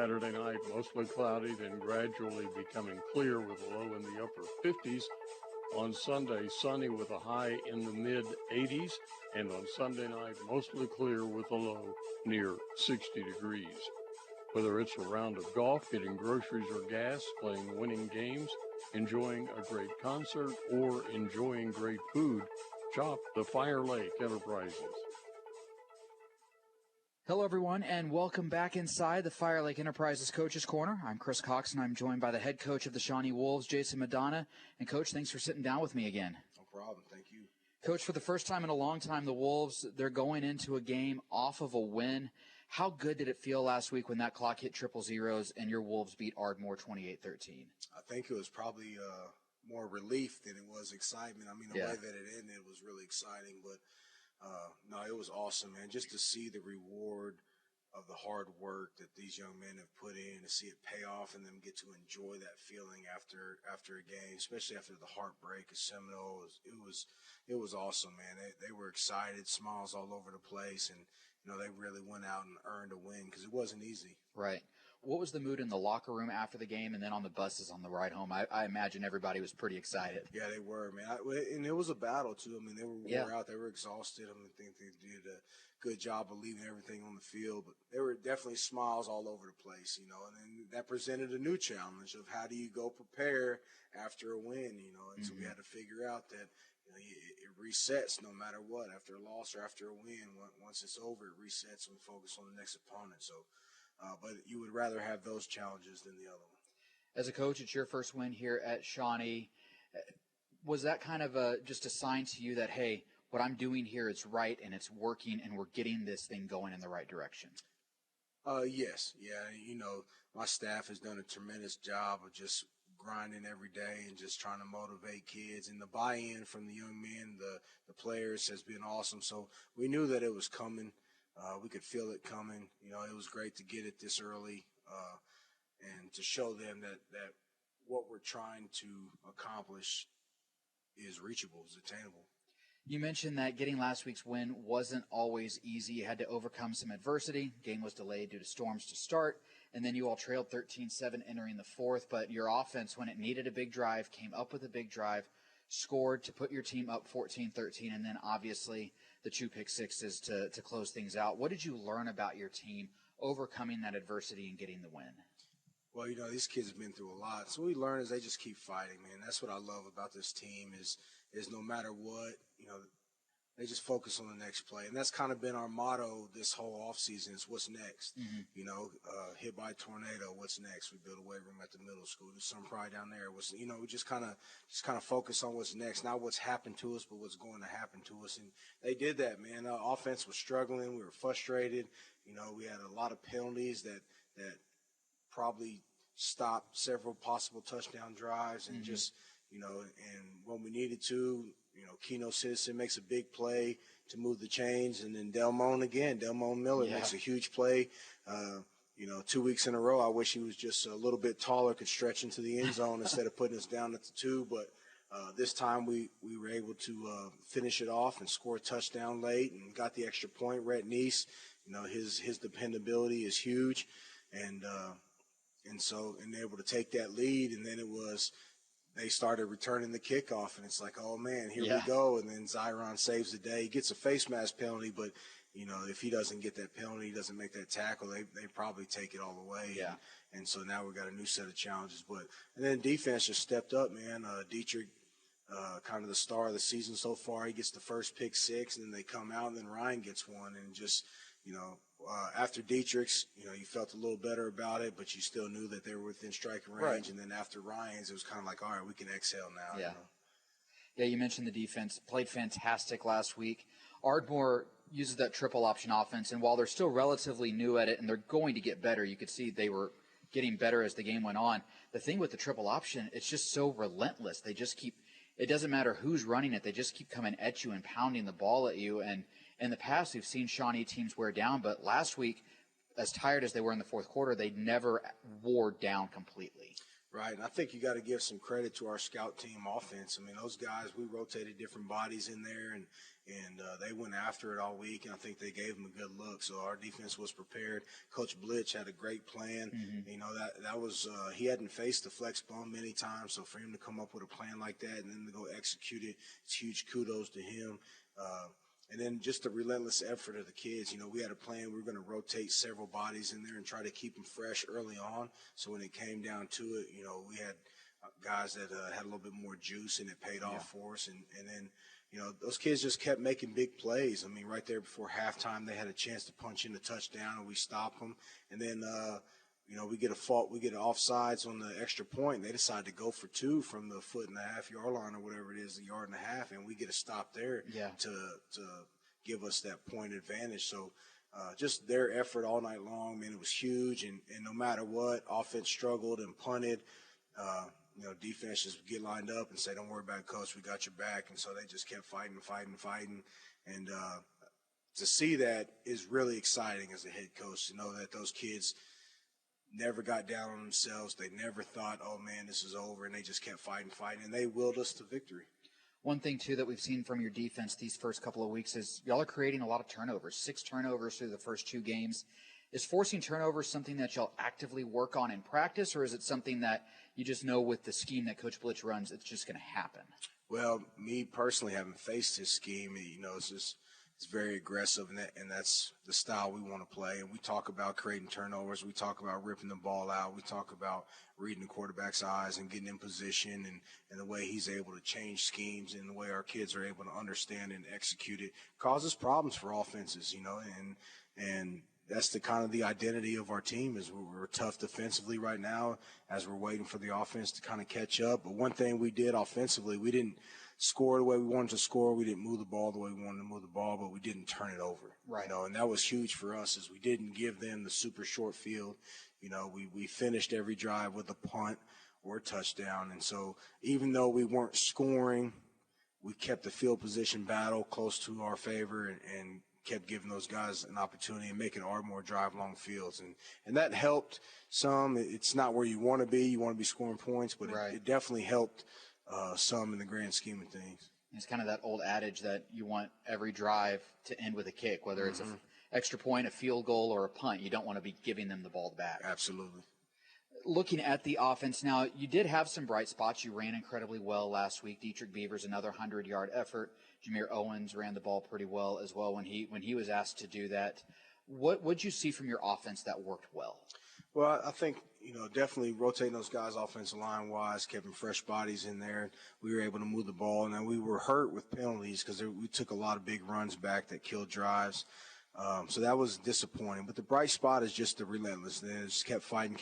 Saturday night, mostly cloudy, then gradually becoming clear with a low in the upper 50s. On Sunday, sunny with a high in the mid-80s. And on Sunday night, mostly clear with a low near 60 degrees. Whether it's a round of golf, getting groceries or gas, playing winning games, enjoying a great concert, or enjoying great food, shop the Fire Lake Enterprises. Hello, everyone, and welcome back inside the Fire Lake Enterprises Coach's Corner. I'm Chris Cox, and I'm joined by the head coach of the Shawnee Wolves, Jason Madonna. And, Coach, thanks for sitting down with me again. No problem. Thank you. Coach, for the first time in a long time, the Wolves, they're going into a game off of a win. How good did it feel last week when that clock hit triple zeros and your Wolves beat Ardmore 28-13? I think it was probably more relief than it was excitement. I mean, the way that it ended was really exciting, but no, it was awesome, man. Just to see the reward of the hard work that these young men have put in, to see it pay off and them get to enjoy that feeling after a game, especially after the heartbreak of Seminole. It was awesome, man. They were excited, smiles all over the place, and they really went out and earned a win because it wasn't easy. Right. What was the mood in the locker room after the game and then on the buses on the ride home? I imagine everybody was pretty excited. Yeah, they were, man. And it was a battle, too. I mean, they were wore out. They were exhausted. I think they did a good job of leaving everything on the field. But there were definitely smiles all over the place, and then that presented a new challenge of how do you go prepare after a win, And so we had to figure out that it resets no matter what. After a loss or after a win, once it's over, it resets and we focus on the next opponent. So, but you would rather have those challenges than the other one. As a coach, it's your first win here at Shawnee. Was that kind of just a sign to you that, hey, what I'm doing here is right and it's working and we're getting this thing going in the right direction? Yes. Yeah, my staff has done a tremendous job of just grinding every day and just trying to motivate kids. And the buy-in from the young men, the players has been awesome. So we knew that it was coming. We could feel it coming. It was great to get it this early and to show them that what we're trying to accomplish is reachable, is attainable. You mentioned that getting last week's win wasn't always easy. You had to overcome some adversity. Game was delayed due to storms to start, and then you all trailed 13-7 entering the fourth. But your offense, when it needed a big drive, came up with a big drive, scored to put your team up 14-13, and then obviously the 2 pick sixes to close things out. What did you learn about your team overcoming that adversity and getting the win? Well, these kids have been through a lot. So what we learn is they just keep fighting, man. That's what I love about this team is no matter what, they just focus on the next play. And that's kind of been our motto this whole offseason is what's next. Mm-hmm. Hit by a tornado, what's next? We build a weight room at the middle school. There's some pride down there. We just kind of focus on what's next, not what's happened to us, but what's going to happen to us. And they did that, man. Offense was struggling. We were frustrated. We had a lot of penalties that probably stopped several possible touchdown drives and just, and when we needed to, Keno Citizen makes a big play to move the chains, and then Delmone Miller makes a huge play. 2 weeks in a row, I wish he was just a little bit taller, could stretch into the end zone instead of putting us down at the 2, but this time we were able to finish it off and score a touchdown late and got the extra point. Rhett Neese, his dependability is huge, and able to take that lead, and then they started returning the kickoff, and it's like, oh man, here we go. And then Zyron saves the day. He gets a face mask penalty, but if he doesn't get that penalty, he doesn't make that tackle, they probably take it all the way. Yeah. And so now we've got a new set of challenges. And then defense just stepped up, man. Dietrich, kind of the star of the season so far, he gets the first pick six, and then they come out, and then Ryan gets one, and just after Dietrich's, you felt a little better about it, but you still knew that they were within striking range. Right. And then after Ryan's, it was kind of like, all right, we can exhale now. Yeah. Yeah, you mentioned the defense. Played fantastic last week. Ardmore uses that triple option offense, and while they're still relatively new at it and they're going to get better, you could see they were getting better as the game went on. The thing with the triple option, it's just so relentless. They just keep – it doesn't matter who's running it. They just keep coming at you and pounding the ball at you. And in the past, we've seen Shawnee teams wear down, but last week, as tired as they were in the fourth quarter, they never wore down completely. Right, and I think you got to give some credit to our scout team offense. I mean, those guys, we rotated different bodies in there, and And they went after it all week, and I think they gave them a good look. So our defense was prepared. Coach Blitch had a great plan. Mm-hmm. You know, that was he hadn't faced the flex bum many times, so for him to come up with a plan like that and then to go execute it, it's huge kudos to him. And then just the relentless effort of the kids. You know, we had a plan. We were going to rotate several bodies in there and try to keep them fresh early on. So when it came down to it, you know, we had guys that had a little bit more juice, and it paid off for us. And then, you know, those kids just kept making big plays. I mean, right there before halftime, they had a chance to punch in a touchdown, and we stopped them. And then, you know, we get an offsides on the extra point. And they decide to go for two from the 1.5-yard line or whatever it is, 1.5 yards, and we get a stop there to give us that point advantage. So just their effort all night long, man, it was huge. And no matter what, offense struggled and punted. You know, defense just get lined up and say, "Don't worry about it, coach. We got your back." And so they just kept fighting. And to see that is really exciting as a head coach, to know that those kids never got down on themselves. They never thought, "Oh man, this is over," and they just kept fighting, and they willed us to victory. One thing, too, that we've seen from your defense these first couple of weeks is y'all are creating a lot of turnovers, 6 turnovers through the first 2 games. Is forcing turnovers something that y'all actively work on in practice, or is it something that you just know with the scheme that Coach Blitch runs, it's just going to happen? Well, me personally, haven't faced his scheme. You know, it's very aggressive, and that's the style we want to play. And we talk about creating turnovers. We talk about ripping the ball out. We talk about reading the quarterback's eyes and getting in position, and the way he's able to change schemes and the way our kids are able to understand and execute it causes problems for offenses, you know, and that's the kind of the identity of our team is we're tough defensively right now as we're waiting for the offense to kind of catch up. But one thing we did offensively, we didn't score the way we wanted to score. We didn't move the ball the way we wanted to move the ball, but we didn't turn it over. Right. You know, and that was huge for us is we didn't give them the super short field. You know, we finished every drive with a punt or a touchdown. And so even though we weren't scoring, we kept the field position battle close to our favor and kept giving those guys an opportunity and making Ardmore drive long fields. And that helped some. It's not where you want to be. You want to be scoring points, but it definitely helped some in the grand scheme of things. It's kind of that old adage that you want every drive to end with a kick, whether it's an extra point, a field goal, or a punt. You don't want to be giving them the ball back. Absolutely. Looking at the offense now, you did have some bright spots. You ran incredibly well last week. Dietrich Beavers, another 100-yard effort. Jameer Owens ran the ball pretty well as well when he was asked to do that. What would you see from your offense that worked well? Well, I think, you know, definitely rotating those guys offensive line-wise, keeping fresh bodies in there. We were able to move the ball, and then we were hurt with penalties because we took a lot of big runs back that killed drives. So that was disappointing. But the bright spot is just the relentlessness. Just kept fighting.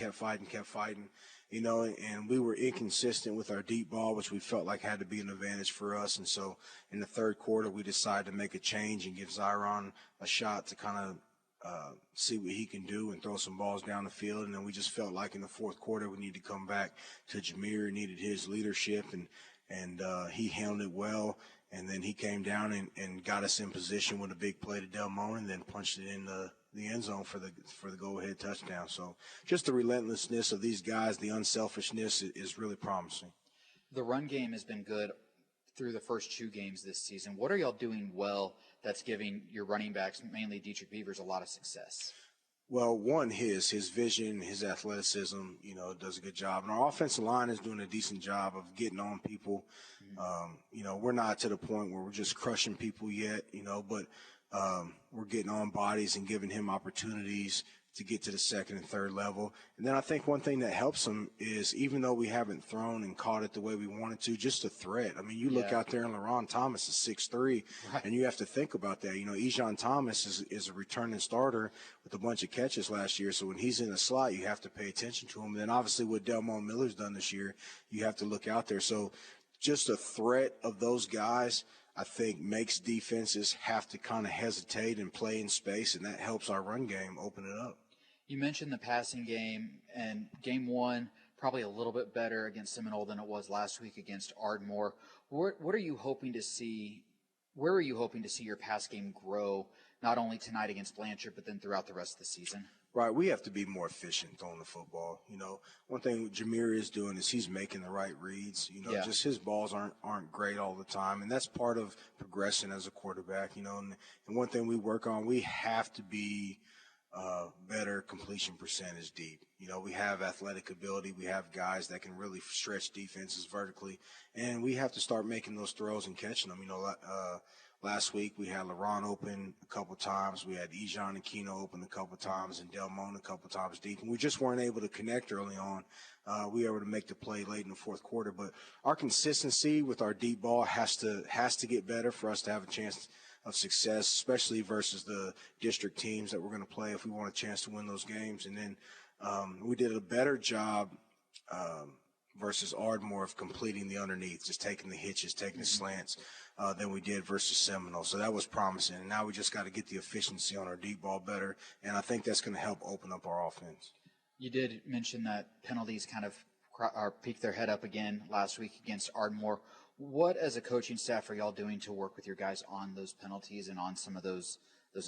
You know, and we were inconsistent with our deep ball, which we felt like had to be an advantage for us. And so in the third quarter, we decided to make a change and give Zyron a shot to kind of see what he can do and throw some balls down the field. And then we just felt like in the fourth quarter we needed to come back to Jameer, needed his leadership, and he handled it well. And then he came down and got us in position with a big play to Delmon and then punched it in the end zone for the go-ahead touchdown. So just the relentlessness of these guys, the unselfishness is really promising. The run game has been good through the first 2 games this season. What are y'all doing well that's giving your running backs, mainly Dietrich Beavers, a lot of success? Well, one, his vision, his athleticism, you know, does a good job. And our offensive line is doing a decent job of getting on people. You know, we're not to the point where we're just crushing people yet, you know, but we're getting on bodies and giving him opportunities to get to the second and third level. And then I think one thing that helps him is even though we haven't thrown and caught it the way we wanted to, just a threat. I mean, you look out there and LaRon Thomas is 6'3", and you have to think about that. You know, Ejon Thomas is a returning starter with a bunch of catches last year, so when he's in the slot, you have to pay attention to him. And then obviously what Delmon Miller's done this year, you have to look out there. So just a threat of those guys, I think, makes defenses have to kind of hesitate and play in space, and that helps our run game open it up. You mentioned the passing game, and game 1 probably a little bit better against Seminole than it was last week against Ardmore. What are you hoping to see? Where are you hoping to see your pass game grow, not only tonight against Blanchard, but then throughout the rest of the season? Right, we have to be more efficient throwing the football. You know, one thing Jameer is doing is he's making the right reads. You know, Yeah. just his balls aren't great all the time, and that's part of progression as a quarterback. You know, and one thing we work on, we have to be better completion percentage deep. You know, we have athletic ability. We have guys that can really stretch defenses vertically, and we have to start making those throws and catching them. You know, last week we had LaRon open a couple times. We had Ejon and Keno open a couple times, and Delmon a couple times deep, and we just weren't able to connect early on. We were able to make the play late in the fourth quarter, but our consistency with our deep ball has to get better for us to have a chance of success, especially versus the district teams that we're going to play if we want a chance to win those games. And then we did a better job versus Ardmore of completing the underneath, just taking the hitches, taking the slants than we did versus Seminole. So that was promising. And now we just got to get the efficiency on our deep ball better, and I think that's going to help open up our offense. You did mention that penalties kind of peeked their head up again last week against Ardmore. What, as a coaching staff, are y'all doing to work with your guys on those penalties and on some of those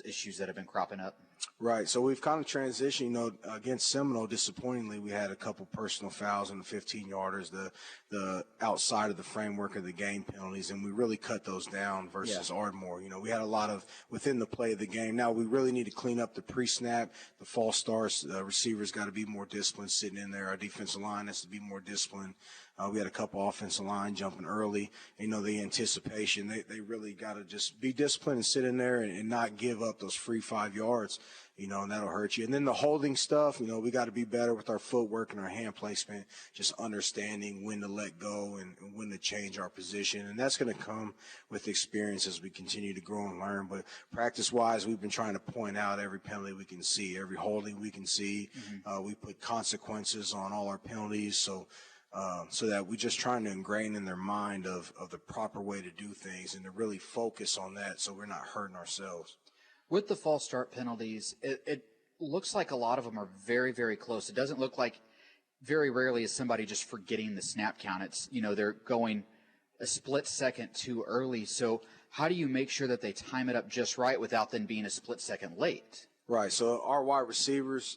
issues that have been cropping up? Right. So we've kind of transitioned. You know, against Seminole, disappointingly, we had a couple personal fouls in the 15-yarders, the outside of the framework of the game penalties, and we really cut those down versus Ardmore. You know, we had a lot of within the play of the game. Now we really need to clean up the pre-snap, the false starts. Receivers got to be more disciplined sitting in there. Our defensive line has to be more disciplined. We had a couple offensive line jumping early. You know, the anticipation, they really got to just be disciplined and sit in there and not give up those free 5 yards, you know, and that'll hurt you. And then the holding stuff, you know, we got to be better with our footwork and our hand placement, just understanding when to let go and when to change our position. And that's going to come with experience as we continue to grow and learn. But practice-wise, we've been trying to point out every penalty we can see, every holding we can see. We put consequences on all our penalties, so that we're just trying to ingrain in their mind of the proper way to do things and to really focus on that so we're not hurting ourselves. With the false start penalties, it looks like a lot of them are very, very close. It doesn't look like very rarely is somebody just forgetting the snap count. It's, you know, they're going a split second too early. So how do you make sure that they time it up just right without them being a split second late? Right. So our wide receivers,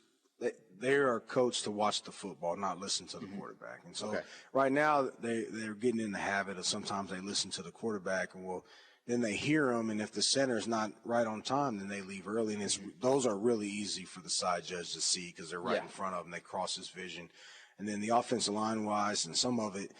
they are coached to watch the football, not listen to the quarterback. And so right now they're getting in the habit of sometimes they listen to the quarterback and then they hear them, and if the center is not right on time, then they leave early. And those are really easy for the side judge to see because they're right in front of them. They cross his vision. And then the offensive line-wise, and some of it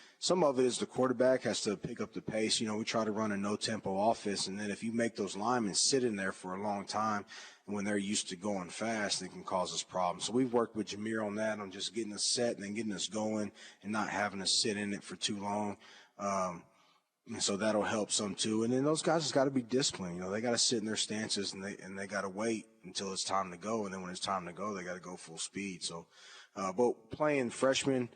is the quarterback has to pick up the pace. You know, we try to run a no-tempo offense, and then if you make those linemen sit in there for a long time, and when they're used to going fast, it can cause us problems. So we've worked with Jameer on that, on just getting us set and then getting us going and not having to sit in it for too long. And so that'll help some too. And then those guys just got to be disciplined. You know, they got to sit in their stances and they got to wait until it's time to go. And then when it's time to go, they got to go full speed. So, but playing freshmen,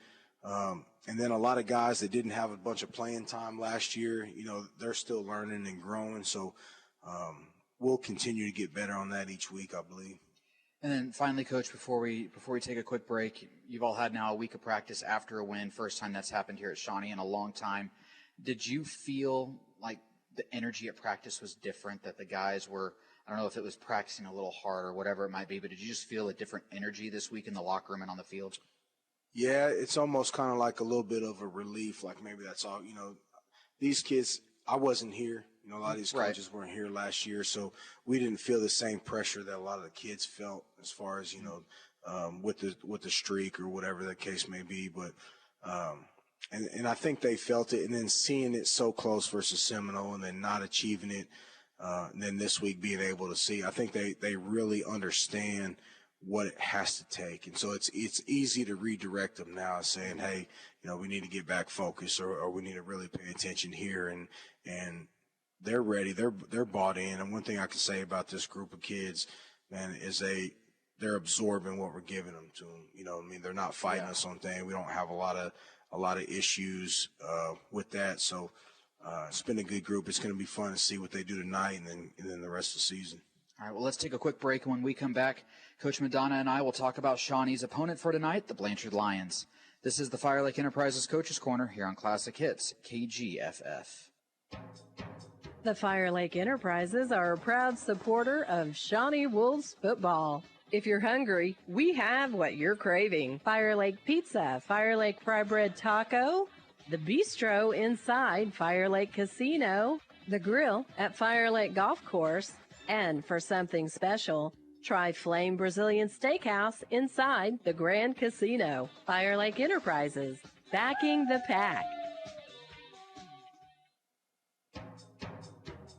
and then a lot of guys that didn't have a bunch of playing time last year, you know, they're still learning and growing. So, we'll continue to get better on that each week, I believe. And then finally, Coach, before we take a quick break, you've all had now a week of practice after a win. First time that's happened here at Shawnee in a long time. Did you feel like the energy at practice was different, that the guys were, I don't know if it was practicing a little hard or whatever it might be, but did you just feel a different energy this week in the locker room and on the field? Yeah, it's almost kind of like a little bit of a relief, like maybe that's all. You know, these kids, I wasn't here. You know, a lot of these coaches weren't here last year, so we didn't feel the same pressure that a lot of the kids felt as far as, you know, with the streak or whatever the case may be. But and I think they felt it, and then seeing it so close versus Seminole and then not achieving it, and then this week being able to see, I think they really understand what it has to take. And so it's easy to redirect them now saying, hey, you know, we need to get back focused or we need to really pay attention here. And they're ready. They're bought in. And one thing I can say about this group of kids, man, is they're absorbing what we're giving them to them. You know, I mean, they're not fighting us on things. We don't have a lot of issues with that. So it's been a good group. It's going to be fun to see what they do tonight and then the rest of the season. All right, well, let's take a quick break. When we come back, Coach Madonna and I will talk about Shawnee's opponent for tonight, the Blanchard Lions. This is the Fire Lake Enterprises Coaches Corner here on Classic Hits, KGFF. The Fire Lake Enterprises are a proud supporter of Shawnee Wolves football. If you're hungry, we have what you're craving. Fire Lake Pizza, Fire Lake Fry Bread Taco, the Bistro inside Fire Lake Casino, the grill at Fire Lake Golf Course, and for something special, try Flame Brazilian Steakhouse inside the Grand Casino. Fire Lake Enterprises, backing the pack.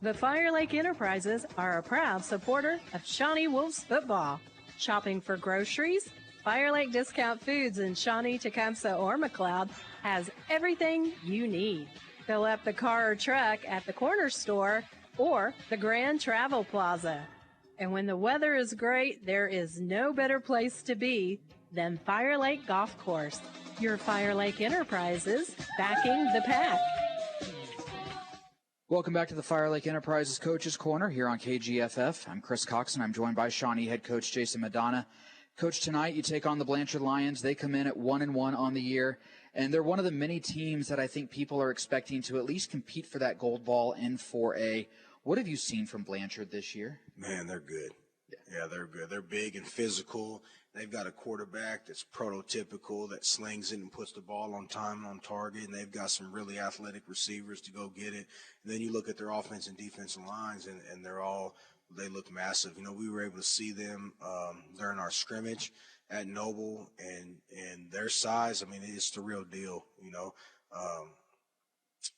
The Fire Lake Enterprises are a proud supporter of Shawnee Wolves football. Shopping for groceries? Fire Lake Discount Foods in Shawnee, Tecumseh, or McLeod has everything you need. Fill up the car or truck at the corner store or the Grand Travel Plaza. And when the weather is great, there is no better place to be than Fire Lake Golf Course. Your Fire Lake Enterprises, backing the pack. Welcome back to the Fire Lake Enterprises Coaches Corner here on KGFF. I'm Chris Cox, and I'm joined by Shawnee head coach Jason Madonna. Coach, tonight you take on the Blanchard Lions. They come in at 1-1 on the year, and they're one of the many teams that I think people are expecting to at least compete for that gold ball in 4A. What have you seen from Blanchard this year? Man, they're good. Yeah, they're good. They're big and physical. They've got a quarterback that's prototypical, that slings it and puts the ball on time and on target, and they've got some really athletic receivers to go get it. And then you look at their offense and defensive lines, and they look massive. You know, we were able to see them during our scrimmage at Noble, and their size, I mean, it's the real deal, you know.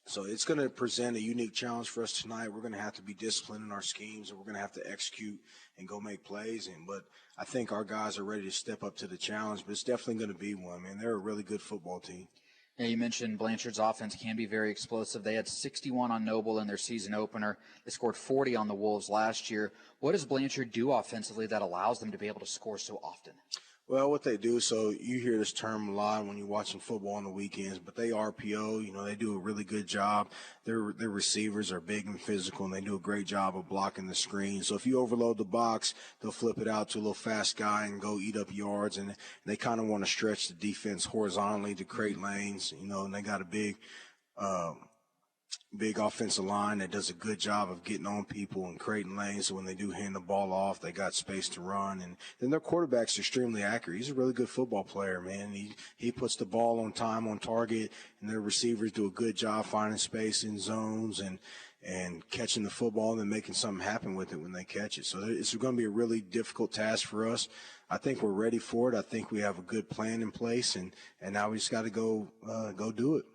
So it's going to present a unique challenge for us tonight. We're going to have to be disciplined in our schemes, and we're going to have to execute and go make plays. But I think our guys are ready to step up to the challenge, but it's definitely going to be one. Man, they're a really good football team. Yeah, you mentioned Blanchard's offense can be very explosive. They had 61 on Noble in their season opener. They scored 40 on the Wolves last year. What does Blanchard do offensively that allows them to be able to score so often? Well, what they do, so you hear this term a lot when you're watching football on the weekends, but they RPO, you know, they do a really good job. Their receivers are big and physical, and they do a great job of blocking the screen. So if you overload the box, they'll flip it out to a little fast guy and go eat up yards, and they kind of want to stretch the defense horizontally to create lanes, you know, and they got a big offensive line that does a good job of getting on people and creating lanes. So when they do hand the ball off, they got space to run. And then their quarterback's extremely accurate. He's a really good football player, man. He puts the ball on time, on target, and their receivers do a good job finding space in zones and catching the football and then making something happen with it when they catch it. So it's going to be a really difficult task for us. I think we're ready for it. I think we have a good plan in place, and now we just got to go do it.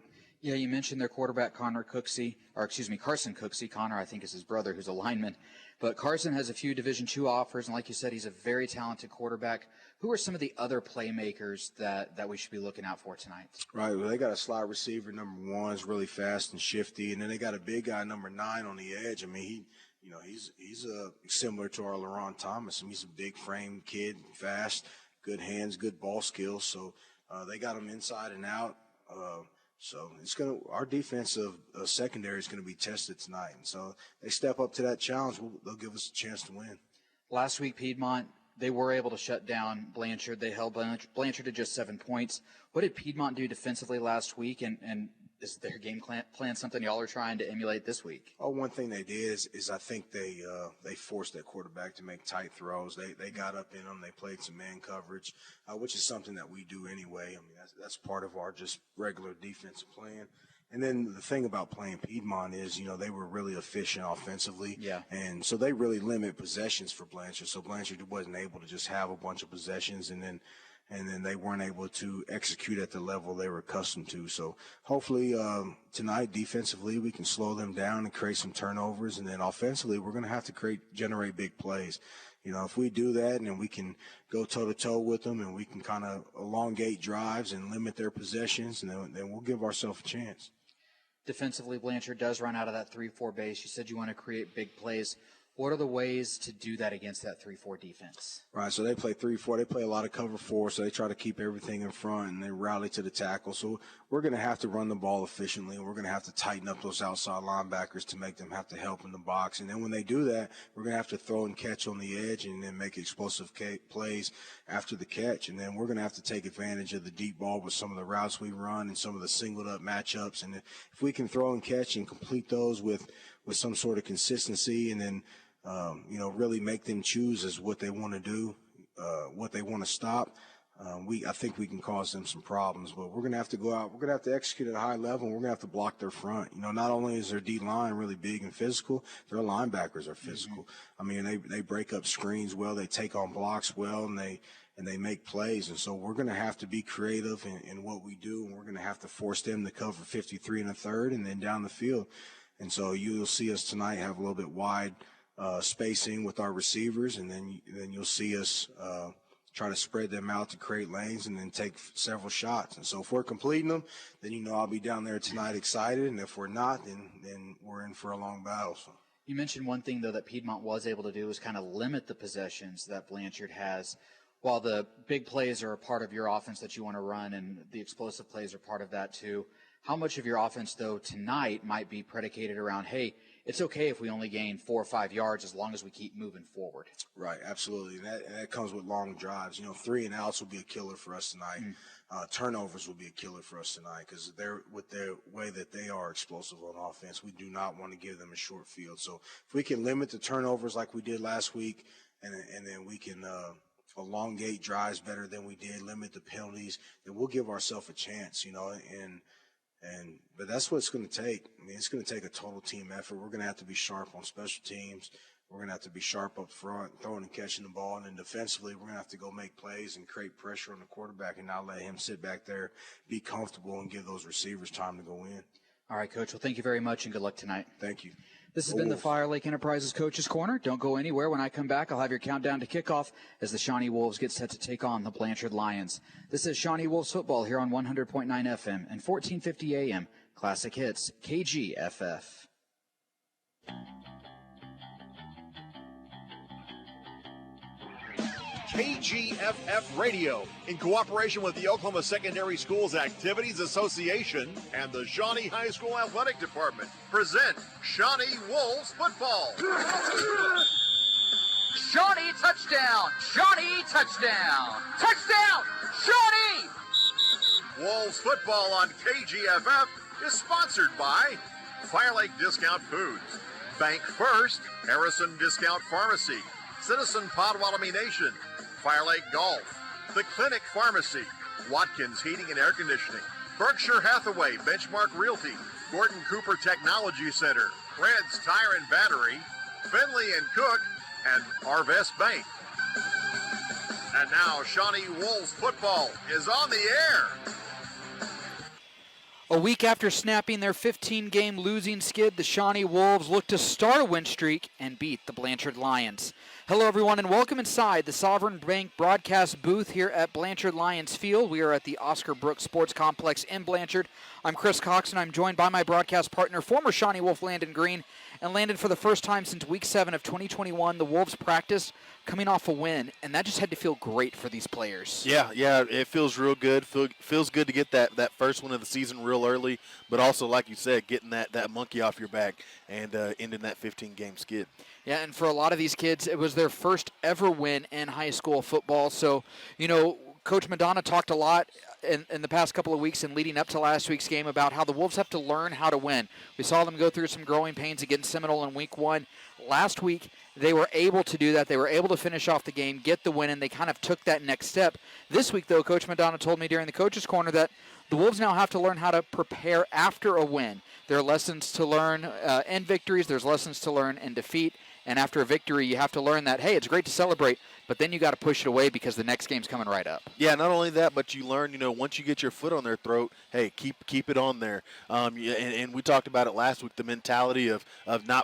Yeah, you mentioned their quarterback, Carson Cooksey. Connor, I think, is his brother, who's a lineman. But Carson has a few Division II offers, and like you said, he's a very talented quarterback. Who are some of the other playmakers that we should be looking out for tonight? Right, well, they got a slot receiver, number 1, is really fast and shifty, and then they got a big guy, number 9, on the edge. I mean, he's similar to our LaRon Thomas. I mean, he's a big frame kid, fast, good hands, good ball skills. So they got him inside and out. So our defensive secondary is going to be tested tonight. And so they step up to that challenge, they'll give us a chance to win. Last week, Piedmont, they were able to shut down Blanchard. They held Blanchard to just 7 points. What did Piedmont do defensively last week? And is their game plan something y'all are trying to emulate this week? Oh, one thing they did is I think they forced that quarterback to make tight throws. They got up in them. They played some man coverage, which is something that we do anyway. I mean, that's part of our just regular defensive plan. And then the thing about playing Piedmont is, they were really efficient offensively. Yeah. And so they really limit possessions for Blanchard. So Blanchard wasn't able to just have a bunch of possessions and then they weren't able to execute at the level they were accustomed to. So hopefully tonight, defensively, we can slow them down and create some turnovers. And then offensively, we're going to have to generate big plays. If we do that and then we can go toe-to-toe with them and we can kind of elongate drives and limit their possessions, and then we'll give ourselves a chance. Defensively, Blanchard does run out of that 3-4 base. You said you want to create big plays. What are the ways to do that against that 3-4 defense? Right, so they play 3-4. They play a lot of cover 4, so they try to keep everything in front, and they rally to the tackle. So we're going to have to run the ball efficiently, and we're going to have to tighten up those outside linebackers to make them have to help in the box. And then when they do that, we're going to have to throw and catch on the edge and then make explosive plays after the catch. And then we're going to have to take advantage of the deep ball with some of the routes we run and some of the singled-up matchups. And if we can throw and catch and complete those with some sort of consistency and then really make them choose as what they want to do, what they want to stop, I think we can cause them some problems. But we're going to have to go out. We're going to have to execute at a high level, and we're going to have to block their front. You know, not only is their D-line really big and physical, their linebackers are physical. I mean, they break up screens well, they take on blocks well, and they make plays. And so we're going to have to be creative in what we do, and we're going to have to force them to cover 53 and a third and then down the field. And so you'll see us tonight have a little bit wide spacing with our receivers, and then you'll see us try to spread them out to create lanes and then take several shots. And so if we're completing them, then I'll be down there tonight excited, and if we're not, then we're in for a long battle. So. You mentioned one thing, though, that Piedmont was able to do is kind of limit the possessions that Blanchard has. While the big plays are a part of your offense that you want to run and the explosive plays are part of that too, how much of your offense, though, tonight might be predicated around, hey, it's okay if we only gain 4 or 5 yards as long as we keep moving forward? Right, absolutely. And that comes with long drives. 3 and outs will be a killer for us tonight. Turnovers will be a killer for us tonight because with the way that they are explosive on offense, we do not want to give them a short field. So if we can limit the turnovers like we did last week, and then we can elongate drives better than we did, limit the penalties, then we'll give ourselves a chance, but that's what it's going to take. I mean, it's going to take a total team effort. We're going to have to be sharp on special teams. We're going to have to be sharp up front, throwing and catching the ball. And then defensively, we're going to have to go make plays and create pressure on the quarterback and not let him sit back there, be comfortable, and give those receivers time to go in. All right, Coach. Well, thank you very much, and good luck tonight. Thank you. This has been the Fire Lake Enterprises Coach's Corner. Don't go anywhere. When I come back, I'll have your countdown to kickoff as the Shawnee Wolves get set to take on the Blanchard Lions. This is Shawnee Wolves football here on 100.9 FM and 1450 AM. Classic Hits, KGFF. KGFF Radio, in cooperation with the Oklahoma Secondary Schools Activities Association and the Shawnee High School Athletic Department, present Shawnee Wolves football. Shawnee touchdown! Shawnee touchdown! Touchdown! Shawnee! Wolves football on KGFF is sponsored by Fire Lake Discount Foods, Bank First, Harrison Discount Pharmacy, Citizen Potawatomi Nation, Fire Lake Golf, The Clinic Pharmacy, Watkins Heating and Air Conditioning, Berkshire Hathaway Benchmark Realty, Gordon Cooper Technology Center, Red's Tire and Battery, Finley and Cook, and Arvest Bank. And now Shawnee Wolves football is on the air. A week after snapping their 15-game losing skid, the Shawnee Wolves look to start a win streak and beat the Blanchard Lions. Hello, everyone, and welcome inside the Sovereign Bank broadcast booth here at Blanchard Lions Field. We are at the Oscar Brooks Sports Complex in Blanchard. I'm Chris Cox, and I'm joined by my broadcast partner, former Shawnee Wolf Landon Green. And Landon, for the first time since Week 7 of 2021, the Wolves practiced coming off a win, and that just had to feel great for these players. Yeah, it feels real good. Feels good to get that first one of the season real early, but also, like you said, getting that monkey off your back and ending that 15-game skid. Yeah, and for a lot of these kids, it was their first ever win in high school football. So, Coach Madonna talked a lot in the past couple of weeks and leading up to last week's game about how the Wolves have to learn how to win. We saw them go through some growing pains against Seminole in Week 1. Last week, they were able to do that. They were able to finish off the game, get the win, and they kind of took that next step. This week, though, Coach Madonna told me during the Coach's Corner that the Wolves now have to learn how to prepare after a win. There are lessons to learn in victories. There's lessons to learn in defeat. And after a victory, you have to learn that, hey, it's great to celebrate, but then you got to push it away because the next game's coming right up. Yeah, not only that, but you learn, once you get your foot on their throat, hey, keep it on there. And we talked about it last week, the mentality of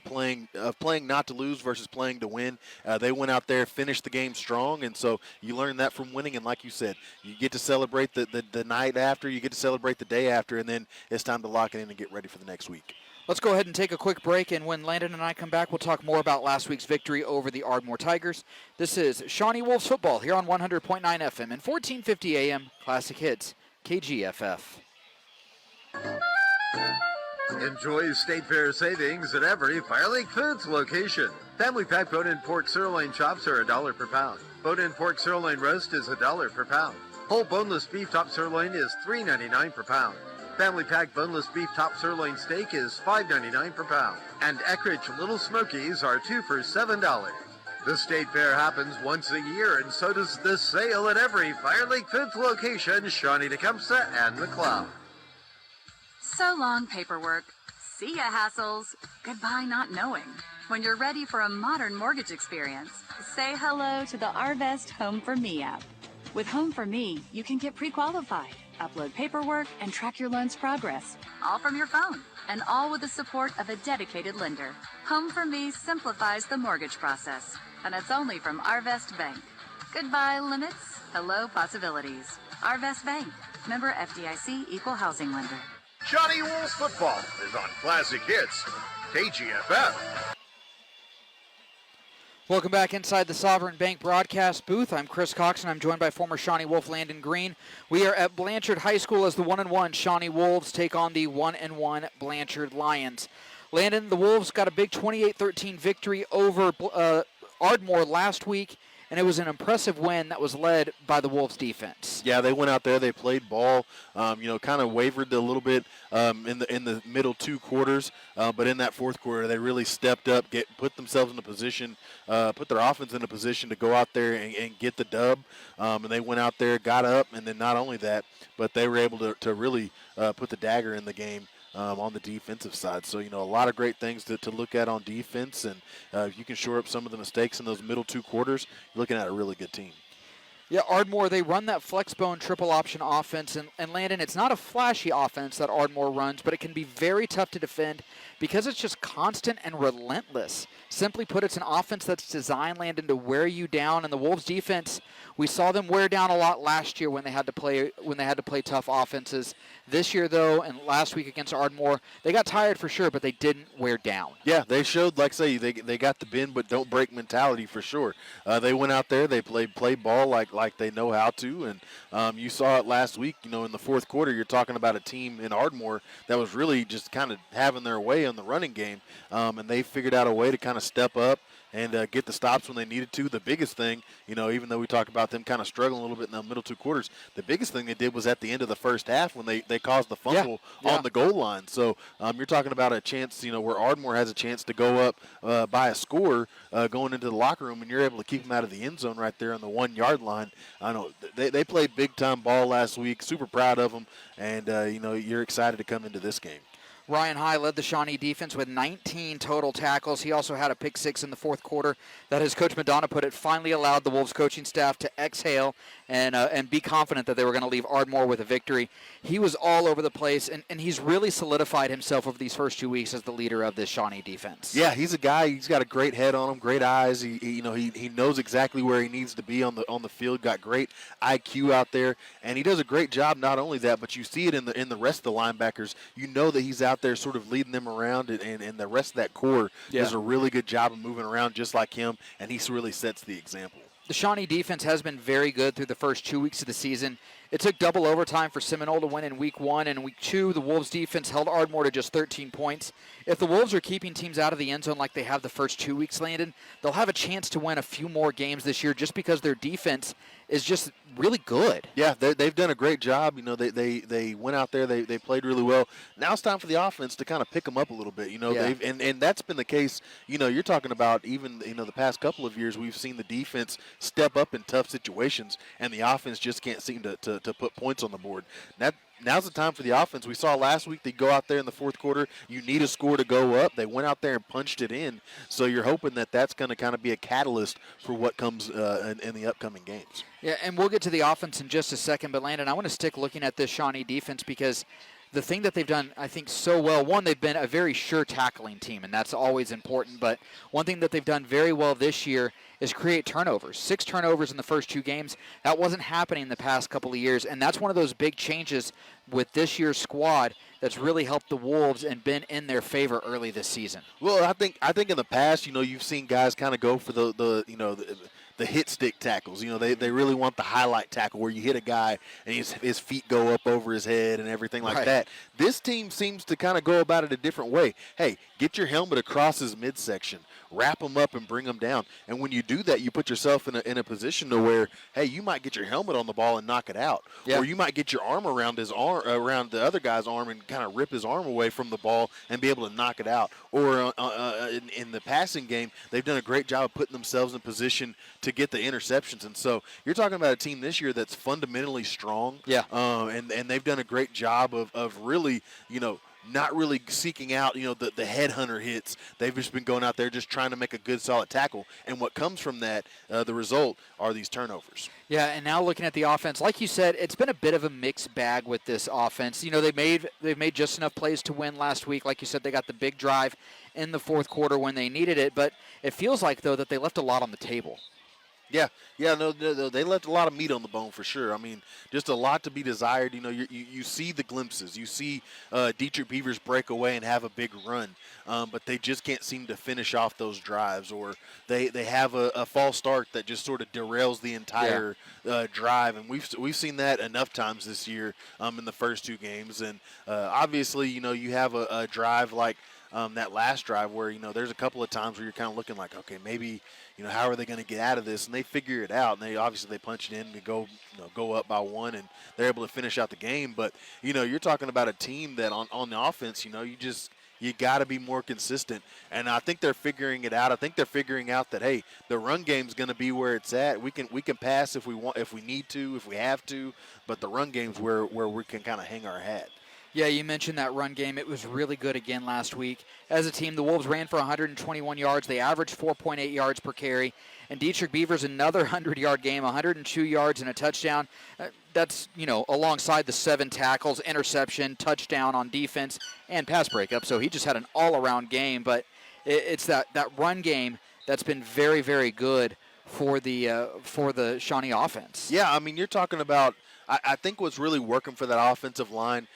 playing not to lose versus playing to win. They went out there, finished the game strong, and so you learn that from winning. And like you said, you get to celebrate the night after, you get to celebrate the day after, and then it's time to lock it in and get ready for the next week. Let's go ahead and take a quick break, and when Landon and I come back, we'll talk more about last week's victory over the Ardmore Tigers. This is Shawnee Wolves football here on 100.9 FM and 1450 AM Classic Hits, KGFF. Enjoy State Fair savings at every Fire Lake Foods location. Family pack bone-in pork sirloin chops are $1 per pound. Bone-in pork sirloin roast is $1 per pound. Whole boneless beef top sirloin is $3.99 per pound. Family pack boneless beef top sirloin steak is $5.99 per pound. And Eckrich Little Smokies are 2 for $7. The State Fair happens once a year, and so does the sale at every Fire Lake Foods location, Shawnee, Tecumseh, and McLeod. So long, paperwork. See ya, hassles. Goodbye, not knowing. When you're ready for a modern mortgage experience, say hello to the Arvest Home for Me app. With Home for Me, you can get pre-qualified, upload paperwork, and track your loan's progress, all from your phone, and all with the support of a dedicated lender. Home for Me simplifies the mortgage process, and it's only from Arvest Bank. Goodbye, limits. Hello, possibilities. Arvest Bank. Member FDIC Equal Housing Lender. Shawnee Wolves football is on Classic Hits, KGFF. Welcome back inside the Sovereign Bank broadcast booth. I'm Chris Cox, and I'm joined by former Shawnee Wolf Landon Green. We are at Blanchard High School as the 1-1 Shawnee Wolves take on the 1-1 Blanchard Lions. Landon, the Wolves got a big 28-13 victory over Ardmore last week, and it was an impressive win that was led by the Wolves defense. Yeah, they went out there, they played ball, kind of wavered a little bit in the middle two quarters, but in that fourth quarter they really stepped up, put themselves in a position, put their offense in a position to go out there and get the dub, and they went out there, got up, and then not only that, but they were able to really put the dagger in the game. On the defensive side. So, a lot of great things to look at on defense, and if you can shore up some of the mistakes in those middle two quarters, you're looking at a really good team. Yeah, Ardmore, they run that flexbone triple option offense, and Landon, it's not a flashy offense that Ardmore runs, but it can be very tough to defend because it's just constant and relentless. Simply put, it's an offense that's designed, Landon, to wear you down, and the Wolves defense, we saw them wear down a lot last year when they had to play tough offenses. This year, though, and last week against Ardmore, they got tired for sure, but they didn't wear down. Yeah, they showed, like I say, they got the bend but don't break mentality for sure. They went out there, they played ball like they know how to, and you saw it last week. In the fourth quarter, you're talking about a team in Ardmore that was really just kind of having their way on the running game, and they figured out a way to kind of step up and get the stops when they needed to. The biggest thing, even though we talk about them kind of struggling a little bit in the middle two quarters, the biggest thing they did was at the end of the first half when they caused the fumble on the goal line. So you're talking about a chance, where Ardmore has a chance to go up by a score going into the locker room, and you're able to keep them out of the end zone right there on the 1 yard line. I know they played big-time ball last week. Super proud of them, and, you're excited to come into this game. Ryan High led the Shawnee defense with 19 total tackles. He also had a pick six in the fourth quarter that, as Coach Madonna put it, finally allowed the Wolves coaching staff to exhale and be confident that they were going to leave Ardmore with a victory. He was all over the place, and he's really solidified himself over these first 2 weeks as the leader of this Shawnee defense. Yeah, he's a guy. He's got a great head on him, great eyes. He knows exactly where he needs to be on the field. Got great IQ out there, and he does a great job. Not only that, but you see it in the rest of the linebackers. You know that he's out there sort of leading them around, and the rest of that core does a really good job of moving around just like him, and he really sets the example. The Shawnee defense has been very good through the first 2 weeks of the season. It took double overtime for Seminole to win in Week 1, and in Week 2, the Wolves defense held Ardmore to just 13 points. If the Wolves are keeping teams out of the end zone like they have the first 2 weeks, Landon, they'll have a chance to win a few more games this year just because their defense is just really good. Yeah, they've done a great job. They went out there, they played really well. Now it's time for the offense to kind of pick them up a little bit. And that's been the case. You're talking about even the past couple of years, we've seen the defense step up in tough situations, and the offense just can't seem to put points on the board. Now's the time for the offense. We saw last week they go out there in the fourth quarter. You need a score to go up. They went out there and punched it in. So you're hoping that that's going to kind of be a catalyst for what comes in the upcoming games. Yeah, and we'll get to the offense in just a second. But, Landon, I want to stick looking at this Shawnee defense because the thing that they've done, I think, so well, one, they've been a very sure tackling team, and that's always important. But one thing that they've done very well this year is create turnovers. 6 turnovers in the first 2 games. That wasn't happening the past couple of years, and that's one of those big changes with this year's squad that's really helped the Wolves and been in their favor early this season. Well, I think in the past, you've seen guys kind of go for the hit stick tackles. They really want the highlight tackle where you hit a guy and his feet go up over his head and everything like that. This team seems to kind of go about it a different way. Hey, get your helmet across his midsection, wrap him up and bring him down. And when you do that, you put yourself in a position to where, hey, you might get your helmet on the ball and knock it out. Yeah. Or you might get your arm around around the other guy's arm and kind of rip his arm away from the ball and be able to knock it out. Or in the passing game, they've done a great job of putting themselves in position to get the interceptions. And so you're talking about a team this year that's fundamentally strong. Yeah. And they've done a great job of really, not really seeking out, the headhunter hits. They've just been going out there just trying to make a good, solid tackle. And what comes from that, the result, are these turnovers. Yeah, and now looking at the offense, like you said, it's been a bit of a mixed bag with this offense. They've made just enough plays to win last week. Like you said, they got the big drive in the fourth quarter when they needed it. But it feels like, though, that they left a lot on the table. Yeah, no, they left a lot of meat on the bone for sure. I mean, just a lot to be desired. You see the glimpses. You see Dietrich Beavers break away and have a big run, but they just can't seem to finish off those drives, or they have a false start that just sort of derails the entire drive. And we've seen that enough times this year in the first two games. And obviously, you have a drive like that last drive where, there's a couple of times where you're kind of looking like, okay, maybe, how are they going to get out of this? And they figure it out, and they punch it in to go up by one, and they're able to finish out the game. But, you're talking about a team that on the offense, you got to be more consistent. And I think they're figuring it out. I think they're figuring out that, hey, the run game's going to be where it's at. We can pass if we want, if we need to, if we have to, but the run game's where we can kind of hang our hat. Yeah, you mentioned that run game. It was really good again last week. As a team, the Wolves ran for 121 yards. They averaged 4.8 yards per carry. And Dietrich Beavers, another 100-yard game, 102 yards and a touchdown. That's, alongside the 7 tackles, interception, touchdown on defense, and pass breakup. So he just had an all-around game. But it's that run game that's been very, very good for the Shawnee offense. Yeah, I mean, you're talking about, I think what's really working for that offensive line,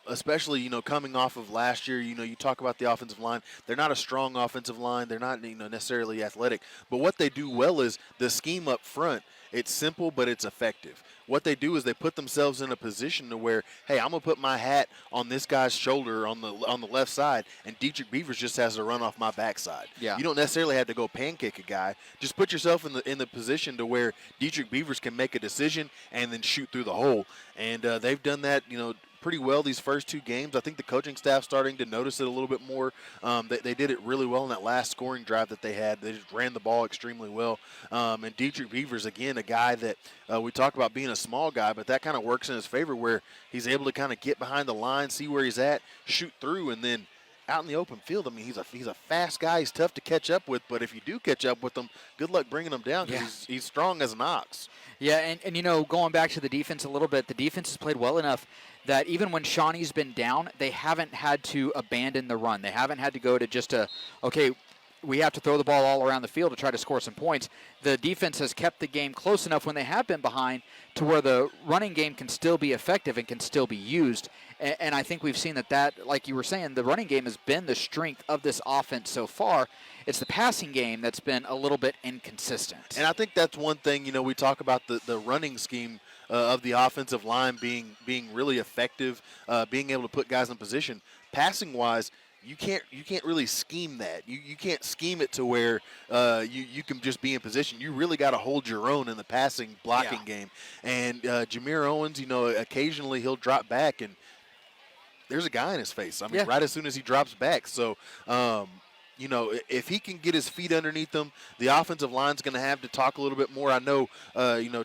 especially, coming off of last year, you talk about the offensive line. They're not a strong offensive line. They're not, necessarily athletic. But what they do well is the scheme up front. It's simple, but it's effective. What they do is they put themselves in a position to where, hey, I'm going to put my hat on this guy's shoulder on the left side, and Dietrich Beavers just has to run off my backside. Yeah. You don't necessarily have to go pancake a guy. Just put yourself in the position to where Dietrich Beavers can make a decision and then shoot through the hole. And they've done that, pretty well these first two games. I think the coaching staff starting to notice it a little bit more. They did it really well in that last scoring drive that they had. They just ran the ball extremely well. And Dietrich Beavers, again, a guy that we talk about being a small guy, but that kind of works in his favor where he's able to kind of get behind the line, see where he's at, shoot through, and then out in the open field, I mean, he's a fast guy. He's tough to catch up with, but if you do catch up with him, good luck bringing him down because he's strong as an ox. Yeah, and going back to the defense a little bit, the defense has played well enough that even when Shawnee's been down, they haven't had to abandon the run. They haven't had to go to just we have to throw the ball all around the field to try to score some points. The defense has kept the game close enough when they have been behind to where the running game can still be effective and can still be used. And I think we've seen that, like you were saying, the running game has been the strength of this offense so far. It's the passing game that's been a little bit inconsistent. And I think that's one thing, we talk about the running scheme of the offensive line being really effective, being able to put guys in position. Passing-wise, you can't really scheme that. You can't scheme it to where you can just be in position. You really got to hold your own in the passing blocking game. And Jameer Owens, occasionally he'll drop back and there's a guy in his face. I mean, right as soon as he drops back. So, if he can get his feet underneath him, the offensive line's going to have to talk a little bit more. I know,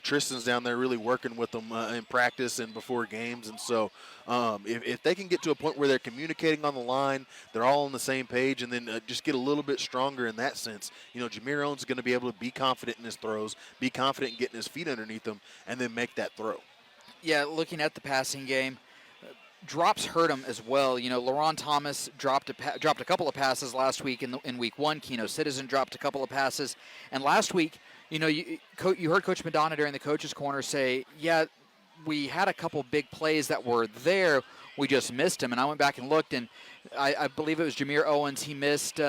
Tristan's down there really working with them in practice and before games. And so if they can get to a point where they're communicating on the line, they're all on the same page, and then just get a little bit stronger in that sense, Jameer Owens is going to be able to be confident in his throws, be confident in getting his feet underneath him, and then make that throw. Yeah, looking at the passing game, drops hurt him as well. LaRon Thomas dropped a couple of passes last week in week one. Keno Citizen dropped a couple of passes. And last week, you heard Coach Madonna during the coach's corner say, we had a couple big plays that were there. We just missed him. And I went back and looked, and I believe it was Jameer Owens. He missed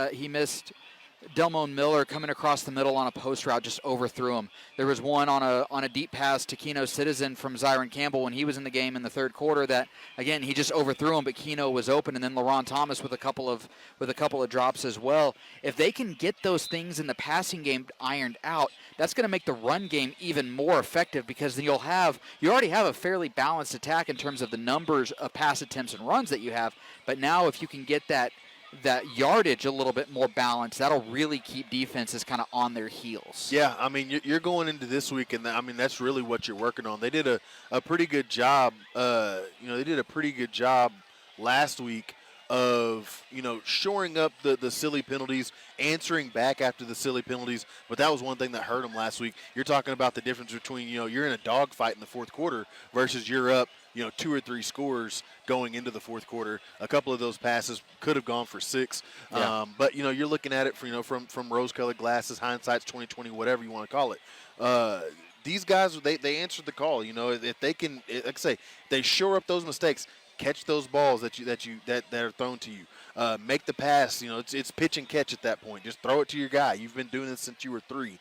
Delmone Miller coming across the middle on a post route just overthrew him. There was one on a deep pass to Keno Citizen from Zyron Campbell when he was in the game in the third quarter that, again, he just overthrew him, but Keno was open, and then LaRon Thomas with a couple of drops as well. If they can get those things in the passing game ironed out, that's going to make the run game even more effective because then you already have a fairly balanced attack in terms of the numbers of pass attempts and runs that you have, but now if you can get that yardage a little bit more balanced, that'll really keep defenses kind of on their heels. Yeah, I mean, you're going into this week, and I mean, that's really what you're working on. They did a pretty good job. They did a pretty good job last week of, shoring up the silly penalties, answering back after the silly penalties. But that was one thing that hurt them last week. You're talking about the difference between, you're in a dogfight in the fourth quarter versus you're up, 2 or 3 scores going into the fourth quarter. A couple of those passes could have gone for 6. Yeah. But, you're looking at it from rose-colored glasses, hindsight's 20/20, whatever you want to call it. These guys, they answered the call. If they can, like I say, they shore up those mistakes, catch those balls that are thrown to you. Make the pass. It's pitch and catch at that point. Just throw it to your guy. You've been doing this since you were 3.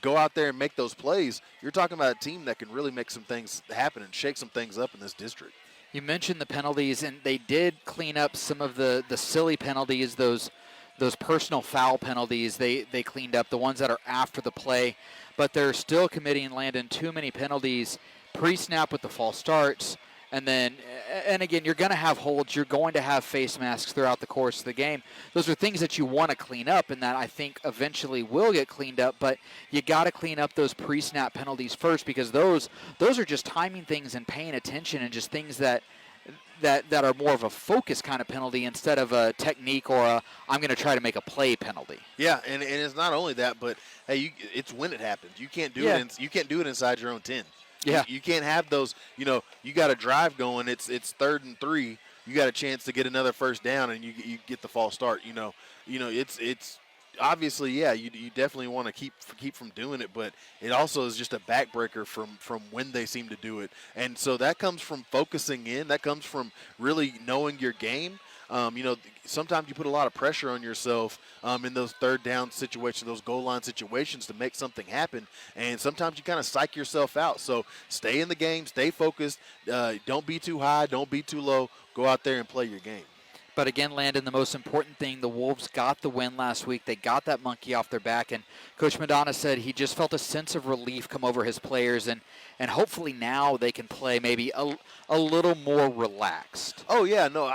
Go out there and make those plays. You're talking about a team that can really make some things happen and shake some things up in this district. You mentioned the penalties, and they did clean up some of the silly penalties, those personal foul penalties. They cleaned up the ones that are after the play, but they're still committing, Landon, too many penalties pre-snap with the false starts. And again, you're going to have holds. You're going to have face masks throughout the course of the game. Those are things that you want to clean up and that I think eventually will get cleaned up. But you got to clean up those pre-snap penalties first because those are just timing things and paying attention and just things that are more of a focus kind of penalty instead of a technique or I'm going to try to make a play penalty. Yeah, and it's not only that, but hey, it's when it happens. You can't do it. You can't do it inside your own 10. Yeah. You can't have those, you got a drive going, it's 3rd and 3, you got a chance to get another first down and you get the false start, it's obviously, yeah, you definitely want to keep from doing it, but it also is just a backbreaker from when they seem to do it. And so that comes from focusing in, that comes from really knowing your game. Sometimes you put a lot of pressure on yourself in those third down situations, those goal line situations to make something happen. And sometimes you kind of psych yourself out. So stay in the game, stay focused. Don't be too high, don't be too low. Go out there and play your game. But again, Landon, the most important thing, the Wolves got the win last week. They got that monkey off their back. And Coach Madonna said he just felt a sense of relief come over his players. And hopefully now they can play maybe a little more relaxed. Oh, yeah. No,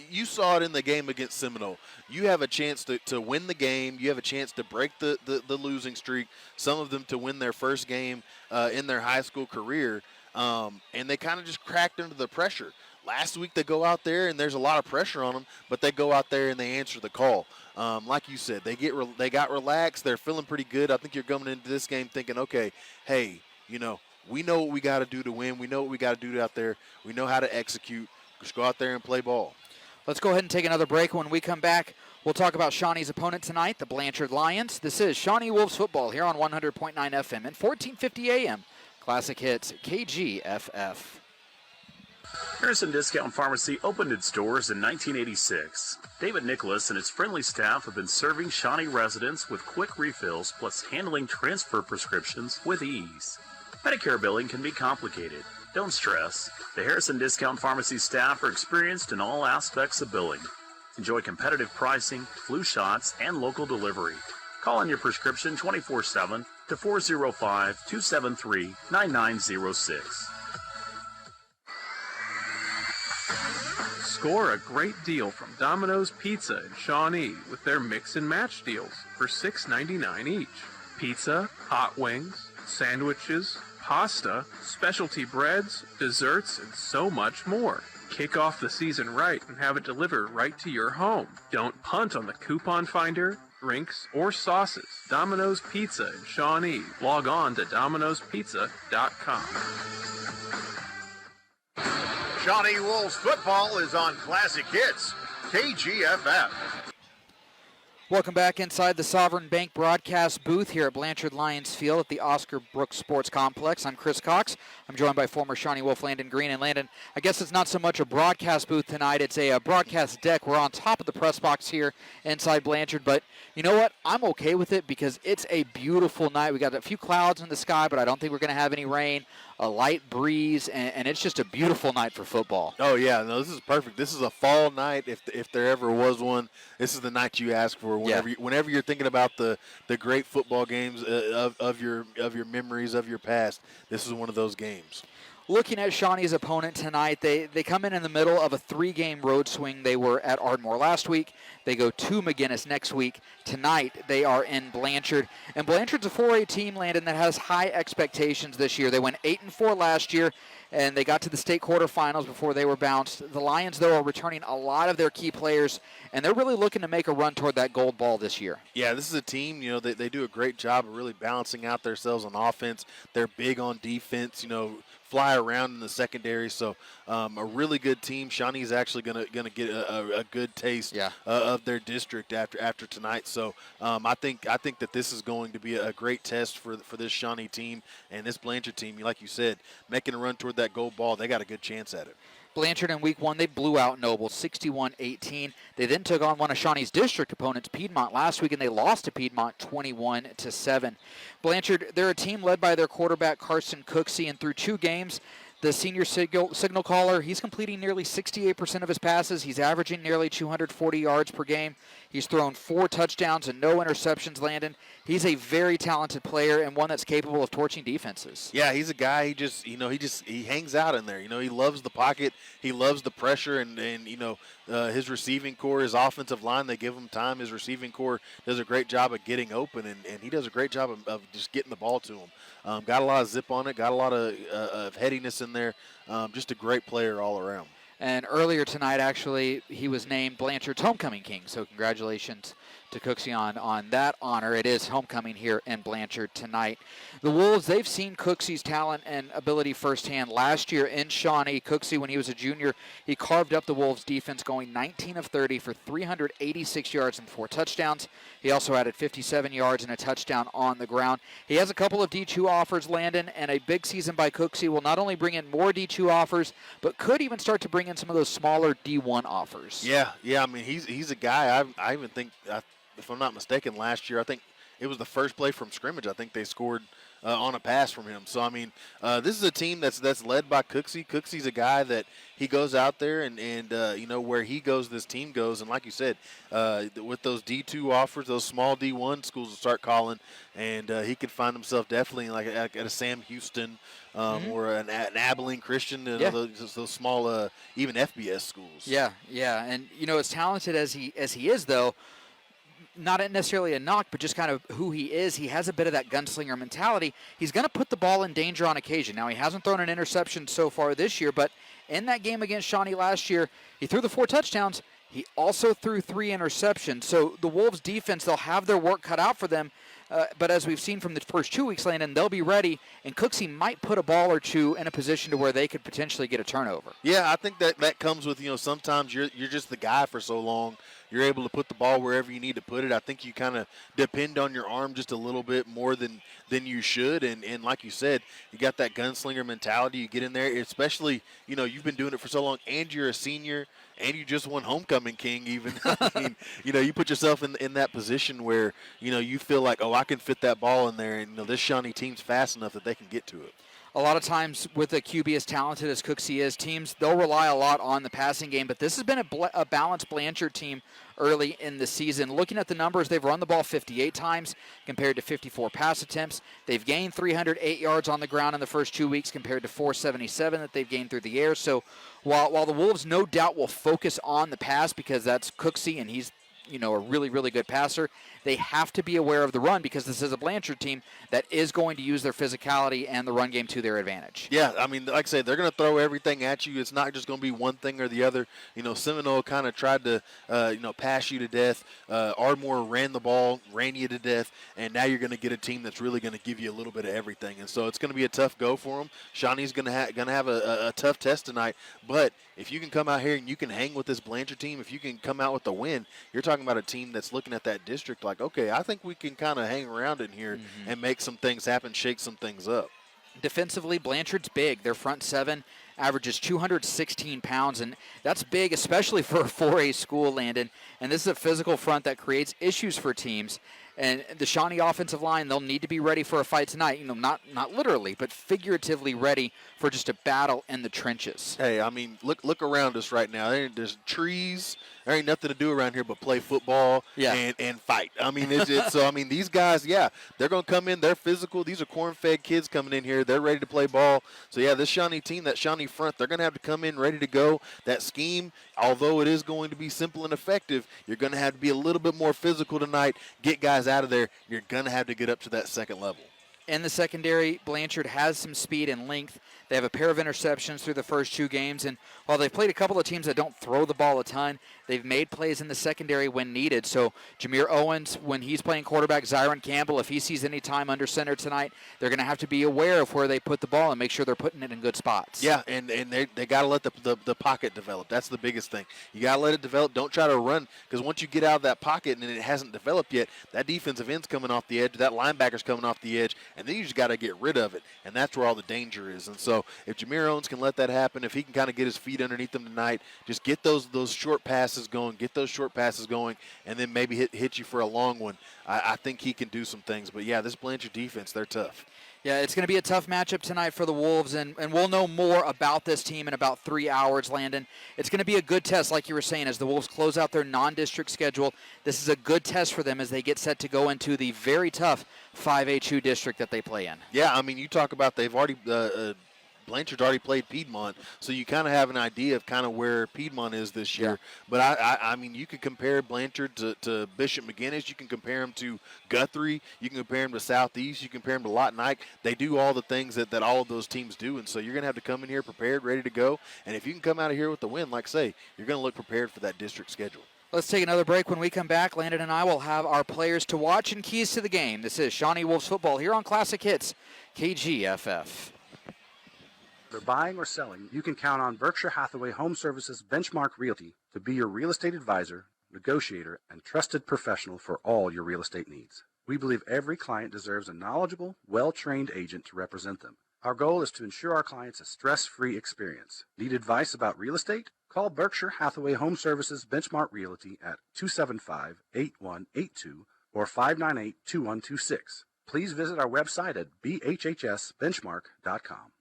you saw it in the game against Seminole. You have a chance to win the game. You have a chance to break the losing streak, some of them to win their first game in their high school career. And they kind of just cracked under the pressure. Last week they go out there and there's a lot of pressure on them, but they go out there and they answer the call. Like you said, they got relaxed. They're feeling pretty good. I think you're coming into this game thinking, okay, hey, we know what we got to do to win. We know what we got to do out there. We know how to execute. Just go out there and play ball. Let's go ahead and take another break. When we come back, we'll talk about Shawnee's opponent tonight, the Blanchard Lions. This is Shawnee Wolves football here on 100.9 FM and 1450 AM. Classic Hits, KGFF. Harrison Discount Pharmacy opened its doors in 1986. David Nicholas and his friendly staff have been serving Shawnee residents with quick refills plus handling transfer prescriptions with ease. Medicare billing can be complicated. Don't stress. The Harrison Discount Pharmacy staff are experienced in all aspects of billing. Enjoy competitive pricing, flu shots, and local delivery. Call on your prescription 24/7 to 405-273-9906. Score a great deal from Domino's Pizza in Shawnee with their mix and match deals for $6.99 each. Pizza, hot wings, sandwiches, pasta, specialty breads, desserts, and so much more. Kick off the season right and have it delivered right to your home. Don't punt on the coupon finder, drinks, or sauces. Domino's Pizza in Shawnee. Log on to dominospizza.com. Shawnee Wolves football is on Classic Hits, KGFF. Welcome back inside the Sovereign Bank broadcast booth here at Blanchard Lions Field at the Oscar Brooks Sports Complex. I'm Chris Cox. I'm joined by former Shawnee Wolf Landon Green. And Landon, I guess it's not so much a broadcast booth tonight. It's a broadcast deck. We're on top of the press box here inside Blanchard. But you know what? I'm okay with it because it's a beautiful night. We got a few clouds in the sky, but I don't think we're going to have any rain. A light breeze, and it's just a beautiful night for football. Oh, yeah. No, this is perfect. This is a fall night if there ever was one. This is the night you ask for whenever you're thinking about the great football games of your memories of your past. This is one of those games. Looking at Shawnee's opponent tonight, they come in the middle of a 3-game road swing. They were at Ardmore last week. They go to McGinnis next week. Tonight, they are in Blanchard. And Blanchard's a 4A team, Landon, that has high expectations this year. They went 8-4 last year, and they got to the state quarterfinals before they were bounced. The Lions, though, are returning a lot of their key players, and they're really looking to make a run toward that gold ball this year. Yeah, this is a team, they do a great job of really balancing out themselves on offense. They're big on defense, fly around in the secondary. So a really good team. Shawnee's actually gonna get a good taste of their district after tonight. So I think that this is going to be a great test for this Shawnee team and this Blanchard team. Like you said, making a run toward that gold ball, they got a good chance at it. Blanchard in week 1, they blew out Noble 61-18. They then took on one of Shawnee's district opponents, Piedmont, last week, and they lost to Piedmont 21-7. Blanchard, they're a team led by their quarterback, Carson Cooksey, and through 2 games, the senior signal caller, he's completing nearly 68% of his passes. He's averaging nearly 240 yards per game. He's thrown 4 touchdowns and no interceptions, Landon. He's a very talented player and one that's capable of torching defenses. Yeah, he's a guy, he hangs out in there. He loves the pocket. He loves the pressure and his receiving core, his offensive line, they give him time. His receiving core does a great job of getting open, and he does a great job of just getting the ball to him. Got a lot of zip on it, got a lot of headiness in there. Just a great player all around. And earlier tonight, actually, he was named Blanchard's Homecoming King. So congratulations to Cooksey on that honor. It is homecoming here in Blanchard tonight. The Wolves, they've seen Cooksey's talent and ability firsthand. Last year in Shawnee, Cooksey, when he was a junior, he carved up the Wolves' defense, going 19 of 30 for 386 yards and 4 touchdowns. He also added 57 yards and a touchdown on the ground. He has a couple of D2 offers, Landon, and a big season by Cooksey will not only bring in more D2 offers, but could even start to bring in some of those smaller D1 offers. Yeah. I mean, he's a guy. I even think, if I'm not mistaken, last year, I think it was the first play from scrimmage. I think they scored on a pass from him. So, I mean, this is a team that's led by Cooksey. Cooksey's a guy that he goes out there and where he goes, this team goes. And like you said, with those D2 offers, those small D1 schools will start calling, and he could find himself definitely like at a Sam Houston or an Abilene Christian, those small, even FBS schools. Yeah. And, as talented as he is, though, not necessarily a knock, but just kind of who he is. He has a bit of that gunslinger mentality. He's going to put the ball in danger on occasion. Now, he hasn't thrown an interception so far this year, but in that game against Shawnee last year, he threw the 4 touchdowns. He also threw 3 interceptions. So the Wolves' defense, they'll have their work cut out for them. But as we've seen from the first 2 weeks, Landon, they'll be ready, and Cooksey might put a ball or two in a position to where they could potentially get a turnover. Yeah, I think that comes with, sometimes you're just the guy for so long. You're able to put the ball wherever you need to put it. I think you kind of depend on your arm just a little bit more than you should. And like you said, you got that gunslinger mentality. You get in there, especially, you've been doing it for so long, and you're a senior, and you just won Homecoming King even. I mean, you put yourself in that position where, you feel like, I can fit that ball in there, and, this Shawnee team's fast enough that they can get to it. A lot of times with a QB as talented as Cooksey is, teams, they'll rely a lot on the passing game, but this has been a balanced Blanchard team early in the season. Looking at the numbers, they've run the ball 58 times compared to 54 pass attempts. They've gained 308 yards on the ground in the first 2 weeks compared to 477 that they've gained through the air. So while the Wolves no doubt will focus on the pass because that's Cooksey and he's a really, really good passer, they have to be aware of the run because this is a Blanchard team that is going to use their physicality and the run game to their advantage. Yeah, I mean, like I said, they're going to throw everything at you. It's not just going to be one thing or the other. Seminole kind of tried to, pass you to death. Ardmore ran the ball, ran you to death, and now you're going to get a team that's really going to give you a little bit of everything. And so it's going to be a tough go for them. Shawnee's going to have a tough test tonight, but if you can come out here and you can hang with this Blanchard team, if you can come out with the win, you're talking talking about a team that's looking at that district like, okay, I think we can kind of hang around in here and make some things happen, shake some things up. Defensively, Blanchard's big. Their front seven averages 216 pounds, and that's big, especially for a 4A school, Landon. And this is a physical front that creates issues for teams. And the Shawnee offensive line, they'll need to be ready for a fight tonight. Not literally, but figuratively ready for just a battle in the trenches. Hey, I mean, look around us right now. There's trees. There ain't nothing to do around here but play football and fight. I mean, so I mean, these guys, they're going to come in. They're physical. These are corn-fed kids coming in here. They're ready to play ball. So, this Shawnee team, that Shawnee front, they're going to have to come in ready to go. That scheme, although it is going to be simple and effective, you're going to have to be a little bit more physical tonight, get guys out of there. You're going to have to get up to that second level. In the secondary, Blanchard has some speed and length. They have a pair of interceptions through the first 2 games, and while they've played a couple of teams that don't throw the ball a ton, they've made plays in the secondary when needed. So Jameer Owens, when he's playing quarterback, Zyron Campbell, if he sees any time under center tonight, they're going to have to be aware of where they put the ball and make sure they're putting it in good spots. Yeah, and they got to let the pocket develop. That's the biggest thing. You got to let it develop. Don't try to run, because once you get out of that pocket and it hasn't developed yet, that defensive end's coming off the edge, that linebacker's coming off the edge, and then you just got to get rid of it, and that's where all the danger is. And so if Jameer Owens can let that happen, if he can kind of get his feet underneath him tonight, just get those short passes going, and then maybe hit you for a long one. I think he can do some things. But, this Blanchard defense, they're tough. Yeah, it's going to be a tough matchup tonight for the Wolves, and we'll know more about this team in about 3 hours, Landon. It's going to be a good test, like you were saying, as the Wolves close out their non-district schedule. This is a good test for them as they get set to go into the very tough 5A2 district that they play in. Yeah, I mean, you talk about they've already Blanchard's already played Piedmont, so you kind of have an idea of kind of where Piedmont is this year. But, I mean, you could compare Blanchard to Bishop McGinnis. You can compare him to Guthrie. You can compare him to Southeast. You can compare him to Lawton Ike. They do all the things that all of those teams do, and so you're going to have to come in here prepared, ready to go. And if you can come out of here with the win, like I say, you're going to look prepared for that district schedule. Let's take another break. When we come back, Landon and I will have our players to watch and keys to the game. This is Shawnee Wolves football here on Classic Hits, KGFF. Whether buying or selling, you can count on Berkshire Hathaway Home Services Benchmark Realty to be your real estate advisor, negotiator, and trusted professional for all your real estate needs. We believe every client deserves a knowledgeable, well-trained agent to represent them. Our goal is to ensure our clients a stress-free experience. Need advice about real estate? Call Berkshire Hathaway Home Services Benchmark Realty at 275-8182 or 598-2126. Please visit our website at bhhsbenchmark.com.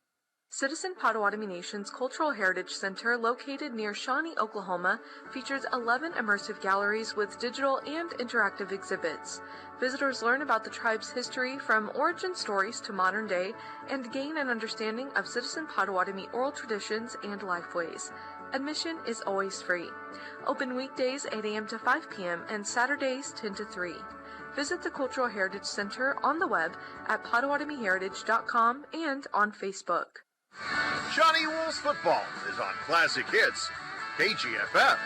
Citizen Potawatomi Nation's Cultural Heritage Center, located near Shawnee, Oklahoma, features 11 immersive galleries with digital and interactive exhibits. Visitors learn about the tribe's history from origin stories to modern day and gain an understanding of Citizen Potawatomi oral traditions and lifeways. Admission is always free. Open weekdays 8 a.m. to 5 p.m. and Saturdays 10 to 3. Visit the Cultural Heritage Center on the web at PotawatomiHeritage.com and on Facebook. Shawnee Wolves football is on Classic Hits, KGFF.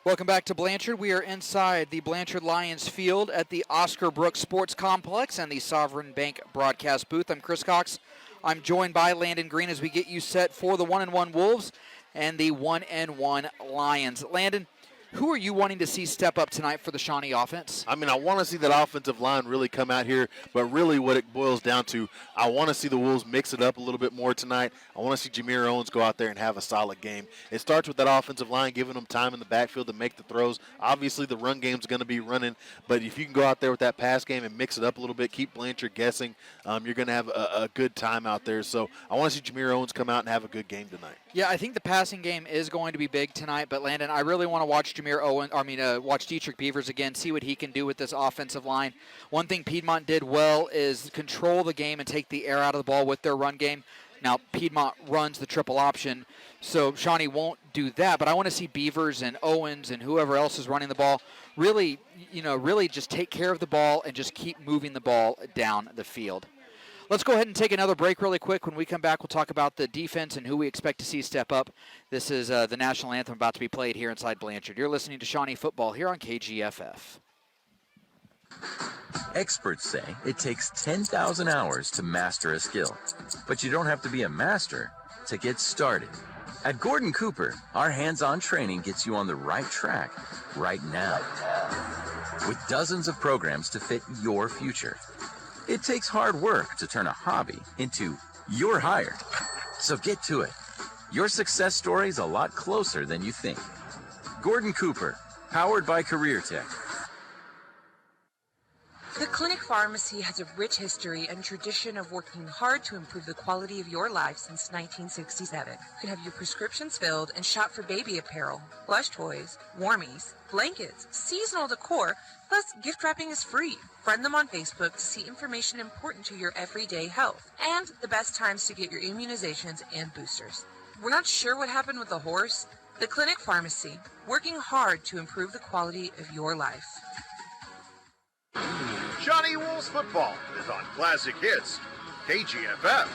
Welcome back to Blanchard. We are inside the Blanchard Lions field at the Oscar Brooks Sports Complex and the Sovereign Bank broadcast booth. I'm Chris Cox. I'm joined by Landon Green as we get you set for the 1-1 Wolves and the 1-1 Lions. Landon, who are you wanting to see step up tonight for the Shawnee offense? I mean, I want to see that offensive line really come out here, but really what it boils down to, I want to see the Wolves mix it up a little bit more tonight. I want to see Jameer Owens go out there and have a solid game. It starts with that offensive line, giving them time in the backfield to make the throws. Obviously, the run game's going to be running, but if you can go out there with that pass game and mix it up a little bit, keep Blanchard guessing, you're going to have a good time out there. So I want to see Jameer Owens come out and have a good game tonight. Yeah, I think the passing game is going to be big tonight, but Landon, I really want to watch watch Dietrich Beavers again, see what he can do with this offensive line. One thing Piedmont did well is control the game and take the air out of the ball with their run game. Now, Piedmont runs the triple option, so Shawnee won't do that, but I want to see Beavers and Owens and whoever else is running the ball really just take care of the ball and just keep moving the ball down the field. Let's go ahead and take another break really quick. When we come back, we'll talk about the defense and who we expect to see step up. This is the national anthem about to be played here inside Blanchard. You're listening to Shawnee Football here on KGFF. Experts say it takes 10,000 hours to master a skill, but you don't have to be a master to get started. At Gordon Cooper, our hands-on training gets you on the right track right now, with dozens of programs to fit your future. It takes hard work to turn a hobby into your hire. So get to it. Your success story's a lot closer than you think. Gordon Cooper, powered by Career Tech. The Clinic Pharmacy has a rich history and tradition of working hard to improve the quality of your life since 1967. You can have your prescriptions filled and shop for baby apparel, plush toys, warmies, blankets, seasonal decor, plus gift wrapping is free. Friend them on Facebook to see information important to your everyday health and the best times to get your immunizations and boosters. We're not sure what happened with the horse. The Clinic Pharmacy, working hard to improve the quality of your life. Shawnee Wolves football is on Classic Hits, KGFF.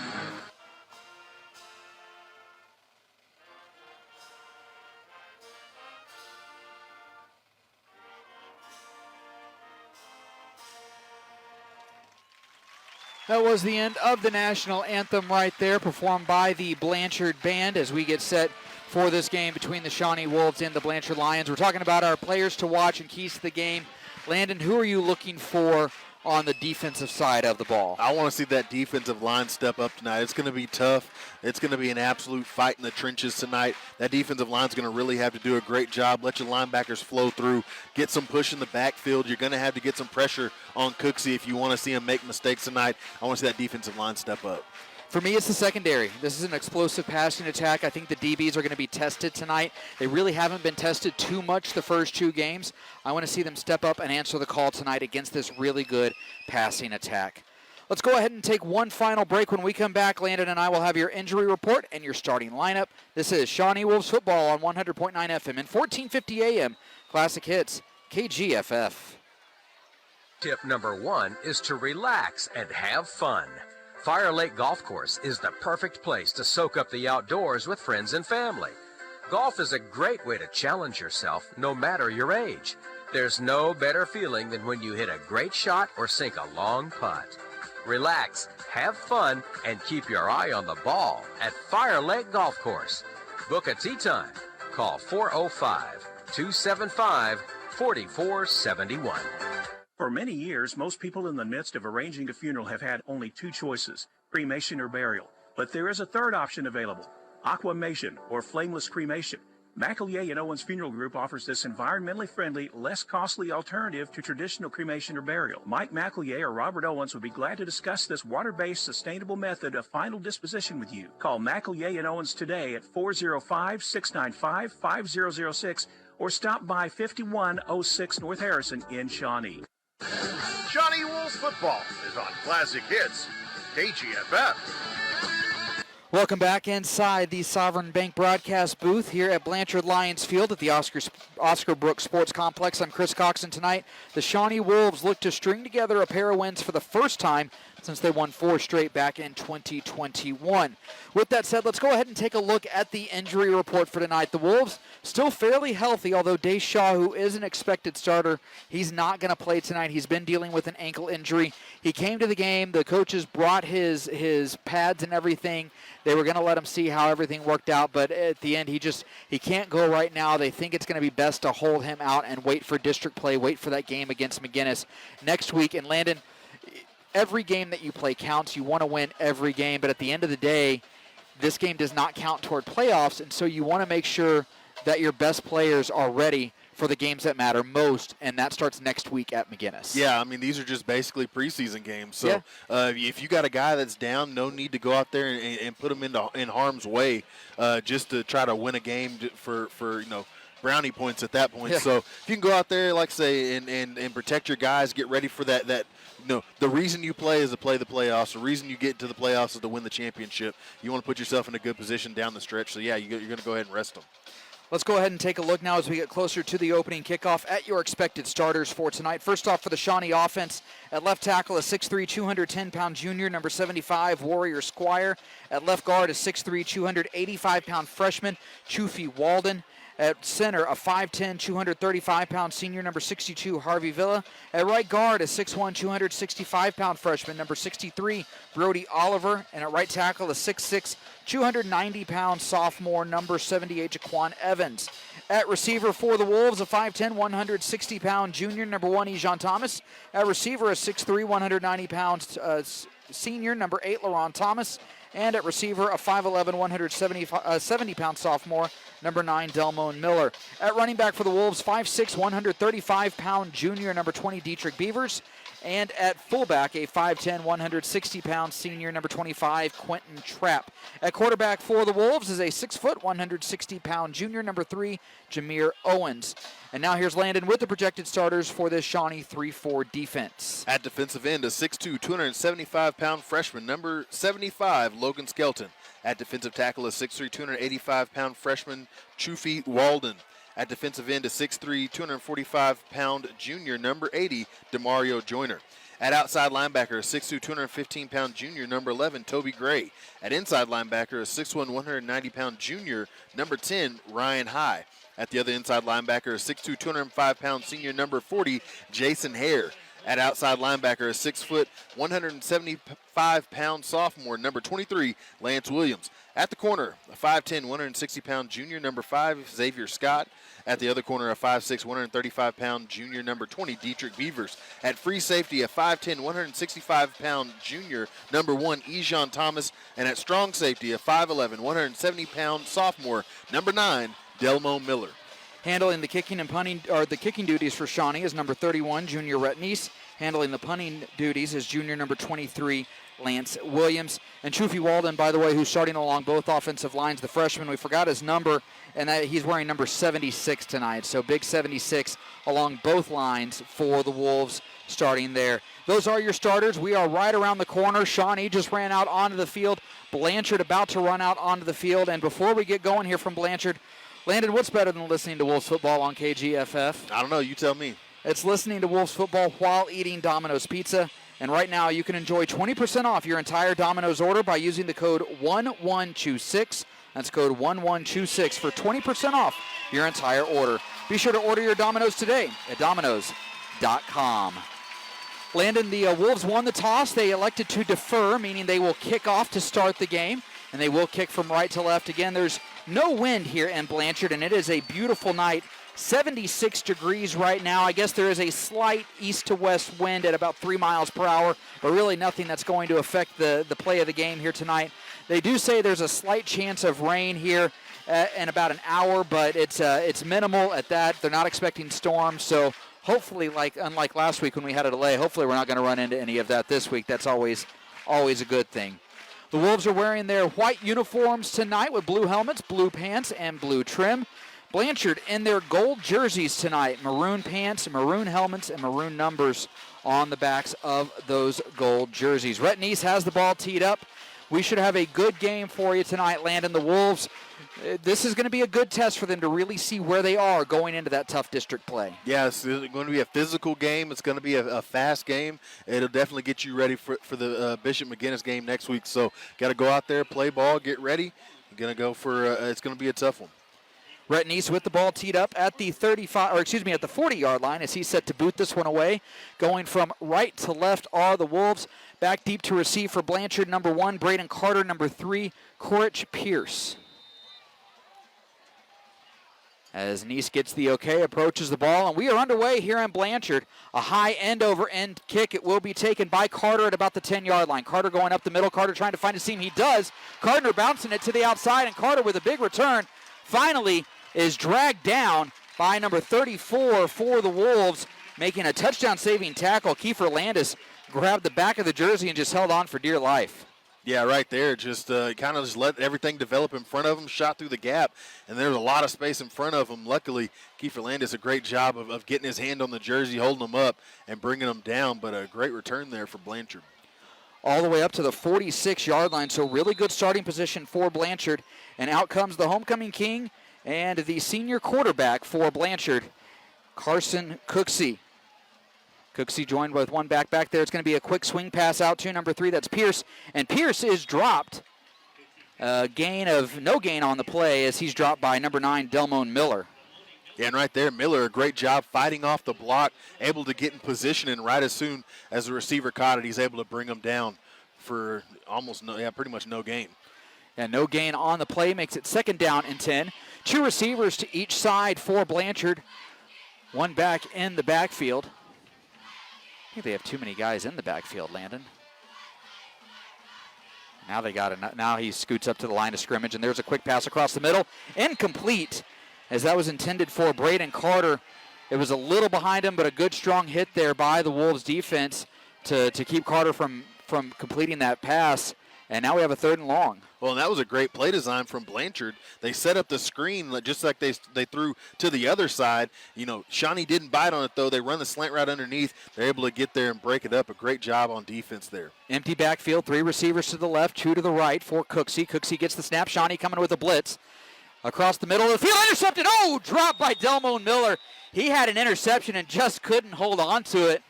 That was the end of the national anthem right there, performed by the Blanchard Band as we get set for this game between the Shawnee Wolves and the Blanchard Lions. We're talking about our players to watch and keys to the game. Landon, who are you looking for on the defensive side of the ball? I want to see that defensive line step up tonight. It's going to be tough. It's going to be an absolute fight in the trenches tonight. That defensive line is going to really have to do a great job. Let your linebackers flow through. Get some push in the backfield. You're going to have to get some pressure on Cooksey if you want to see him make mistakes tonight. I want to see that defensive line step up. For me, it's the secondary. This is an explosive passing attack. I think the DBs are going to be tested tonight. They really haven't been tested too much the first two games. I want to see them step up and answer the call tonight against this really good passing attack. Let's go ahead and take one final break. When we come back, Landon and I will have your injury report and your starting lineup. This is Shawnee Wolves football on 100.9 FM and 1450 AM. Classic Hits, KGFF. Tip number 1 is to relax and have fun. Fire Lake Golf Course is the perfect place to soak up the outdoors with friends and family. Golf is a great way to challenge yourself, no matter your age. There's no better feeling than when you hit a great shot or sink a long putt. Relax, have fun, and keep your eye on the ball at Fire Lake Golf Course. Book a tee time. Call 405-275-4471. For many years, most people in the midst of arranging a funeral have had only two choices, cremation or burial. But there is a third option available, aquamation or flameless cremation. McEllier and Owens Funeral Group offers this environmentally friendly, less costly alternative to traditional cremation or burial. Mike McEllier or Robert Owens would be glad to discuss this water-based, sustainable method of final disposition with you. Call McEllier and Owens today at 405-695-5006 or stop by 5106 North Harrison in Shawnee. Shawnee Wolves football is on Classic Hits, KGFF. Welcome back inside the Sovereign Bank broadcast booth here at Blanchard Lions Field at the Oscar Brooks Sports Complex. I'm Chris Coxon tonight. The Shawnee Wolves look to string together a pair of wins for the first time since they won 4 straight back in 2021. With that said, let's go ahead and take a look at the injury report for tonight. The Wolves still fairly healthy, although Day Shaw, who is an expected starter, he's not going to play tonight. He's been dealing with an ankle injury. He came to the game. The coaches brought his pads and everything. They were going to let him see how everything worked out, but at the end, he can't go right now. They think it's going to be best to hold him out and wait for district play, wait for that game against McGinnis next week. And Landon, every game that you play counts. You want to win every game, but at the end of the day, this game does not count toward playoffs, and so you want to make sure that your best players are ready for the games that matter most, and that starts next week at McGinnis. Yeah, I mean, these are just basically preseason games. So if you got a guy that's down, no need to go out there and put him in harm's way just to try to win a game for brownie points at that point. Yeah. So if you can go out there, like I say, and protect your guys, get ready for that the reason you play is to play the playoffs. The reason you get to the playoffs is to win the championship. You want to put yourself in a good position down the stretch. So, yeah, you're going to go ahead and rest them. Let's go ahead and take a look now as we get closer to the opening kickoff at your expected starters for tonight. First off, for the Shawnee offense, at left tackle, a 6'3", 210-pound junior, number 75, Warrior Squire. At left guard, a 6'3", 285-pound freshman, Chufi Walden. At center, a 5'10", 235-pound senior, number 62, Harvey Villa. At right guard, a 6'1", 265-pound freshman, number 63, Brody Oliver. And at right tackle, a 6'6", 290-pound sophomore, number 78, Jaquan Evans. At receiver for the Wolves, a 5'10", 160-pound junior, number 1, Ejon Thomas. At receiver, a 6'3", 190-pound senior, number 8, LaRon Thomas. And at receiver, a 5'11", 170-pound sophomore, number 9, Delmone Miller. At running back for the Wolves, 5'6", 135-pound junior, number 20, Dietrich Beavers. And at fullback, a 5'10", 160-pound senior, number 25, Quentin Trapp. At quarterback for the Wolves is a 6', 160-pound junior, number 3, Jameer Owens. And now here's Landon with the projected starters for this Shawnee 3-4 defense. At defensive end, a 6'2", 275-pound freshman, number 75, Logan Skelton. At defensive tackle, a 6'3", 285-pound freshman, Chufi Walden. At defensive end, a 6'3", 245-pound junior, number 80, Demario Joyner. At outside linebacker, a 6'2", 215-pound junior, number 11, Toby Gray. At inside linebacker, a 6'1", 190-pound junior, number 10, Ryan High. At the other inside linebacker, a 6'2", 205-pound senior, number 40, Jason Hare. At outside linebacker, a 6 foot, 175-pound sophomore, number 23, Lance Williams. At the corner, a 5'10", 160-pound junior, number 5, Xavier Scott. At the other corner, a 5'6", 135-pound junior, number 20, Dietrich Beavers. At free safety, a 5'10", 165-pound junior, number 1, Ejon Thomas. And at strong safety, a 5'11", 170-pound sophomore, number 9, Delmo Miller. Handling the kicking and punting, or the kicking duties for Shawnee is number 31, Junior Rhett Neese. Handling the punting duties is junior number 23, Lance Williams. And Chufi Walden, by the way, who's starting along both offensive lines, the freshman. We forgot his number, and that he's wearing number 76 tonight. So big 76 along both lines for the Wolves starting there. Those are your starters. We are right around the corner. Shawnee just ran out onto the field. Blanchard about to run out onto the field. And before we get going here from Blanchard, Landon, what's better than listening to Wolves football on KGFF? I don't know. You tell me. It's listening to Wolves football while eating Domino's Pizza. And right now, you can enjoy 20% off your entire Domino's order by using the code 1126. That's code 1126 for 20% off your entire order. Be sure to order your Domino's today at Domino's.com. Landon, the Wolves won the toss. They elected to defer, meaning they will kick off to start the game. And they will kick from right to left. Again, there's no wind here in Blanchard, and it is a beautiful night. 76 degrees right now. I guess there is a slight east to west wind at about 3 miles per hour, but really nothing that's going to affect the play of the game here tonight. They do say there's a slight chance of rain here in about an hour, but it's minimal at that. They're not expecting storms, so hopefully, unlike last week when we had a delay, hopefully we're not going to run into any of that this week. That's always a good thing. The Wolves are wearing their white uniforms tonight with blue helmets, blue pants, and blue trim. Blanchard in their gold jerseys tonight, maroon pants, maroon helmets, and maroon numbers on the backs of those gold jerseys. Rhett Neese has the ball teed up. We should have a good game for you tonight, Landon. The Wolves, this is going to be a good test for them to really see where they are going into that tough district play. Yeah, it's going to be a physical game. It's going to be a fast game. It'll definitely get you ready for the Bishop McGinnis game next week. So got to go out there, play ball, get ready. You're going to go for it's going to be a tough one. Rhett Neese with the ball teed up at the 40-yard line as he's set to boot this one away. Going from right to left are the Wolves. Back deep to receive for Blanchard, number 1, Braden Carter, number 3, Corich Pierce. As Neese gets the okay, approaches the ball, and we are underway here in Blanchard. A high end-over-end kick. It will be taken by Carter at about the 10-yard line. Carter going up the middle. Carter trying to find a seam. He does. Gardner bouncing it to the outside, and Carter with a big return finally is dragged down by number 34 for the Wolves, making a touchdown-saving tackle. Kiefer Landis grabbed the back of the jersey and just held on for dear life. Yeah, right there. Just kind of just let everything develop in front of him, shot through the gap, and there was a lot of space in front of him. Luckily, Kiefer Landis a great job of getting his hand on the jersey, holding him up, and bringing him down, but a great return there for Blanchard. All the way up to the 46-yard line, so really good starting position for Blanchard. And out comes the homecoming king and the senior quarterback for Blanchard, Carson Cooksey. Cooksey joined with one back there. It's going to be a quick swing pass out to number 3. That's Pierce. And Pierce is dropped. No gain on the play as he's dropped by number 9, Delmone Miller. Yeah, and right there, Miller, a great job fighting off the block, able to get in position, and right as soon as the receiver caught it, he's able to bring him down for pretty much no gain. And no gain on the play makes it 2nd down and 10. 2 receivers to each side for Blanchard. 1 back in the backfield. I think they have too many guys in the backfield, Landon. Now he scoots up to the line of scrimmage, and there's a quick pass across the middle. Incomplete, as that was intended for Braden Carter. It was a little behind him, but a good strong hit there by the Wolves defense to keep Carter from completing that pass. And now we have a 3rd and long. Well, and that was a great play design from Blanchard. They set up the screen just like they threw to the other side. Shawnee didn't bite on it, though. They run the slant route underneath. They're able to get there and break it up. A great job on defense there. Empty backfield, 3 receivers to the left, 2 to the right for Cooksey. Cooksey gets the snap. Shawnee coming with a blitz. Across the middle of the field, intercepted. Oh, dropped by Delmone Miller. He had an interception and just couldn't hold on to it.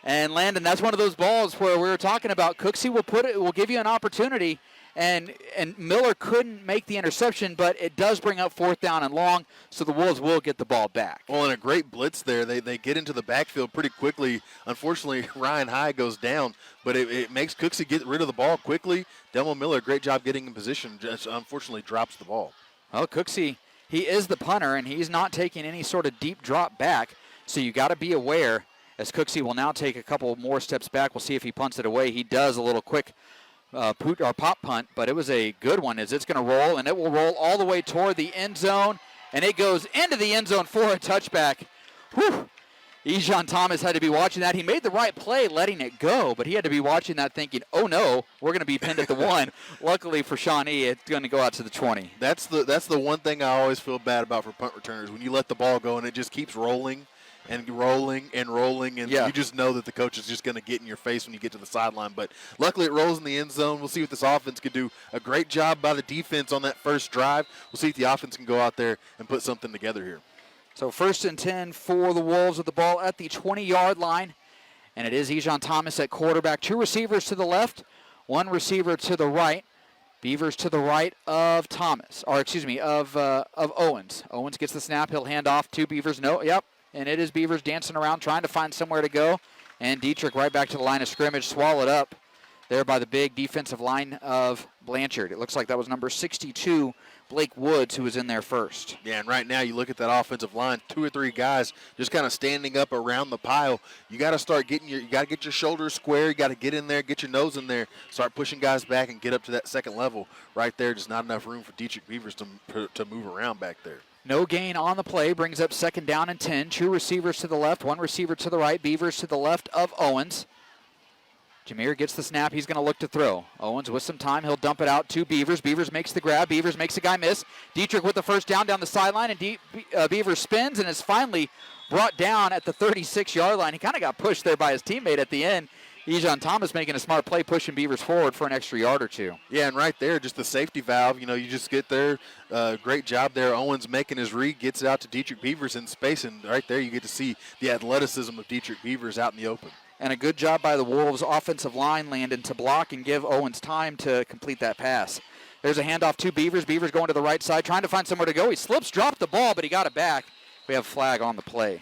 And Landon, that's one of those balls where we were talking about. Cooksey will give you an opportunity, and Miller couldn't make the interception, but it does bring up 4th down and long, so the Wolves will get the ball back. Well, and a great blitz there. They get into the backfield pretty quickly. Unfortunately, Ryan High goes down, but it makes Cooksey get rid of the ball quickly. Delmone Miller, great job getting in position, just unfortunately drops the ball. Well, Cooksey, he is the punter, and he's not taking any sort of deep drop back, so you got to be aware. As Cooksey will now take a couple more steps back. We'll see if he punts it away. He does a little quick pop punt, but it was a good one as it's going to roll, and it will roll all the way toward the end zone, and it goes into the end zone for a touchback. Whew. Ejon Thomas had to be watching that. He made the right play letting it go, but he had to be watching that thinking, oh, no, we're going to be pinned at the 1. Luckily for Shawnee, it's going to go out to the 20. That's the one thing I always feel bad about for punt returners, when you let the ball go and it just keeps rolling. And rolling, and you just know that the coach is just going to get in your face when you get to the sideline. But luckily it rolls in the end zone. We'll see what this offense can do. A great job by the defense on that first drive. We'll see if the offense can go out there and put something together here. So 1st and 10 for the Wolves with the ball at the 20-yard line. And it is Ejon Thomas at quarterback. 2 receivers to the left, 1 receiver to the right. Beavers to the right of Owens. Owens gets the snap. He'll hand off to Beavers. And it is Beavers dancing around, trying to find somewhere to go. And Dietrich right back to the line of scrimmage, swallowed up there by the big defensive line of Blanchard. It looks like that was number 62, Blake Woods, who was in there first. Yeah, and right now you look at that offensive line, 2 or 3 guys just kind of standing up around the pile. You got to start you got to get your shoulders square. You got to get in there, get your nose in there, start pushing guys back and get up to that 2nd level. Right there, just not enough room for Dietrich Beavers to move around back there. No gain on the play, brings up 2nd down and 10. 2 receivers to the left, 1 receiver to the right. Beavers to the left of Owens. Jameer gets the snap. He's going to look to throw. Owens with some time. He'll dump it out to Beavers. Beavers makes the grab. Beavers makes a guy miss. Dietrich with the 1st down the sideline, and Beavers spins and is finally brought down at the 36-yard line. He kind of got pushed there by his teammate at the end. Ejon Thomas making a smart play, pushing Beavers forward for an extra yard or 2. Yeah, and right there, just the safety valve. You just get there. Great job there. Owens making his read, gets it out to Dietrich Beavers in space, and right there you get to see the athleticism of Dietrich Beavers out in the open. And a good job by the Wolves' offensive line, Landon, to block and give Owens time to complete that pass. There's a handoff to Beavers. Beavers going to the right side, trying to find somewhere to go. He slips, dropped the ball, but he got it back. We have a flag on the play.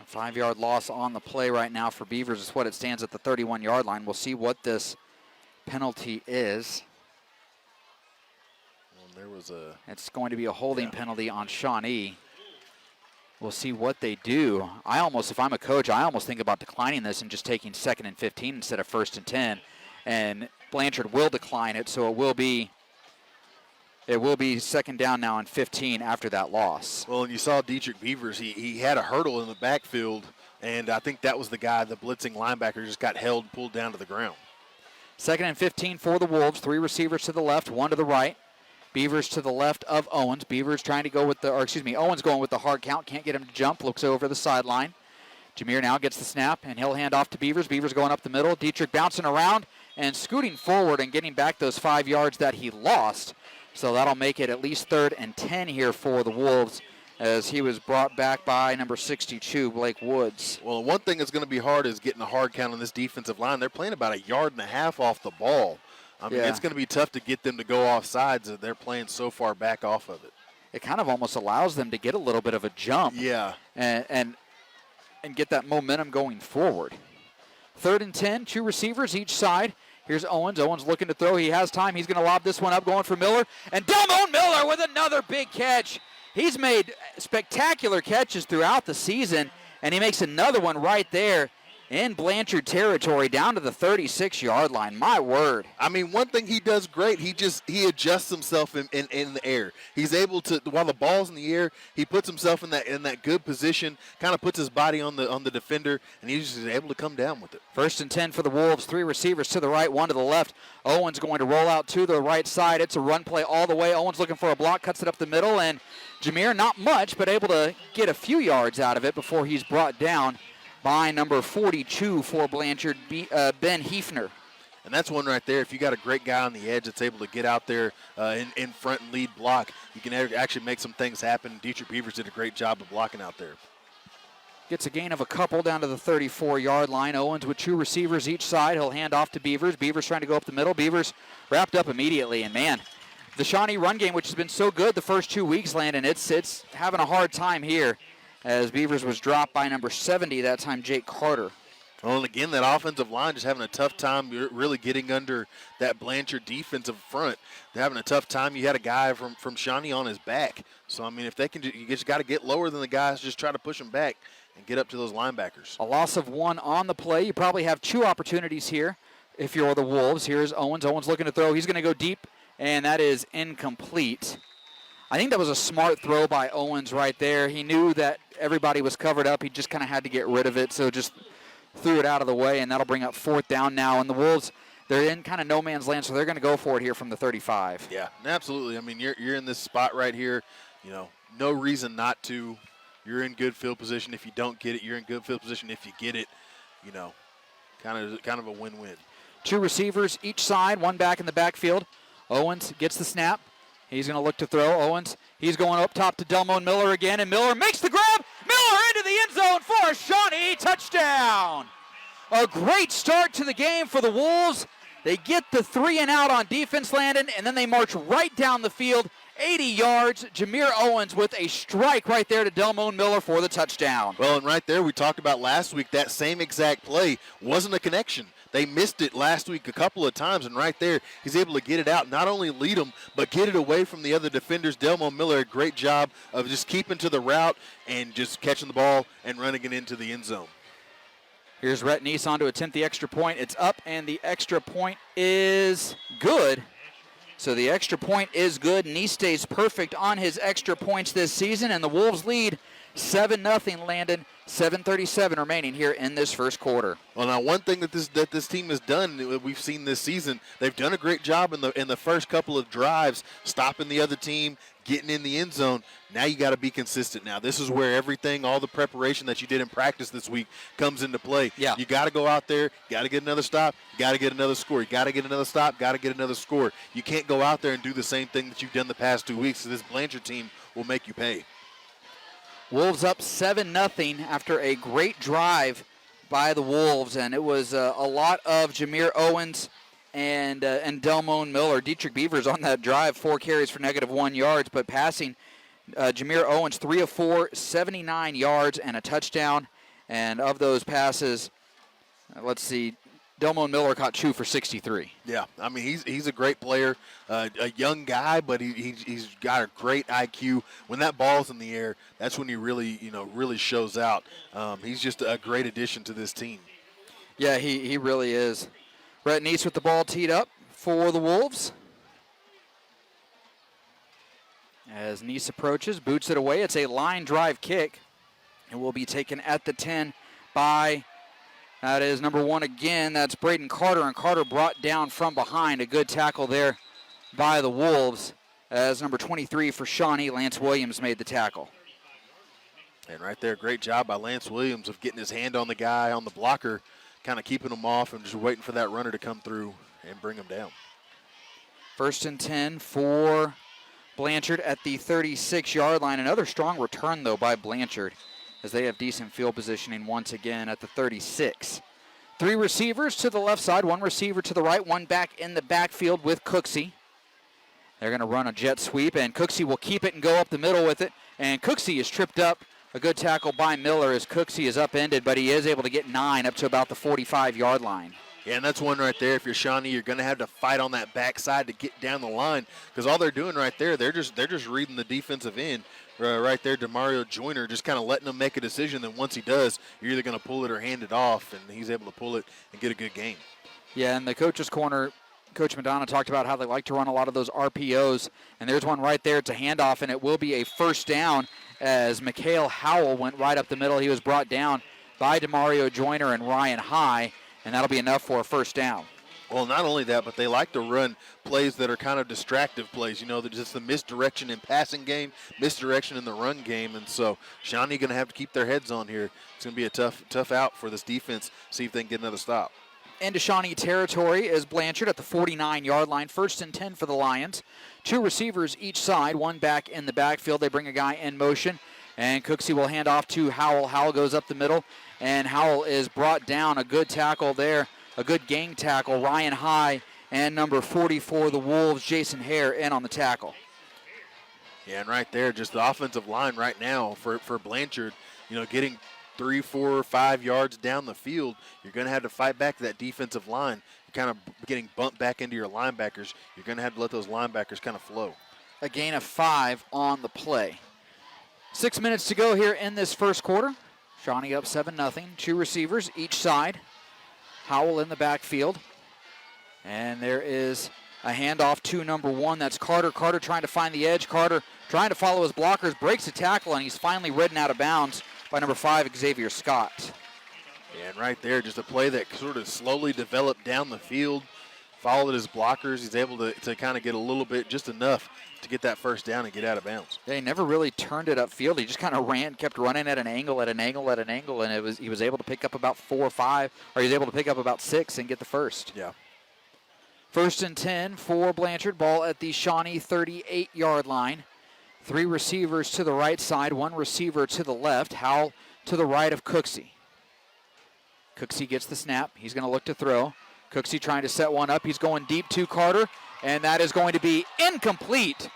A 5-yard loss on the play right now for Beavers is what it stands at the 31-yard line. We'll see what this penalty is. It's going to be a holding penalty on Shawnee. We'll see what they do. If I'm a coach, I almost think about declining this and just taking 2nd and 15 instead of 1st and 10. And Blanchard will decline it, so it will be 2nd down now and 15 after that loss. Well, and you saw Dietrich Beavers. He had a hurdle in the backfield, and I think that was the guy, the blitzing linebacker, just got held, pulled down to the ground. 2nd and 15 for the Wolves. 3 receivers to the left, 1 to the right. Beavers to the left of Owens. Owens going with the hard count. Can't get him to jump. Looks over the sideline. Jameer now gets the snap, and he'll hand off to Beavers. Beavers going up the middle. Dietrich bouncing around and scooting forward and getting back those 5 yards that he lost. So that'll make it at least 3rd and 10 here for the Wolves as he was brought back by number 62, Blake Woods. Well, one thing that's going to be hard is getting a hard count on this defensive line. They're playing about 1.5 yards off the ball. I mean, it's going to be tough to get them to go off sides if they're playing so far back off of it. It kind of almost allows them to get a little bit of a jump. Yeah. And get that momentum going forward. 3rd and 10, 2 receivers each side. Here's Owens. Owens looking to throw. He has time. He's going to lob this one up, going for Miller. And Delmon Miller with another big catch. He's made spectacular catches throughout the season, and he makes another one right there in Blanchard territory down to the 36-yard line. My word. I mean, one thing he does great, he adjusts himself in the air. He's able to, while the ball's in the air, he puts himself in that good position, kind of puts his body on the defender, and he's just able to come down with it. 1st and 10 for the Wolves. 3 receivers to the right, 1 to the left. Owens going to roll out to the right side. It's a run play all the way. Owens looking for a block, cuts it up the middle, and Jameer, not much, but able to get a few yards out of it before he's brought down by number 42 for Blanchard, Ben Hefner. And that's one right there. If you got a great guy on the edge that's able to get out there in front and lead block, you can actually make some things happen. Dietrich Beavers did a great job of blocking out there. Gets a gain of a couple down to the 34-yard line. Owens with 2 receivers each side. He'll hand off to Beavers. Beavers trying to go up the middle. Beavers wrapped up immediately. And, man, the Shawnee run game, which has been so good the first 2 weeks, Landon, it's having a hard time here as Beavers was dropped by number 70, that time Jake Carter. Well, and again, that offensive line just having a tough time really getting under that Blanchard defensive front. They're having a tough time. You had a guy from Shawnee on his back. So, I mean, if they can, you just got to get lower than the guys, just try to push them back and get up to those linebackers. A loss of 1 on the play. You probably have 2 opportunities here if you're the Wolves. Here's Owens. Owens looking to throw. He's going to go deep, and that is incomplete. I think that was a smart throw by Owens right there. He knew that everybody was covered up. He just kind of had to get rid of it, so just threw it out of the way, and that'll bring up 4th down now. And the Wolves, they're in kind of no man's land, so they're going to go for it here from the 35. Yeah, absolutely. I mean, you're in this spot right here. You know, no reason not to. You're in good field position. If you don't get it, you're in good field position. If you get it, you know, kind of a win-win. 2 receivers each side, 1 back in the backfield. Owens gets the snap. He's going to look to throw. Owens, he's going up top to Delmon Miller again, and Miller makes the grab. Miller into the end zone for a Shawnee touchdown. A great start to the game for the Wolves. They get the 3 and out on defense, Landon, and then they march right down the field, 80 yards. Jameer Owens with a strike right there to Delmon Miller for the touchdown. Well, and right there we talked about last week, that same exact play wasn't a connection. They missed it last week a couple of times, and right there he's able to get it out, not only lead them, but get it away from the other defenders. Delmon Miller, a great job of just keeping to the route and just catching the ball and running it into the end zone. Here's Rhett Neese on to attempt the extra point. It's up, and the extra point is good. So the extra point is good. Neese stays perfect on his extra points this season, and the Wolves lead 7-0, Landon. 7:37 remaining here in this first quarter. Well, now one thing that this team has done, we've seen this season, they've done a great job in the first couple of drives, stopping the other team, getting in the end zone. Now you got to be consistent. Now this is where everything, all the preparation that you did in practice this week, comes into play. Yeah. You got to go out there, got to get another stop, got to get another score. You got to get another stop, got to get another score. You can't go out there and do the same thing that you've done the past 2 weeks. So this Blanchard team will make you pay. Wolves up 7-0 after a great drive by the Wolves, and it was a lot of Jameer Owens and Delmon Miller. Dietrich Beavers on that drive, 4 carries for -1 yards, but passing Jameer Owens 3 of 4, 79 yards and a touchdown. And of those passes, let's see, Delmon Miller caught 2 for 63. Yeah, I mean, he's a great player, a young guy, but he's got a great IQ. When that ball's in the air, that's when he really shows out. He's just a great addition to this team. Yeah, he really is. Rhett Neese with the ball teed up for the Wolves. As Neese approaches, boots it away. It's a line drive kick. It will be taken at the 10 by... That is number 1 again. That's Braden Carter, and Carter brought down from behind. A good tackle there by the Wolves as number 23 for Shawnee, Lance Williams, made the tackle. And right there, great job by Lance Williams of getting his hand on the guy, on the blocker, kind of keeping him off and just waiting for that runner to come through and bring him down. 1st and 10 for Blanchard at the 36-yard line. Another strong return, though, by Blanchard, as they have decent field positioning once again at the 36. 3 receivers to the left side, 1 receiver to the right, 1 back in the backfield with Cooksey. They're going to run a jet sweep, and Cooksey will keep it and go up the middle with it. And Cooksey is tripped up. A good tackle by Miller as Cooksey is upended, but he is able to get 9 up to about the 45-yard line. Yeah, and that's one right there. If you're Shawnee, you're going to have to fight on that backside to get down the line, because all they're doing right there, they're just reading the defensive end right there. DeMario Joyner just kind of letting him make a decision. Then once he does, you're either going to pull it or hand it off, and he's able to pull it and get a good gain. Yeah, in the coach's corner, Coach Madonna talked about how they like to run a lot of those RPOs, and there's one right there. It's a handoff, and it will be a first down as Mikhail Howell went right up the middle. He was brought down by DeMario Joyner and Ryan High, and that'll be enough for a first down. Well, not only that, but they like to run plays that are kind of distractive plays. You know, just the misdirection in passing game, misdirection in the run game, and so Shawnee going to have to keep their heads on here. It's going to be a tough out for this defense. See if they can get another stop. Into Shawnee territory is Blanchard at the 49-yard line. 1st and 10 for the Lions. 2 receivers each side, 1 back in the backfield. They bring a guy in motion, and Cooksey will hand off to Howell. Howell goes up the middle, and Howell is brought down. A good tackle there, a good gang tackle. Ryan High and number 44, the Wolves, Jason Hare, in on the tackle. Yeah, and right there, just the offensive line right now for Blanchard, you know, getting 3, 4, 5 yards down the field, you're going to have to fight back that defensive line. You're kind of getting bumped back into your linebackers. You're going to have to let those linebackers kind of flow. A gain of 5 on the play. 6 minutes to go here in this first quarter. Shawnee up 7-0. 2 receivers each side. Howell in the backfield. And there is a handoff to number 1. That's Carter. Carter trying to find the edge. Carter trying to follow his blockers. Breaks a tackle, and he's finally ridden out of bounds by number 5, Xavier Scott. Yeah, and right there, just a play that sort of slowly developed down the field, followed his blockers. He's able to kind of get a little bit, just enough to get that first down and get out of bounds. They never really turned it upfield. He just kind of kept running at an angle, and he was able to pick up about 4 or 5, or he was able to pick up about 6 and get the first. Yeah. 1st and 10 for Blanchard. Ball at the Shawnee 38-yard line. 3 receivers to the right side, 1 receiver to the left. Howell to the right of Cooksey. Cooksey gets the snap. He's going to look to throw. Cooksey trying to set one up. He's going deep to Carter, and that is going to be incomplete.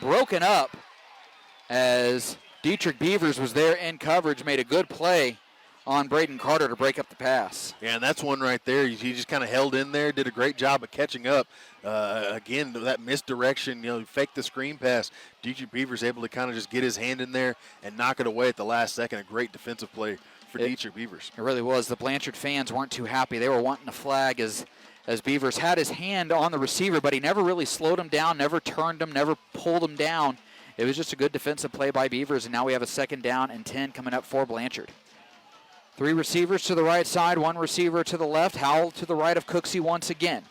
Broken up as Dietrich Beavers was there in coverage, made a good play on Braden Carter to break up the pass. Yeah, and that's one right there. He just kind of held in there, did a great job of catching up. Again, that misdirection, faked the screen pass. Dietrich Beavers able to kind of just get his hand in there and knock it away at the last second. A great defensive play for Dietrich Beavers. It really was. The Blanchard fans weren't too happy. They were wanting a flag as Beavers had his hand on the receiver, but he never really slowed him down, never turned him, never pulled him down. It was just a good defensive play by Beavers, and now we have a 2nd down and 10 coming up for Blanchard. 3 receivers to the right side, 1 receiver to the left. Howell to the right of Cooksey once again.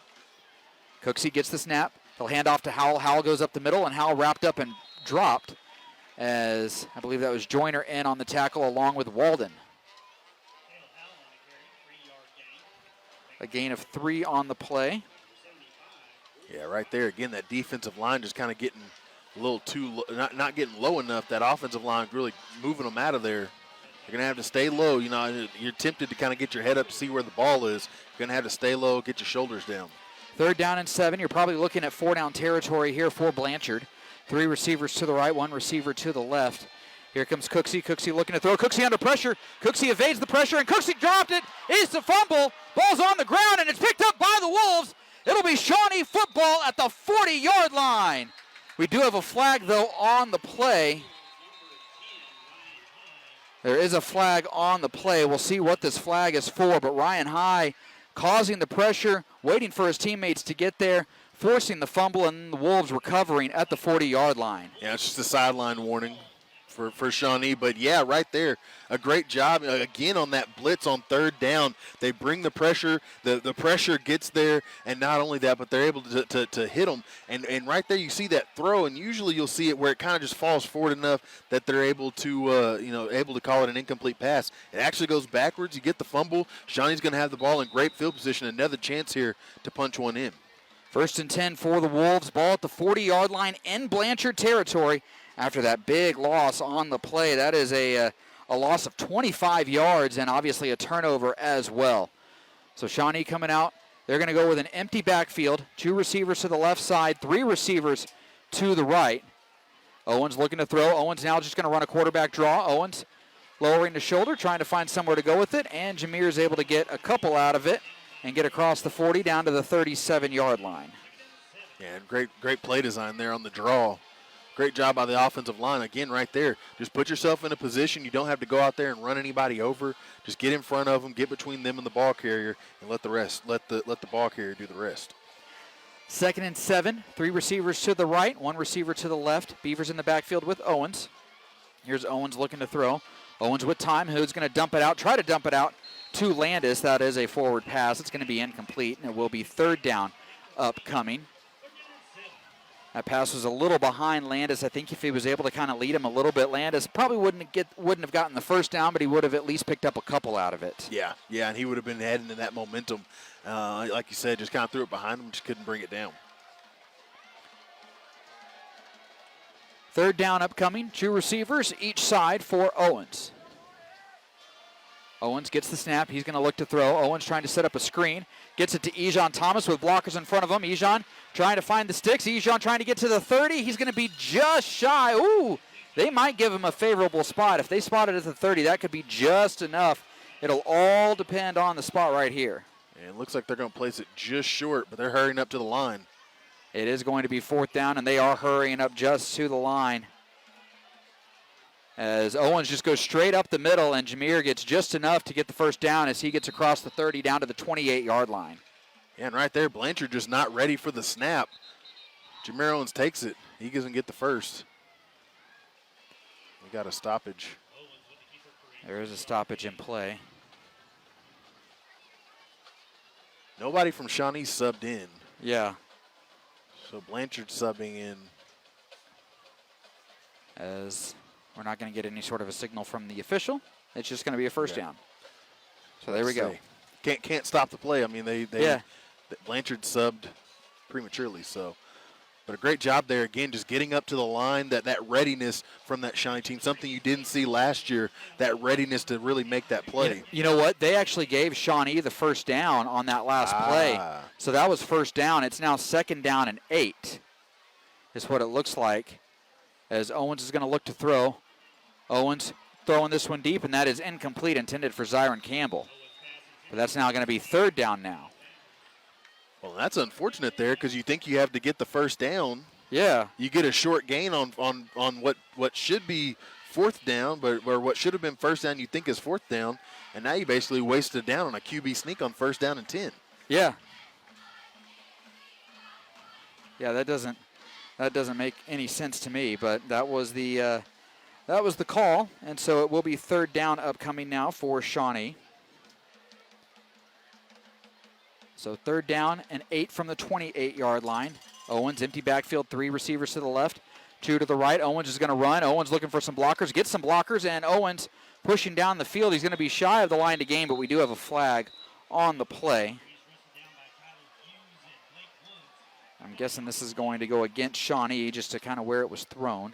Cooksey gets the snap. He'll hand off to Howell. Howell goes up the middle, and Howell wrapped up and dropped as I believe that was Joyner in on the tackle along with Walden. A gain of 3 on the play. Yeah, right there. Again, that defensive line just kind of getting a little too not getting low enough. That offensive line really moving them out of there. You're going to have to stay low. You're tempted to kind of get your head up to see where the ball is. You're going to have to stay low, get your shoulders down. 3rd down and 7. You're probably looking at 4 down territory here for Blanchard. 3 receivers to the right, 1 receiver to the left. Here comes Cooksey. Cooksey looking to throw. Cooksey under pressure. Cooksey evades the pressure, and Cooksey dropped it. It's a fumble. Ball's on the ground, and it's picked up by the Wolves. It'll be Shawnee football at the 40-yard line. We do have a flag, though, on the play. There is a flag on the play. We'll see what this flag is for, but Ryan High causing the pressure, waiting for his teammates to get there, forcing the fumble, and the Wolves recovering at the 40-yard line. Yeah, it's just a sideline warning for Shawnee. But, yeah, right there, a great job. Again, on that blitz on 3rd down, they bring the pressure. The pressure gets there, and not only that, but they're able to hit them. And right there you see that throw, and usually you'll see it where it kind of just falls forward enough that they're able to call it an incomplete pass. It actually goes backwards. You get the fumble. Shawnee's going to have the ball in great field position. Another chance here to punch one in. First and 10 for the Wolves. Ball at the 40-yard line in Blanchard territory after that big loss on the play. That is a loss of 25 yards and obviously a turnover as well. So Shawnee coming out. They're going to go with an empty backfield. 2 receivers to the left side, 3 receivers to the right. Owens looking to throw. Owens now just going to run a quarterback draw. Owens lowering the shoulder, trying to find somewhere to go with it, and Jameer is able to get a couple out of it and get across the 40 down to the 37-yard line. Yeah, great play design there on the draw. Great job by the offensive line. Again, right there, just put yourself in a position. You don't have to go out there and run anybody over. Just get in front of them, get between them and the ball carrier, and let the ball carrier do the rest. 2nd and 7, 3 receivers to the right, 1 receiver to the left. Beavers in the backfield with Owens. Here's Owens looking to throw. Owens with time. Who's going to try to dump it out to Landis. That is a forward pass. It's going to be incomplete, and it will be 3rd down upcoming. That pass was a little behind Landis. I think if he was able to kind of lead him a little bit, Landis probably wouldn't have gotten the 1st down, but he would have at least picked up a couple out of it. Yeah, and he would have been heading in that momentum. Like you said, just kind of threw it behind him, just couldn't bring it down. 3rd down upcoming. 2 receivers each side for Owens. Owens gets the snap. He's going to look to throw. Owens trying to set up a screen. Gets it to Ejon Thomas with blockers in front of him. Ejon trying to find the sticks. Ejon trying to get to the 30. He's going to be just shy. Ooh, they might give him a favorable spot. If they spot it at the 30, that could be just enough. It'll all depend on the spot right here. And it looks like they're going to place it just short, but they're hurrying up to the line. It is going to be 4th down, and they are hurrying up just to the line. As Owens just goes straight up the middle, and Jameer gets just enough to get the 1st down as he gets across the 30 down to the 28-yard line. Yeah, and right there, Blanchard just not ready for the snap. Jameer Owens takes it. He doesn't get the 1st. We got a stoppage. There is a stoppage in play. Nobody from Shawnee subbed in. Yeah. So Blanchard subbing in. As we're not going to get any sort of a signal from the official. It's just going to be a 1st down. So there we go. Can't stop the play. I mean, Blanchard subbed prematurely. So, but a great job there again, just getting up to the line. That readiness from that Shawnee team, something you didn't see last year. That readiness to really make that play. You know what? They actually gave Shawnee the 1st down on that last play. So that was 1st down. It's now 2nd down and 8. Is what it looks like. As Owens is going to look to throw. Owens throwing this one deep, and that is incomplete, intended for Zyron Campbell. But that's now going to be 3rd down now. Well, that's unfortunate there because you think you have to get the 1st down. Yeah. You get a short gain on what should be 4th down, but or what should have been 1st down you think is 4th down, and now you basically wasted down on a QB sneak on 1st down and 10. Yeah. Yeah, that doesn't make any sense to me, but that was the call, and so it will be 3rd down upcoming now for Shawnee. So 3rd down and 8 from the 28-yard line. Owens, empty backfield, 3 receivers to the left, 2 to the right. Owens is going to run. Owens looking for some blockers, gets some blockers, and Owens pushing down the field. He's going to be shy of the line to gain, but we do have a flag on the play. I'm guessing this is going to go against Shawnee just to kind of where it was thrown.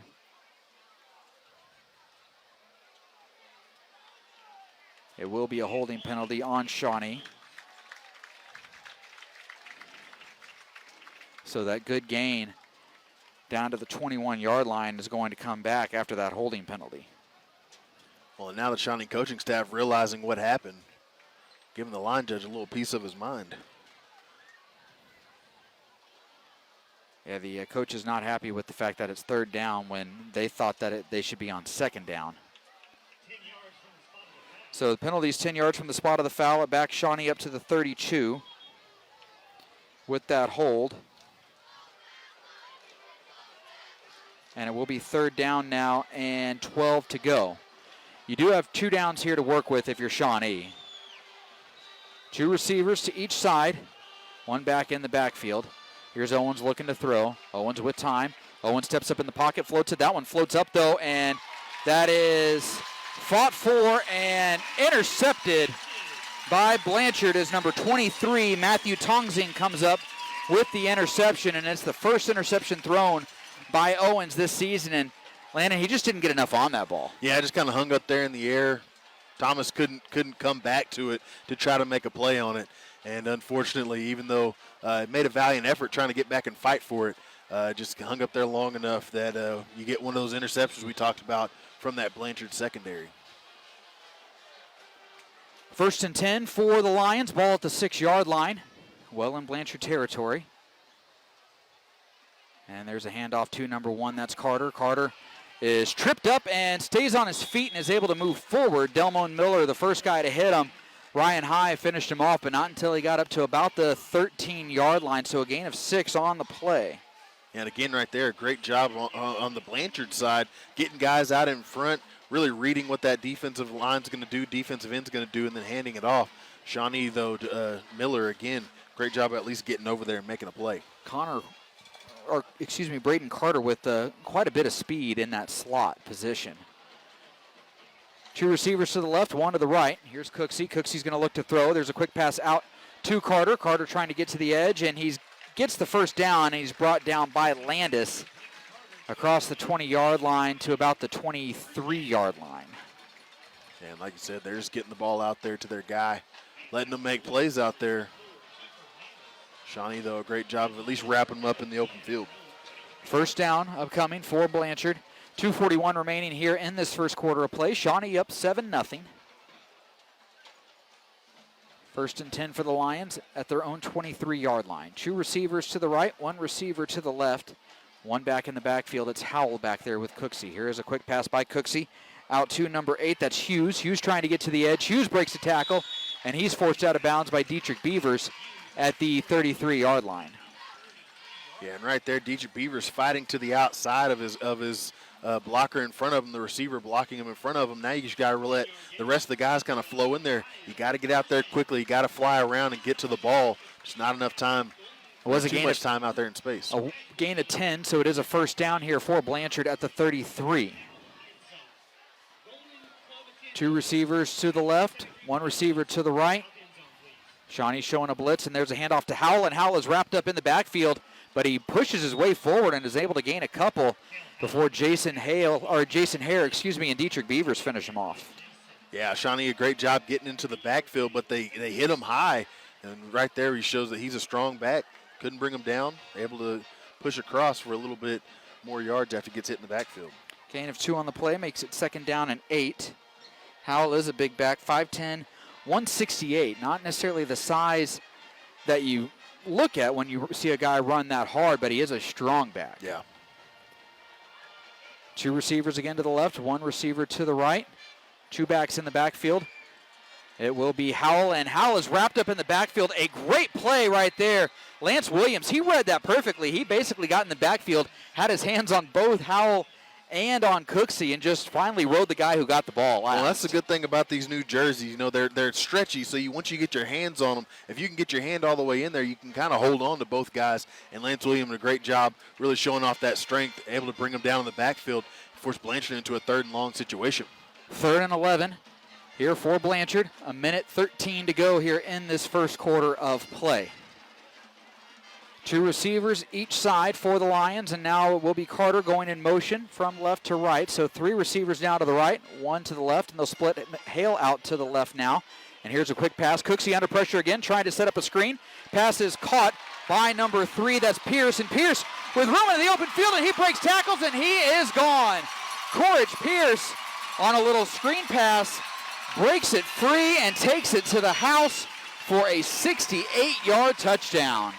It will be a holding penalty on Shawnee. So that good gain down to the 21-yard line is going to come back after that holding penalty. Well, and now the Shawnee coaching staff realizing what happened, giving the line judge a little piece of his mind. Yeah, the coach is not happy with the fact that it's 3rd down when they thought that they should be on 2nd down. So the penalty is 10 yards from the spot of the foul. It backs Shawnee up to the 32 with that hold. And it will be 3rd down now and 12 to go. You do have 2 downs here to work with if you're Shawnee. 2 receivers to each side. 1 back in the backfield. Here's Owens looking to throw. Owens with time. Owens steps up in the pocket, floats it. That one floats up, though, and that is fought for and intercepted by Blanchard as number 23, Matthew Tongzing, comes up with the interception, and it's the first interception thrown by Owens this season. And Landon, he just didn't get enough on that ball. Yeah, just kind of hung up there in the air. Thomas couldn't come back to it to try to make a play on it. And unfortunately, even though it made a valiant effort trying to get back and fight for it, just hung up there long enough that you get one of those interceptions we talked about from that Blanchard secondary. 1st and 10 for the Lions. Ball at the 6-yard line. Well in Blanchard territory. And there's a handoff to number 1. That's Carter. Carter is tripped up and stays on his feet and is able to move forward. Delmon Miller, the first guy to hit him. Ryan High finished him off, but not until he got up to about the 13-yard line. So a gain of 6 on the play. And again, right there, great job on the Blanchard side, getting guys out in front, really reading what that defensive line's going to do, defensive end's going to do, and then handing it off. Shawnee, though, Miller, again, great job at least getting over there and making a play. Braden Carter with quite a bit of speed in that slot position. 2 receivers to the left, 1 to the right. Here's Cooksey. Cooksey's going to look to throw. There's a quick pass out to Carter. Carter trying to get to the edge, and he gets the first down, and he's brought down by Landis across the 20-yard line to about the 23-yard line. And like you said, they're just getting the ball out there to their guy, letting them make plays out there. Shawnee, though, a great job of at least wrapping them up in the open field. First down upcoming for Blanchard. 2:41 remaining here in this first quarter of play. Shawnee up 7-0. 1st and 10 for the Lions at their own 23-yard line. 2 receivers to the right, 1 receiver to the left, 1 back in the backfield. It's Howell back there with Cooksey. Here is a quick pass by Cooksey out to number 8. That's Hughes. Hughes trying to get to the edge. Hughes breaks the tackle, and he's forced out of bounds by Dietrich Beavers at the 33-yard line. Yeah, and right there, Dietrich Beavers fighting to the outside of his blocker in front of him, the receiver blocking him in front of him. Now you just got to let the rest of the guys kind of flow in there. You got to get out there quickly. You got to fly around and get to the ball. Just not enough time. It was too much time out there in space. A gain of 10, so it is a first down here for Blanchard at the 33. 2 receivers to the left, 1 receiver to the right. Shawnee showing a blitz, and there's a handoff to Howell, and Howell is wrapped up in the backfield, but he pushes his way forward and is able to gain a couple before Jason Hare, and Dietrich Beavers finish him off. Yeah, Shawnee, a great job getting into the backfield, but they hit him high, and right there he shows that he's a strong back. Couldn't bring him down, able to push across for a little bit more yards after he gets hit in the backfield. Gain of 2 on the play makes it 2nd down and 8. Howell is a big back, 5'10", 168. Not necessarily the size that you look at when you see a guy run that hard, but he is a strong back. Yeah. 2 receivers again to the left, 1 receiver to the right. 2 backs in the backfield. It will be Howell, and Howell is wrapped up in the backfield. A great play right there. Lance Williams, he read that perfectly. He basically got in the backfield, had his hands on both Howell and on Cooksey, and just finally rode the guy who got the ball last. Well, that's the good thing about these new jerseys. You know, they're stretchy, so once you get your hands on them, if you can get your hand all the way in there, you can kind of hold on to both guys. And Lance Williams did a great job really showing off that strength, able to bring them down in the backfield, force Blanchard into a 3rd and long situation. 3rd and 11 here for Blanchard. 1:13 to go here in this first quarter of play. 2 receivers each side for the Lions, and now it will be Carter going in motion from left to right. So 3 receivers now to the right, 1 to the left, and they'll split Hale out to the left now. And here's a quick pass. Cooksey under pressure again, trying to set up a screen. Pass is caught by number 3. That's Pierce, and Pierce with room in the open field, and he breaks tackles, and he is gone. Courage Pierce on a little screen pass, breaks it free and takes it to the house for a 68-yard touchdown.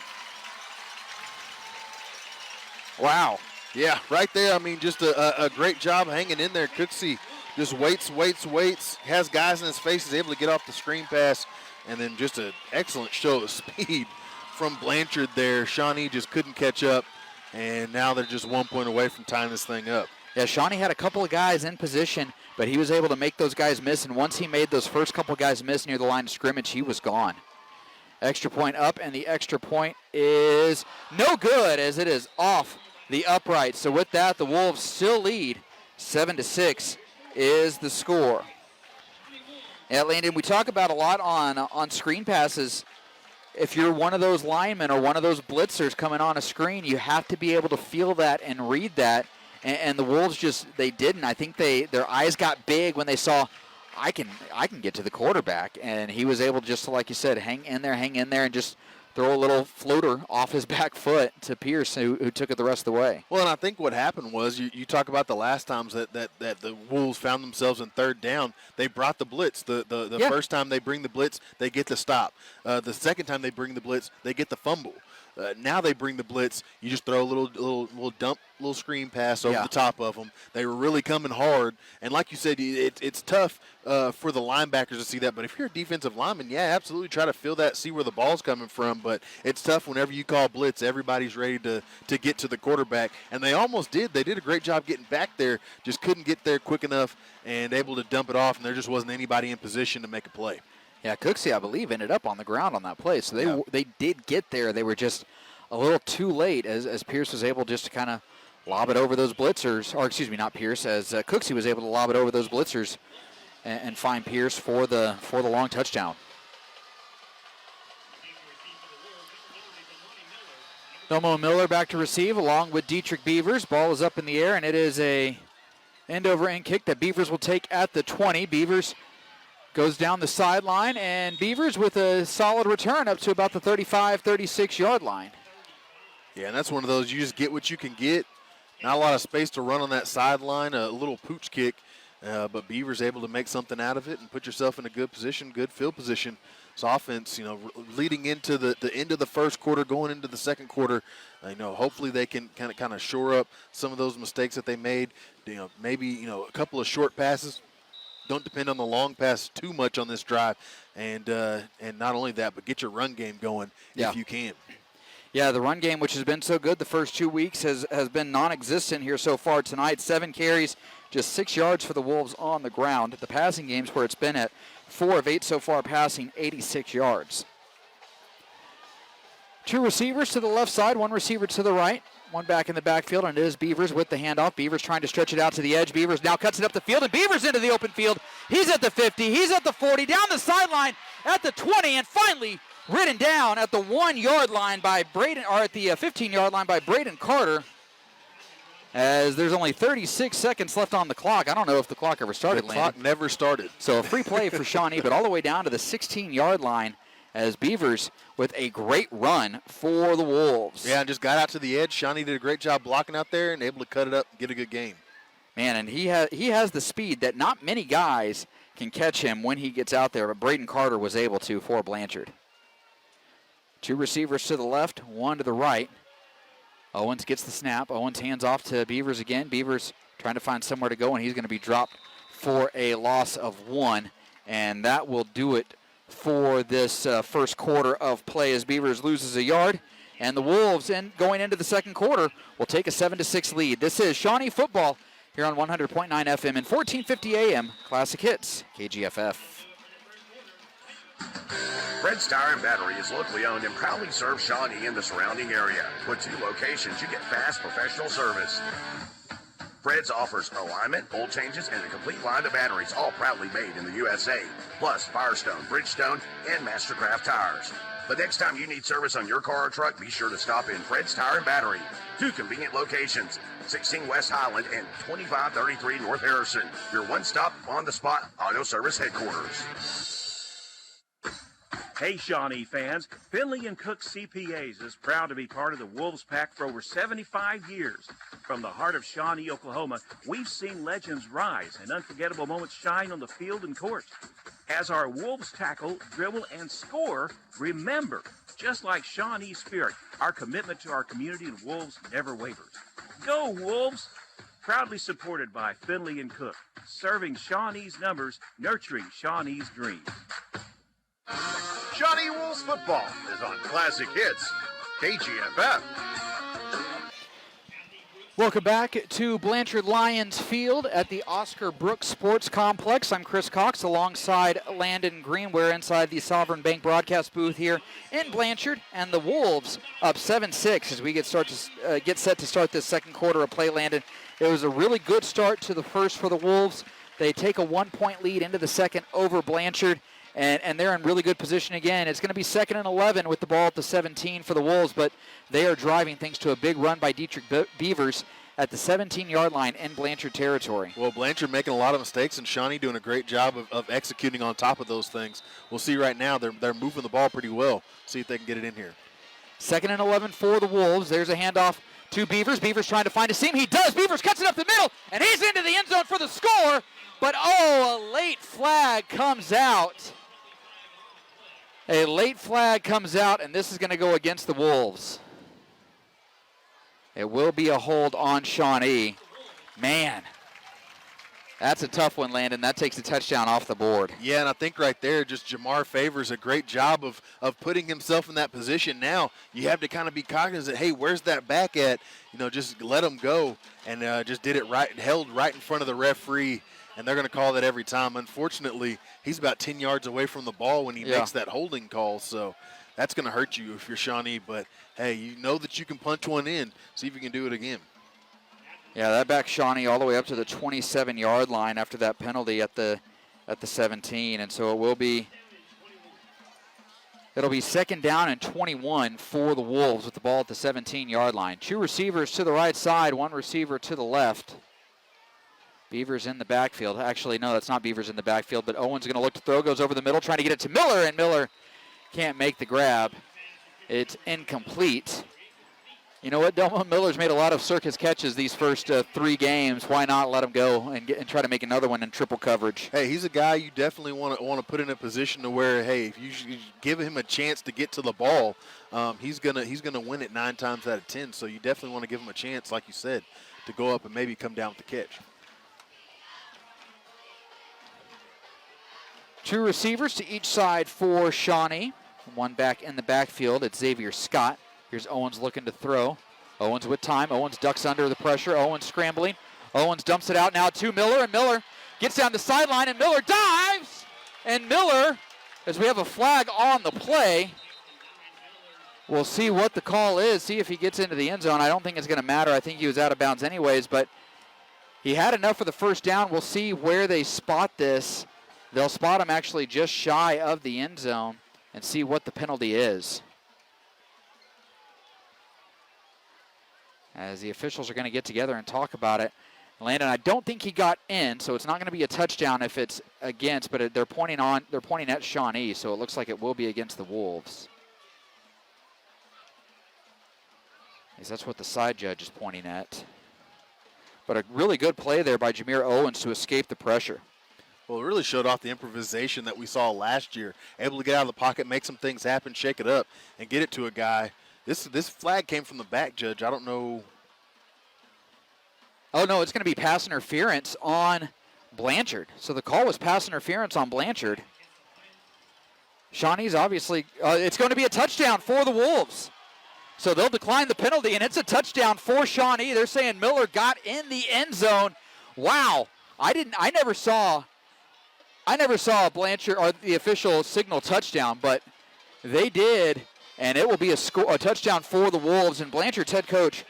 Wow. Yeah, right there. I mean, just a great job hanging in there. Cooksey just waits, has guys in his face, is able to get off the screen pass, and then just an excellent show of speed from Blanchard there. Shawnee just couldn't catch up, and now they're just 1 point away from tying this thing up. Yeah, Shawnee had a couple of guys in position, but he was able to make those guys miss, and once he made those first couple guys miss near the line of scrimmage, he was gone. Extra point up, and the extra point is no good as it is off the upright. So with that, the Wolves still lead. 7-6 is the score. Yeah, Landon, we talk about a lot on screen passes if you're one of those linemen or one of those blitzers coming on a screen, you have to be able to feel that and read that. And the Wolves they didn't. I think their eyes got big when they saw, I can get to the quarterback. And he was able just to, like you said, hang in there, and just throw a little floater off his back foot to Pierce, who took it the rest of the way. Well, and I think what happened was, you talk about the last times that the Wolves found themselves in third down, they brought the blitz. The first time they bring the blitz, they get the stop. The second time they bring the blitz, they get the fumble. Now they bring the blitz. You just throw a little screen pass over the top of them. They were really coming hard, and like you said, it's tough for the linebackers to see that. But if you're a defensive lineman, yeah, absolutely try to feel that, see where the ball's coming from. But it's tough whenever you call blitz. Everybody's ready to get to the quarterback, and they almost did. They did a great job getting back there, just couldn't get there quick enough and able to dump it off, and there just wasn't anybody in position to make a play. Yeah, Cooksey, I believe, ended up on the ground on that play. So they did get there. They were just a little too late as Pierce was able just to kind of lob it over those blitzers. Or, excuse me, not Pierce, as Cooksey was able to lob it over those blitzers and find Pierce for the long touchdown. Domo Miller back to receive along with Dietrich Beavers. Ball is up in the air, and it is a end-over-end kick that Beavers will take at the 20. Beavers goes down the sideline, and Beavers with a solid return up to about the 35, 36-yard line. Yeah, and that's one of those, you just get what you can get. Not a lot of space to run on that sideline, a little pooch kick, but Beavers able to make something out of it and put yourself in a good position, good field position. This offense, leading into the end of the first quarter, going into the second quarter, hopefully they can kind of shore up some of those mistakes that they made. Maybe a couple of short passes. Don't depend on the long pass too much on this drive, and not only that, but get your run game going if you can. Yeah, the run game, which has been so good the first 2 weeks, has been non-existent here so far tonight. 7 carries, just 6 yards for the Wolves on the ground. The passing game's where it's been at 4 of 8 so far, passing 86 yards. 2 receivers to the left side, 1 receiver to the right. 1 back in the backfield, and it is Beavers with the handoff. Beavers trying to stretch it out to the edge. Beavers now cuts it up the field, and Beavers into the open field. He's at the 50. He's at the 40. Down the sideline at the 20, and finally ridden down at the 1-yard line by Braden, or at the 15-yard line by Braden Carter. As there's only 36 seconds left on the clock. I don't know if the clock ever started. The clock never started. So a free play for Shawnee, but all the way down to the 16-yard line. As Beavers with a great run for the Wolves. Yeah, and just got out to the edge. Shawnee did a great job blocking out there and able to cut it up and get a good game. Man, and he has the speed that not many guys can catch him when he gets out there, but Braden Carter was able to for Blanchard. 2 receivers to the left, 1 to the right. Owens gets the snap. Owens hands off to Beavers again. Beavers trying to find somewhere to go, and he's going to be dropped for a loss of 1, and that will do it for this first quarter of play as Beavers loses a yard, and the Wolves, going into the second quarter, will take a 7-6 lead. This is Shawnee football here on 100.9 FM and 1450 AM Classic Hits, KGFF. Fred's Tire and Battery is locally owned and proudly serves Shawnee and the surrounding area. With 2 locations, you get fast professional service. Fred's offers alignment, oil changes, and a complete line of batteries, all proudly made in the USA. Plus Firestone, Bridgestone, and Mastercraft tires. But next time you need service on your car or truck, be sure to stop in Fred's Tire and Battery. 2 convenient locations, 16 West Highland and 2533 North Harrison. Your one-stop, on-the-spot auto service headquarters. Hey, Shawnee fans, Finley & Cook CPAs is proud to be part of the Wolves Pack for over 75 years. From the heart of Shawnee, Oklahoma, we've seen legends rise and unforgettable moments shine on the field and court. As our Wolves tackle, dribble, and score, remember, just like Shawnee's spirit, our commitment to our community and Wolves never wavers. Go, Wolves! Proudly supported by Finley & Cook, serving Shawnee's numbers, nurturing Shawnee's dreams. Shawnee Wolves football is on Classic Hits, KGFF. Welcome back to Blanchard Lions Field at the Oscar Brooks Sports Complex. I'm Chris Cox alongside Landon Green. We're inside the Sovereign Bank broadcast booth here in Blanchard, and the Wolves up 7-6 as we get set to start this second quarter of play, Landon. It was a really good start to the first for the Wolves. They take a 1-point lead into the second over Blanchard. and they're in really good position again. It's going to be 2nd and 11 with the ball at the 17 for the Wolves, but they are driving thanks to a big run by Dietrich Beavers at the 17-yard line in Blanchard territory. Well, Blanchard making a lot of mistakes, and Shawnee doing a great job of executing on top of those things. We'll see right now they're moving the ball pretty well. See if they can get it in here. 2nd and 11 for the Wolves. There's a handoff to Beavers. Beavers trying to find a seam. He does. Beavers cuts it up the middle, and he's into the end zone for the score. But, a late flag comes out. A late flag comes out, and this is going to go against the Wolves. It will be a hold on Shawnee. Man, that's a tough one, Landon. That takes a touchdown off the board. Yeah, and I think right there, just Jamar Favors a great job of putting himself in that position. Now you have to kind of be cognizant, hey, where's that back at? Just let him go, and just did it right, held right in front of the referee, and they're going to call that every time. Unfortunately, he's about 10 yards away from the ball when he makes that holding call, so that's going to hurt you if you're Shawnee. But, hey, you know that you can punch one in. See if you can do it again. Yeah, that back Shawnee all the way up to the 27-yard line after that penalty at the 17. And so it'll be 2nd down and 21 for the Wolves with the ball at the 17-yard line. 2 receivers to the right side, 1 receiver to the left. Beavers in the backfield. Actually, no, that's not Beavers in the backfield, but Owen's going to look to throw, goes over the middle, trying to get it to Miller, and Miller can't make the grab. It's incomplete. You know what? Delma Miller's made a lot of circus catches these first 3 games. Why not let him go and try to make another one in triple coverage? Hey, he's a guy you definitely want to put in a position to where, hey, if you give him a chance to get to the ball, he's gonna win it 9 times out of 10. So you definitely want to give him a chance, like you said, to go up and maybe come down with the catch. 2 receivers to each side for Shawnee. 1 back in the backfield. It's Xavier Scott. Here's Owens looking to throw. Owens with time. Owens ducks under the pressure. Owens scrambling. Owens dumps it out now to Miller, and Miller gets down the sideline, and Miller dives. And Miller, as we have a flag on the play, we'll see what the call is, see if he gets into the end zone. I don't think it's going to matter. I think he was out of bounds anyways, but he had enough for the first down. We'll see where they spot this. They'll spot him actually just shy of the end zone and see what the penalty is. As the officials are going to get together and talk about it. Landon, I don't think he got in, so it's not going to be a touchdown if it's against, but they're pointing at Shawnee, so it looks like it will be against the Wolves. That's what the side judge is pointing at. But a really good play there by Jameer Owens to escape the pressure. Well, it really showed off the improvisation that we saw last year. Able to get out of the pocket, make some things happen, shake it up, and get it to a guy. This flag came from the back, Judge. I don't know. Oh, no, it's going to be pass interference on Blanchard. So the call was pass interference on Blanchard. Shawnee's obviously, it's going to be a touchdown for the Wolves. So they'll decline the penalty, and it's a touchdown for Shawnee. They're saying Miller got in the end zone. Wow. I never saw Blanchard or the official signal touchdown, but they did, and it will be a touchdown for the Wolves. And Blanchard's head coach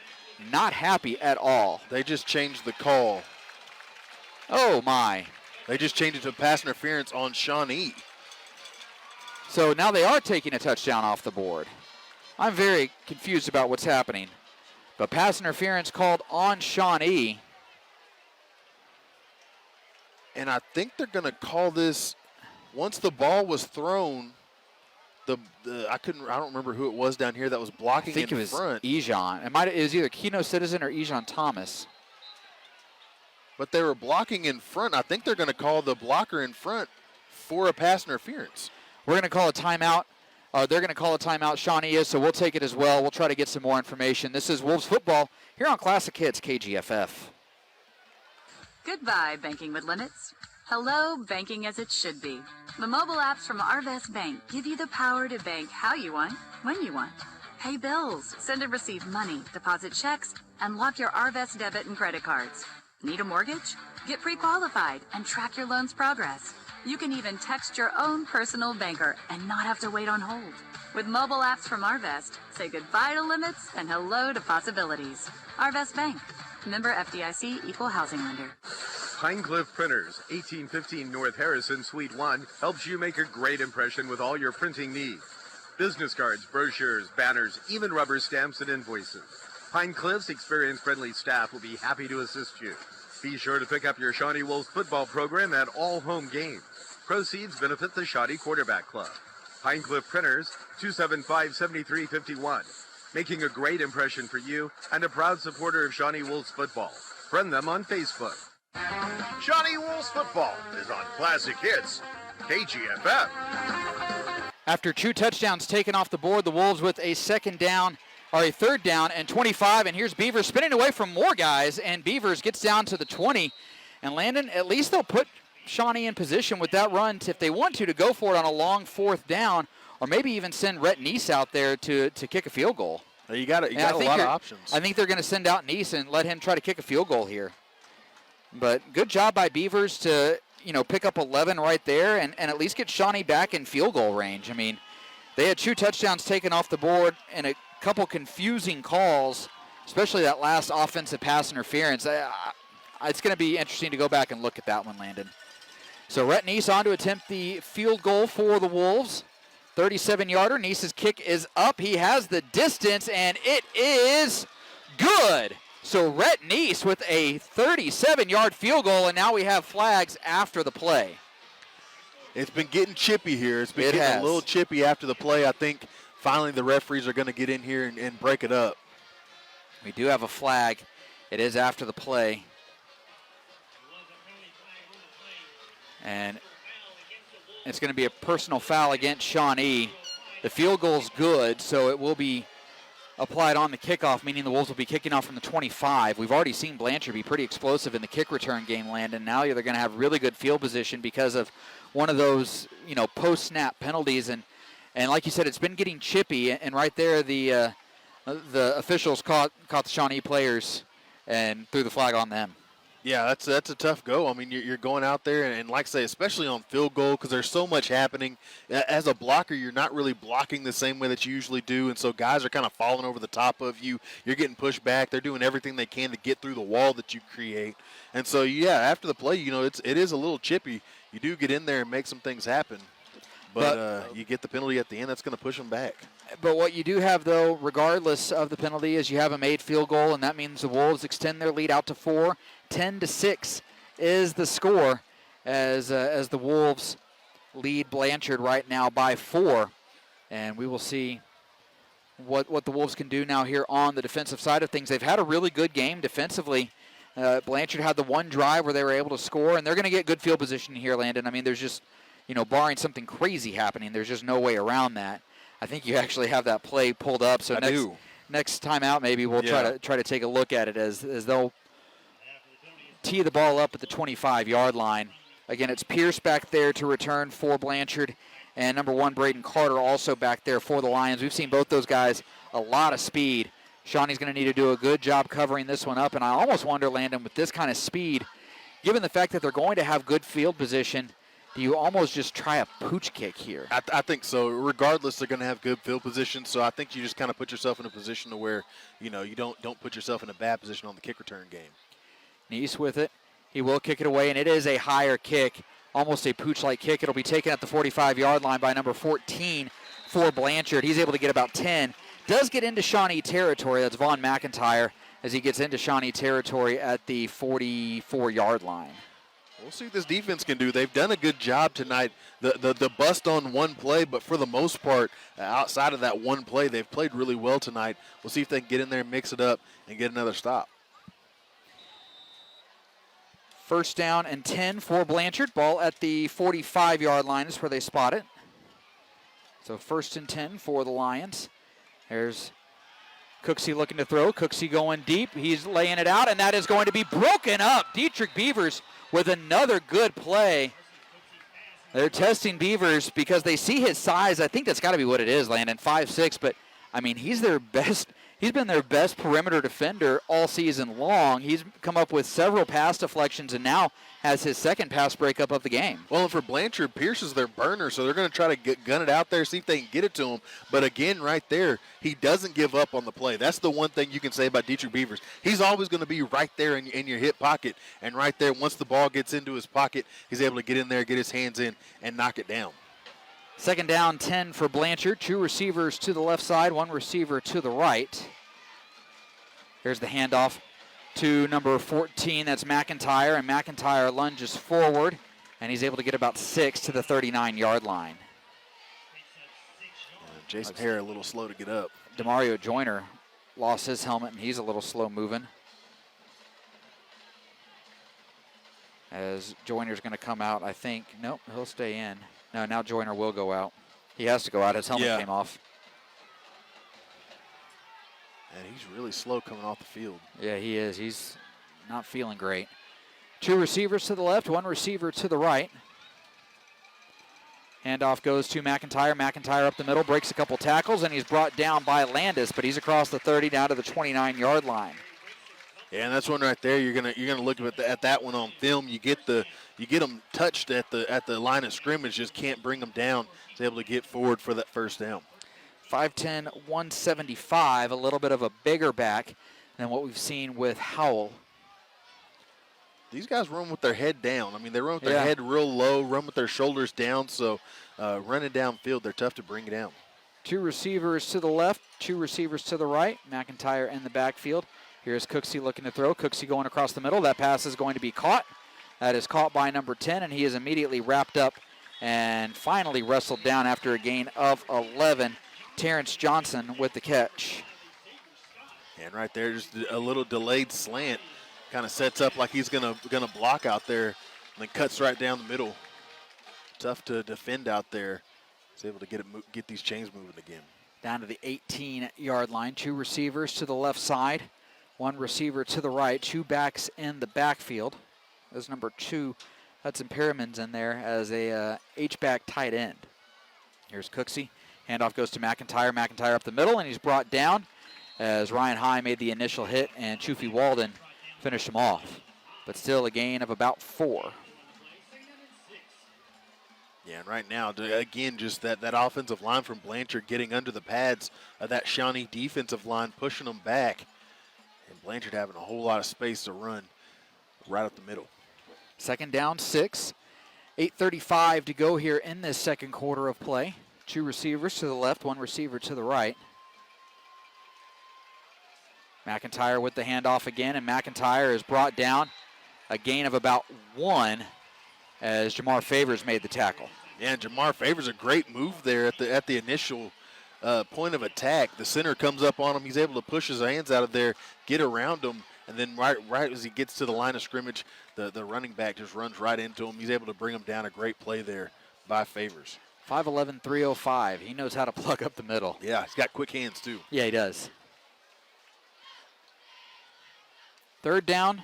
not happy at all. They just changed the call. Oh my! They just changed it to pass interference on Shawnee. So now they are taking a touchdown off the board. I'm very confused about what's happening, but pass interference called on Shawnee. And I think they're going to call this once the ball was thrown. I don't remember who it was down here that was blocking in front. I think it was Ejon. It was either Keno Citizen or Ejon Thomas. But they were blocking in front. I think they're going to call the blocker in front for a pass interference. We're going to call a timeout. They're going to call a timeout. Shawnee is, so we'll take it as well. We'll try to get some more information. This is Wolves football here on Classic Hits KGFF. Goodbye, banking with limits. Hello, banking as it should be. The mobile apps from Arvest Bank give you the power to bank how you want, when you want. Pay bills, send and receive money, deposit checks, and lock your Arvest debit and credit cards. Need a mortgage? Get pre-qualified and track your loan's progress. You can even text your own personal banker and not have to wait on hold. With mobile apps from Arvest, say goodbye to limits and hello to possibilities. Arvest Bank. Member FDIC, Equal Housing Lender. Pinecliff Printers, 1815 North Harrison, Suite 1, helps you make a great impression with all your printing needs. Business cards, brochures, banners, even rubber stamps and invoices. Pinecliff's experience-friendly staff will be happy to assist you. Be sure to pick up your Shawnee Wolves football program at all home games. Proceeds benefit the Shawnee Quarterback Club. Pinecliff Printers, 275-7351. Making a great impression for you and a proud supporter of Shawnee Wolves football. Friend them on Facebook. Shawnee Wolves football is on Classic Hits, KGFF. After 2 touchdowns taken off the board, the Wolves with a third down and 25. And here's Beavers spinning away from more guys, and Beavers gets down to the 20. And Landon, at least they'll put Shawnee in position with that run if they want to go for it on a long 4th down, or maybe even send Rhett Neese out there to kick a field goal. You got a lot of options. I think they're going to send out Neese and let him try to kick a field goal here. But good job by Beavers to, pick up 11 right there and at least get Shawnee back in field goal range. I mean, they had 2 touchdowns taken off the board and a couple confusing calls, especially that last offensive pass interference. It's going to be interesting to go back and look at that one, Landon. So Rhett Neese on to attempt the field goal for the Wolves. 37-yarder. Neese's kick is up. He has the distance, and it is good. So Rhett Neese with a 37-yard field goal, and now we have flags after the play. It's been getting chippy here. It's been getting a little chippy after the play. I think finally the referees are going to get in here and break it up. We do have a flag. It is after the play. And it's going to be a personal foul against Shawnee. The field goal's good, so it will be applied on the kickoff, meaning the Wolves will be kicking off from the 25. We've already seen Blanchard be pretty explosive in the kick return game, Landon. Now they're going to have really good field position because of one of those, post-snap penalties. And like you said, it's been getting chippy. And right there, the officials caught the Shawnee players and threw the flag on them. Yeah, that's a tough go. I mean, you're going out there, and like I say, especially on field goal, because there's so much happening. As a blocker, you're not really blocking the same way that you usually do, and so guys are kind of falling over the top of you. You're getting pushed back. They're doing everything they can to get through the wall that you create. And so, yeah, after the play, it is a little chippy. You do get in there and make some things happen. But you get the penalty at the end, that's going to push them back. But what you do have, though, regardless of the penalty, is you have a made field goal, and that means the Wolves extend their lead out to 4. 10-6 is the score as the Wolves lead Blanchard right now by 4. And we will see what the Wolves can do now here on the defensive side of things. They've had a really good game defensively. Blanchard had the one drive where they were able to score, and they're going to get good field position here, Landon. I mean, there's just, barring something crazy happening, there's just no way around that. I think you actually have that play pulled up. So next time out, maybe we'll try to take a look at it as they'll tee the ball up at the 25-yard line. Again, it's Pierce back there to return for Blanchard, and number 1, Braden Carter, also back there for the Lions. We've seen both those guys a lot of speed. Shawnee's going to need to do a good job covering this one up, and I almost wonder, Landon, with this kind of speed, given the fact that they're going to have good field position, do you almost just try a pooch kick here? I think so. Regardless, they're going to have good field position, so I think you just kind of put yourself in a position to where, you don't put yourself in a bad position on the kick return game. Neese with it. He will kick it away, and it is a higher kick, almost a pooch-like kick. It'll be taken at the 45-yard line by number 14 for Blanchard. He's able to get about 10. Does get into Shawnee territory. That's Vaughn McIntyre as he gets into Shawnee territory at the 44-yard line. We'll see what this defense can do. They've done a good job tonight. The bust on one play, but for the most part, outside of that one play, they've played really well tonight. We'll see if they can get in there and mix it up and get another stop. 1st down and 10 for Blanchard. Ball at the 45-yard line is where they spot it. So 1st and 10 for the Lions. There's Cooksey looking to throw. Cooksey going deep. He's laying it out, and that is going to be broken up. Dietrich Beavers with another good play. They're testing Beavers because they see his size. I think that's got to be what it is, Landon, 5'6", but, I mean, he's their best He's been their best perimeter defender all season long. He's come up with several pass deflections and now has his second pass breakup of the game. Well, and for Blanchard, Pierce is their burner, so they're going to try to gun it out there, see if they can get it to him. But again, right there, he doesn't give up on the play. That's the one thing you can say about Dietrich Beavers. He's always going to be right there in your hip pocket. And right there, once the ball gets into his pocket, he's able to get in there, get his hands in, and knock it down. Second down, 10 for Blanchard. 2 receivers to the left side, 1 receiver to the right. Here's the handoff to number 14. That's McIntyre, and McIntyre lunges forward, and he's able to get about 6 to the 39-yard line. Jason Hare a little slow to get up. Demario Joyner lost his helmet, and he's a little slow moving. As Joyner's going to come out, I think. Nope, he'll stay in. No, now Joyner will go out. He has to go out. His helmet came off. And he's really slow coming off the field. Yeah, he is. He's not feeling great. 2 receivers to the left, 1 receiver to the right. Handoff goes to McIntyre. McIntyre up the middle, breaks a couple tackles, and he's brought down by Landis, but he's across the 30 down to the 29-yard line. Yeah, and that's one right there. You're gonna look at that one on film. You get them touched at the line of scrimmage, just can't bring them down. He's able to get forward for that first down. 5'10", 175, a little bit of a bigger back than what we've seen with Howell. These guys run with their head down. I mean, they run with their head real low, run with their shoulders down, so running downfield, they're tough to bring down. 2 receivers to the left, 2 receivers to the right. McIntyre in the backfield. Here's Cooksey looking to throw. Cooksey going across the middle. That pass is going to be caught. That is caught by number 10, and he is immediately wrapped up and finally wrestled down after a gain of 11. Terrence Johnson with the catch. And right there, just a little delayed slant. Kind of sets up like he's gonna block out there, and then cuts right down the middle. Tough to defend out there. He's able to get these chains moving again. Down to the 18-yard line. 2 receivers to the left side, 1 receiver to the right. 2 backs in the backfield. There's number 2, Hudson Perriman's in there as a H-back tight end. Here's Cooksey. Handoff goes to McIntyre. McIntyre up the middle, and he's brought down as Ryan High made the initial hit, and Chufi Walden finished him off. But still a gain of about 4. Yeah, and right now, again, just that offensive line from Blanchard getting under the pads of that Shawnee defensive line, pushing them back. And Blanchard having a whole lot of space to run right up the middle. Second down, 6. 8:35 to go here in this second quarter of play. 2 receivers to the left, 1 receiver to the right. McIntyre with the handoff again, and McIntyre is brought down. A gain of about 1 as Jamar Favors made the tackle. Yeah, and Jamar Favors a great move there at the initial point of attack. The center comes up on him. He's able to push his hands out of there, get around him, and then right as he gets to the line of scrimmage, the running back just runs right into him. He's able to bring him down. A great play there by Favors. 5'11", 305. He knows how to plug up the middle. Yeah, he's got quick hands too. Yeah, he does. Third down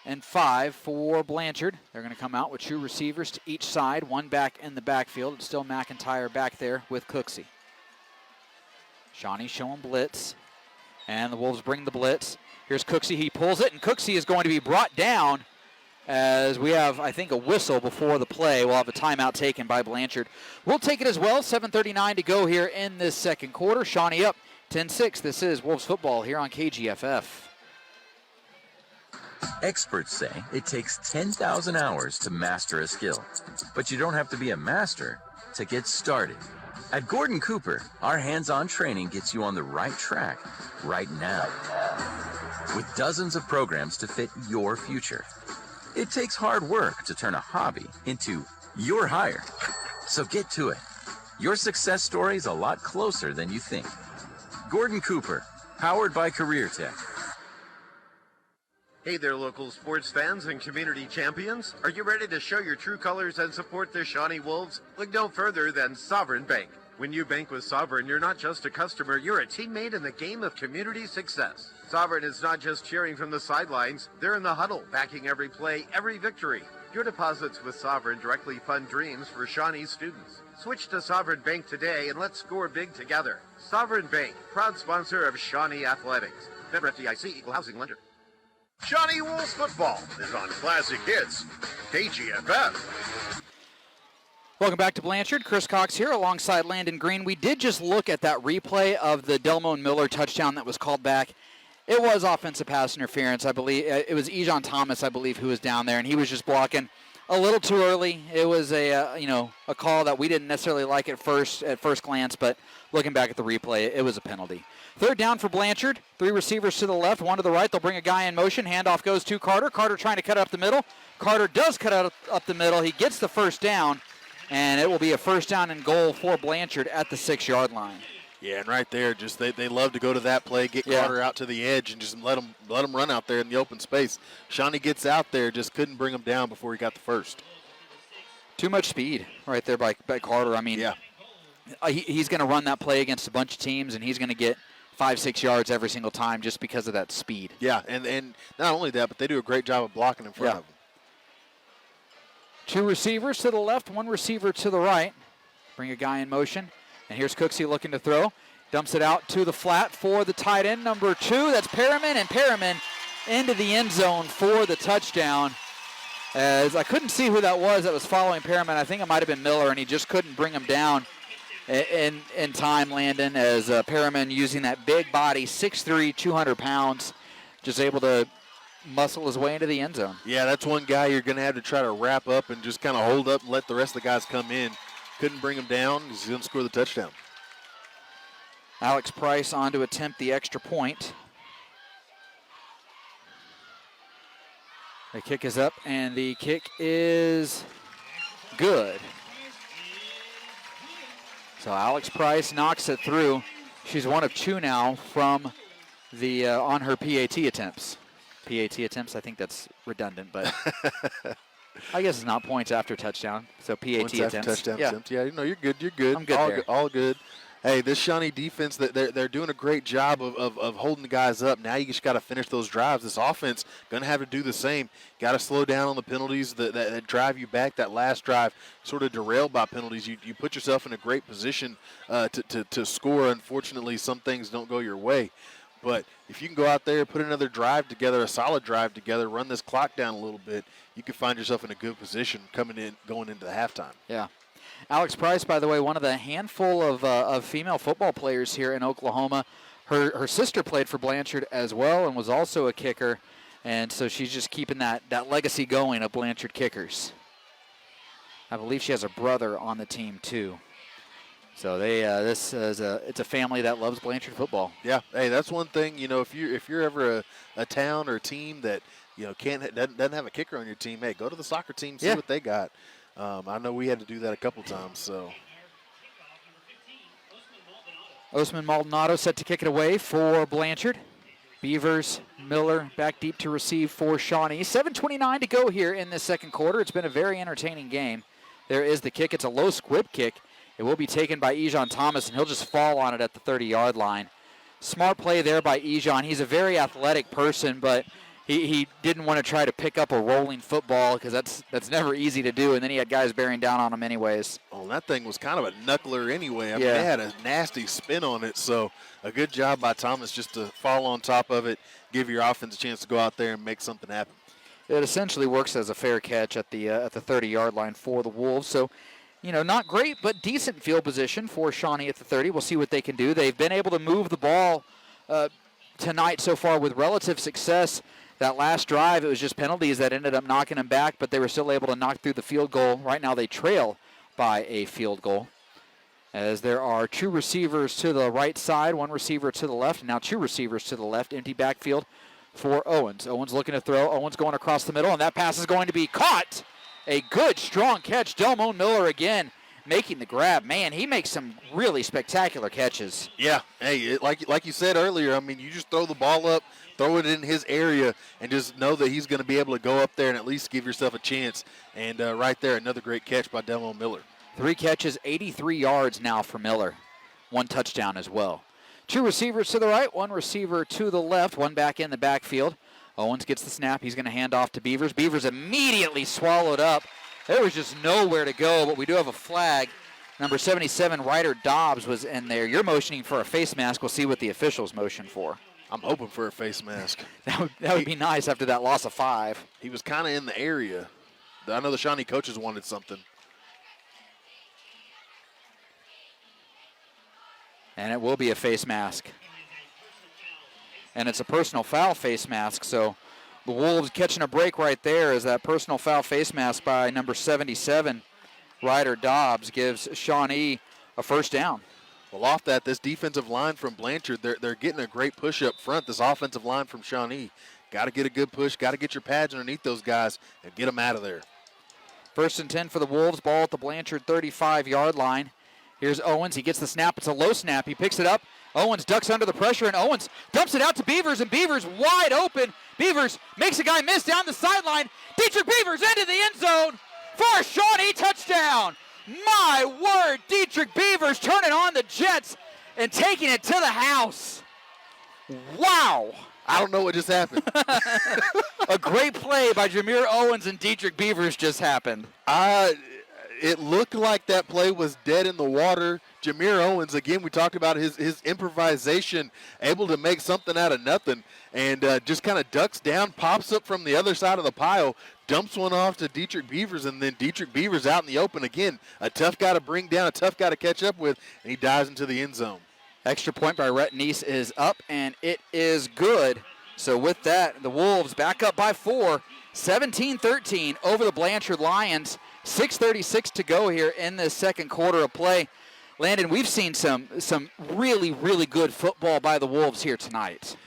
and 5 for Blanchard. They're going to come out with 2 receivers to each side, 1 back in the backfield. It's still McIntyre back there with Cooksey. Shawnee showing blitz, and the Wolves bring the blitz. Here's Cooksey. He pulls it, and Cooksey is going to be brought down as we have, I think, a whistle before the play. We'll have a timeout taken by Blanchard. We'll take it as well. 7:39 to go here in this second quarter. Shawnee up 10-6. This is Wolves football here on KGFF. Experts say it takes 10,000 hours to master a skill, but you don't have to be a master to get started. At Gordon Cooper, our hands-on training gets you on the right track right now, with dozens of programs to fit your future. It takes hard work to turn a hobby into your hire, so get to it. Your success story is a lot closer than you think. Gordon Cooper, powered by Career Tech. Hey there, local sports fans and community champions. Are you ready to show your true colors and support the Shawnee Wolves? Look no further than Sovereign Bank. When you bank with Sovereign, you're not just a customer, you're a teammate in the game of community success. Sovereign is not just cheering from the sidelines, they're in the huddle, backing every play, every victory. Your deposits with Sovereign directly fund dreams for Shawnee students. Switch to Sovereign Bank today and let's score big together. Sovereign Bank, proud sponsor of Shawnee Athletics. Member FDIC, equal housing lender. Shawnee Wolves football is on Classic Hits, KGFF. Welcome back to Blanchard. Chris Cox here alongside Landon Green. We did just look at that replay of the Delmone Miller touchdown that was called back. It was offensive pass interference, I believe. It was Ejon Thomas, I believe, who was down there, and he was just blocking a little too early. It was a call that we didn't necessarily like at first glance, but looking back at the replay, it was a penalty. Third down for Blanchard. 3 receivers to the left, 1 to the right. They'll bring a guy in motion. Handoff goes to Carter. Carter trying to cut up the middle. Carter does cut up the middle. He gets the first down, and it will be a first down and goal for Blanchard at the 6-yard line. Yeah, and right there, just they love to go to that play, get Carter out to the edge, and just let him run out there in the open space. Shawnee gets out there, just couldn't bring him down before he got the first. Too much speed right there by Carter. I mean, he's going to run that play against a bunch of teams, and he's going to get 5-6 yards every single time just because of that speed. Yeah, and not only that, but they do a great job of blocking in front of him. 2 receivers to the left, 1 receiver to the right. Bring a guy in motion. And here's Cooksey looking to throw. Dumps it out to the flat for the tight end, number 2. That's Perriman, and Perriman into the end zone for the touchdown. As I couldn't see who that was following Perriman. I think it might have been Miller, and he just couldn't bring him down in time, Landon, as Perriman using that big body, 6'3", 200 pounds, just able to muscle his way into the end zone. Yeah, that's one guy you're going to have to try to wrap up and just kind of hold up and let the rest of the guys come in. Couldn't bring him down. He's going to score the touchdown. Alex Price on to attempt the extra point. The kick is up, and the kick is good. So Alex Price knocks it through. She's 1 of 2 now from the on her PAT attempts. PAT attempts, I think that's redundant, but I guess it's not points after touchdown. So PAT points attempts. After touchdown attempts. Yeah, you're good. You're good. I'm good all good. Hey, this Shawnee defense, they're doing a great job of holding the guys up. Now you just got to finish those drives. This offense going to have to do the same. Got to slow down on the penalties that drive you back. That last drive sort of derailed by penalties. You put yourself in a great position to score. Unfortunately, some things don't go your way. But if you can go out there, put another drive together, a solid drive together, run this clock down a little bit, you can find yourself in a good position going into the halftime. Yeah. Alex Price, by the way, one of the handful of female football players here in Oklahoma. Her sister played for Blanchard as well and was also a kicker. And so she's just keeping that legacy going of Blanchard kickers. I believe she has a brother on the team too. So it's a family that loves Blanchard football. Yeah, hey, that's one thing. If you're ever a town or a team that doesn't have a kicker on your team, hey, go to the soccer team, see what they got. I know we had to do that a couple times. So Osman Maldonado set to kick it away for Blanchard. Beavers, Miller back deep to receive for Shawnee. 7:29 to go here in the second quarter. It's been a very entertaining game. There is the kick. It's a low squib kick. It will be taken by Ejon Thomas, and he'll just fall on it at the 30-yard line. Smart play there by Ejon. He's a very athletic person, but he didn't want to try to pick up a rolling football because that's never easy to do, and then he had guys bearing down on him anyways. Oh, that thing was kind of a knuckler anyway. I mean, they had a nasty spin on it, so a good job by Thomas just to fall on top of it, give your offense a chance to go out there and make something happen. It essentially works as a fair catch at the 30-yard line for the Wolves. So, not great, but decent field position for Shawnee at the 30. We'll see what they can do. They've been able to move the ball tonight so far with relative success. That last drive, it was just penalties that ended up knocking them back, but they were still able to knock through the field goal. Right now they trail by a field goal, as there are 2 receivers to the right side, 1 receiver to the left, and now 2 receivers to the left. Empty backfield for Owens. Owens looking to throw. Owens going across the middle, and that pass is going to be caught. A good, strong catch. Delmone Miller again making the grab. Man, he makes some really spectacular catches. Yeah. Hey, like you said earlier, I mean, you just throw the ball up, throw it in his area, and just know that he's going to be able to go up there and at least give yourself a chance. And right there, another great catch by Delmone Miller. 3 catches, 83 yards now for Miller. 1 touchdown as well. 2 receivers to the right, 1 receiver to the left, 1 back in the backfield. Owens gets the snap. He's going to hand off to Beavers. Beavers immediately swallowed up. There was just nowhere to go, but we do have a flag. Number 77, Ryder Dobbs, was in there. You're motioning for a face mask. We'll see what the officials motion for. I'm hoping for a face mask. That would be nice after that loss of 5. He was kind of in the area. I know the Shawnee coaches wanted something. And it will be a face mask. And it's a personal foul face mask, so the Wolves catching a break right there as that personal foul face mask by number 77, Ryder Dobbs, gives Shawnee a first down. Well, off that, this defensive line from Blanchard, they're getting a great push up front. This offensive line from Shawnee, got to get a good push, got to get your pads underneath those guys and get them out of there. 1st and 10 for the Wolves, ball at the Blanchard 35-yard line. Here's Owens. He gets the snap. It's a low snap. He picks it up. Owens ducks under the pressure, and Owens dumps it out to Beavers, and Beavers wide open. Beavers makes a guy miss down the sideline. Dietrich Beavers into the end zone for a Shawnee touchdown. My word, Dietrich Beavers turning on the Jets and taking it to the house. Wow. I don't know what just happened. A great play by Jameer Owens and Dietrich Beavers just happened. It looked like that play was dead in the water. Jameer Owens, again, we talked about his improvisation, able to make something out of nothing, and just kind of ducks down, pops up from the other side of the pile, dumps one off to Dietrich Beavers, and then Dietrich Beavers out in the open again. A tough guy to bring down, a tough guy to catch up with, and he dives into the end zone. Extra point by Rhett Neese is up, and it is good. So with that, the Wolves back up by 4, 17-13 over the Blanchard Lions. 6:36 to go here in the second quarter of play. Landon, we've seen some really, really good football by the Wolves here tonight.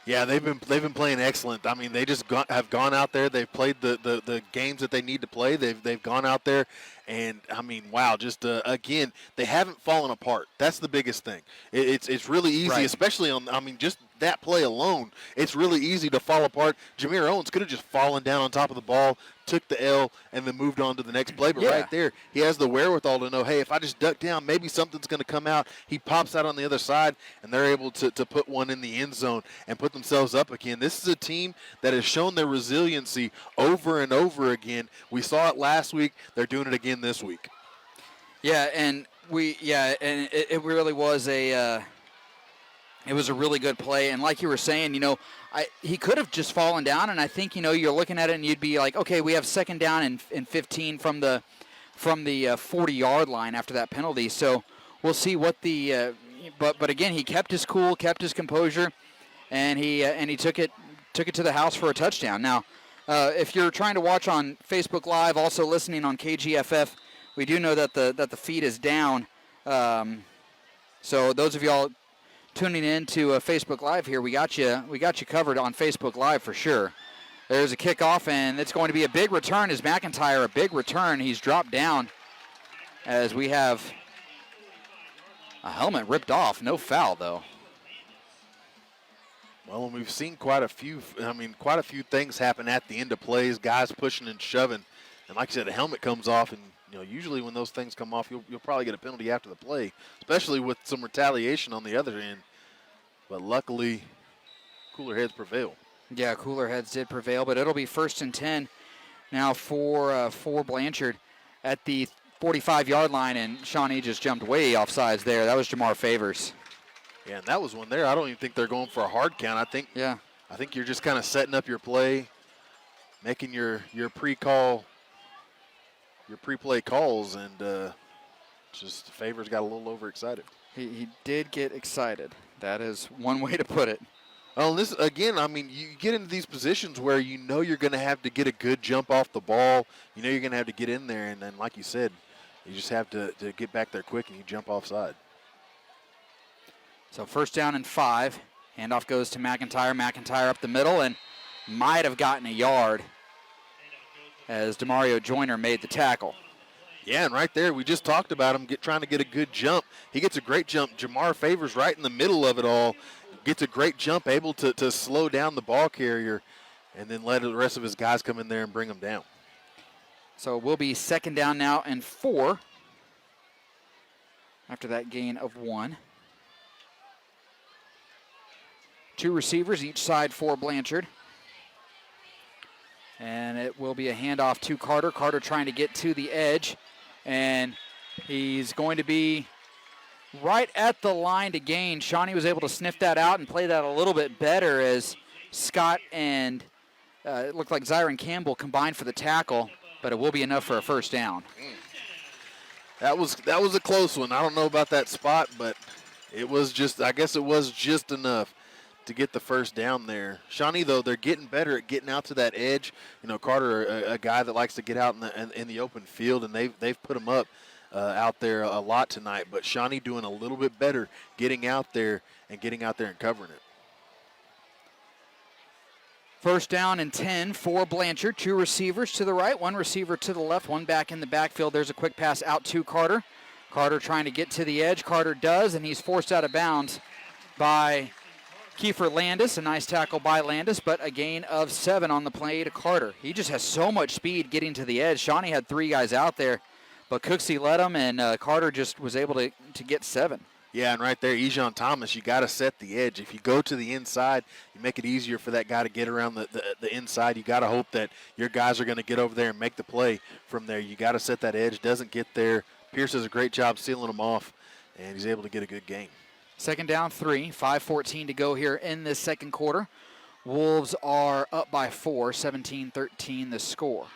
Yeah, they've been playing excellent. I mean, they just have gone out there. They've played the games that they need to play. They've gone out there, and I mean, wow! Just again, they haven't fallen apart. That's the biggest thing. It's really easy, right, especially on. I mean, just that play alone, it's really easy to fall apart. Jameer Owens could have just fallen down on top of the ball, took the L, and then moved on to the next play. But right there, he has the wherewithal to know, hey, if I just duck down, maybe something's going to come out. He pops out on the other side, and they're able to put one in the end zone and put themselves up again. This is a team that has shown their resiliency over and over again. We saw it last week. They're doing it again this week. Yeah, and it really was it was a really good play. And like you were saying, he could have just fallen down, and I think, you're looking at it and you'd be like, okay, we have second down and 15 from the 40-yard line after that penalty. So we'll see what the but again, he kept his cool, kept his composure, and he took it to the house for a touchdown. Now, if you're trying to watch on Facebook Live, also listening on KGFF, we do know that the feed is down. So those of y'all tuning in to Facebook Live here, we got you covered on Facebook Live for sure. There's a kickoff, and it's going to be a big return. Is McIntyre a big return? He's dropped down as we have a helmet ripped off. No foul, though. Well, and we've seen quite a few things happen at the end of plays, guys pushing and shoving. And like I said, a helmet comes off, and usually when those things come off, you'll probably get a penalty after the play, especially with some retaliation on the other end. But luckily, cooler heads prevail. Yeah, cooler heads did prevail, but it'll be 1st and 10 now for Blanchard at the 45-yard line, and Shawnee just jumped way off sides there. That was Jamar Favors. Yeah, and that was one there. I don't even think they're going for a hard count. I think you're just kind of setting up your play, making your pre-play calls, and just Favors got a little overexcited. He did get excited. That is one way to put it. Well, this again, I mean, you get into these positions where you're going to have to get a good jump off the ball. You're going to have to get in there, and then, like you said, you just have to get back there quick and you jump offside. So 1st down and 5. Handoff goes to McIntyre. McIntyre up the middle and might have gotten a yard as DeMario Joyner made the tackle. Yeah, and right there, we just talked about him trying to get a good jump. He gets a great jump. Jamar Favors right in the middle of it all. Gets a great jump, able to slow down the ball carrier, and then let the rest of his guys come in there and bring him down. So it will be 2nd down now and 4 after that gain of 1. 2 receivers each side for Blanchard. And it will be a handoff to Carter. Carter trying to get to the edge. And he's going to be right at the line to gain. Shawnee was able to sniff that out and play that a little bit better as Scott and it looked like Zyron Campbell combined for the tackle, but it will be enough for a first down. That was a close one. I don't know about that spot, but it was I guess it was just enough to get the first down there. Shawnee, though, they're getting better at getting out to that edge. You know, Carter, a guy that likes to get out in the open field, and they've put him up out there a lot tonight. But Shawnee doing a little bit better getting out there and covering it. First down and 10 for Blanchard. 2 receivers to the right, 1 receiver to the left, 1 back in the backfield. There's a quick pass out to Carter. Carter trying to get to the edge. Carter does, and he's forced out of bounds by Kiefer Landis. A nice tackle by Landis, but a gain of 7 on the play to Carter. He just has so much speed getting to the edge. Shawnee had 3 guys out there, but Cooksey led him, and Carter just was able to get 7. Yeah, and right there, Ejon Thomas, you got to set the edge. If you go to the inside, you make it easier for that guy to get around the inside. You got to hope that your guys are going to get over there and make the play from there. You got to set that edge. Doesn't get there. Pierce does a great job sealing him off, and he's able to get a good gain. Second down 3, 5:14 to go here in this second quarter. Wolves are up by 4, 17-13 the score.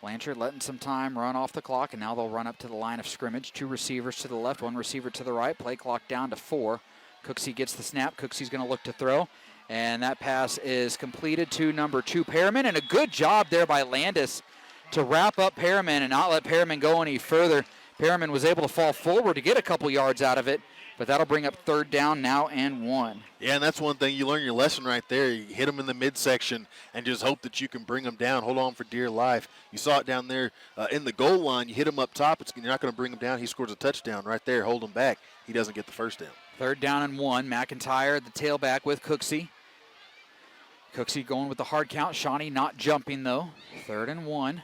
Blanchard letting some time run off the clock, and now they'll run up to the line of scrimmage. 2 receivers to the left, 1 receiver to the right. Play clock down to 4. Cooksey gets the snap. Cooksey's going to look to throw, and that pass is completed to number 2, Perriman, and a good job there by Landis to wrap up Perriman and not let Perriman go any further. Perriman was able to fall forward to get a couple yards out of it, but that'll bring up third down now and 1. Yeah, and that's one thing. You learn your lesson right there. You hit them in the midsection and just hope that you can bring them down. Hold on for dear life. You saw it down there in the goal line. You hit him up top. You're not going to bring him down. He scores a touchdown right there. Hold him back. He doesn't get the first down. Third down and 1. McIntyre, the tailback with Cooksey. Cooksey going with the hard count. Shawnee not jumping, though. 3rd and 1.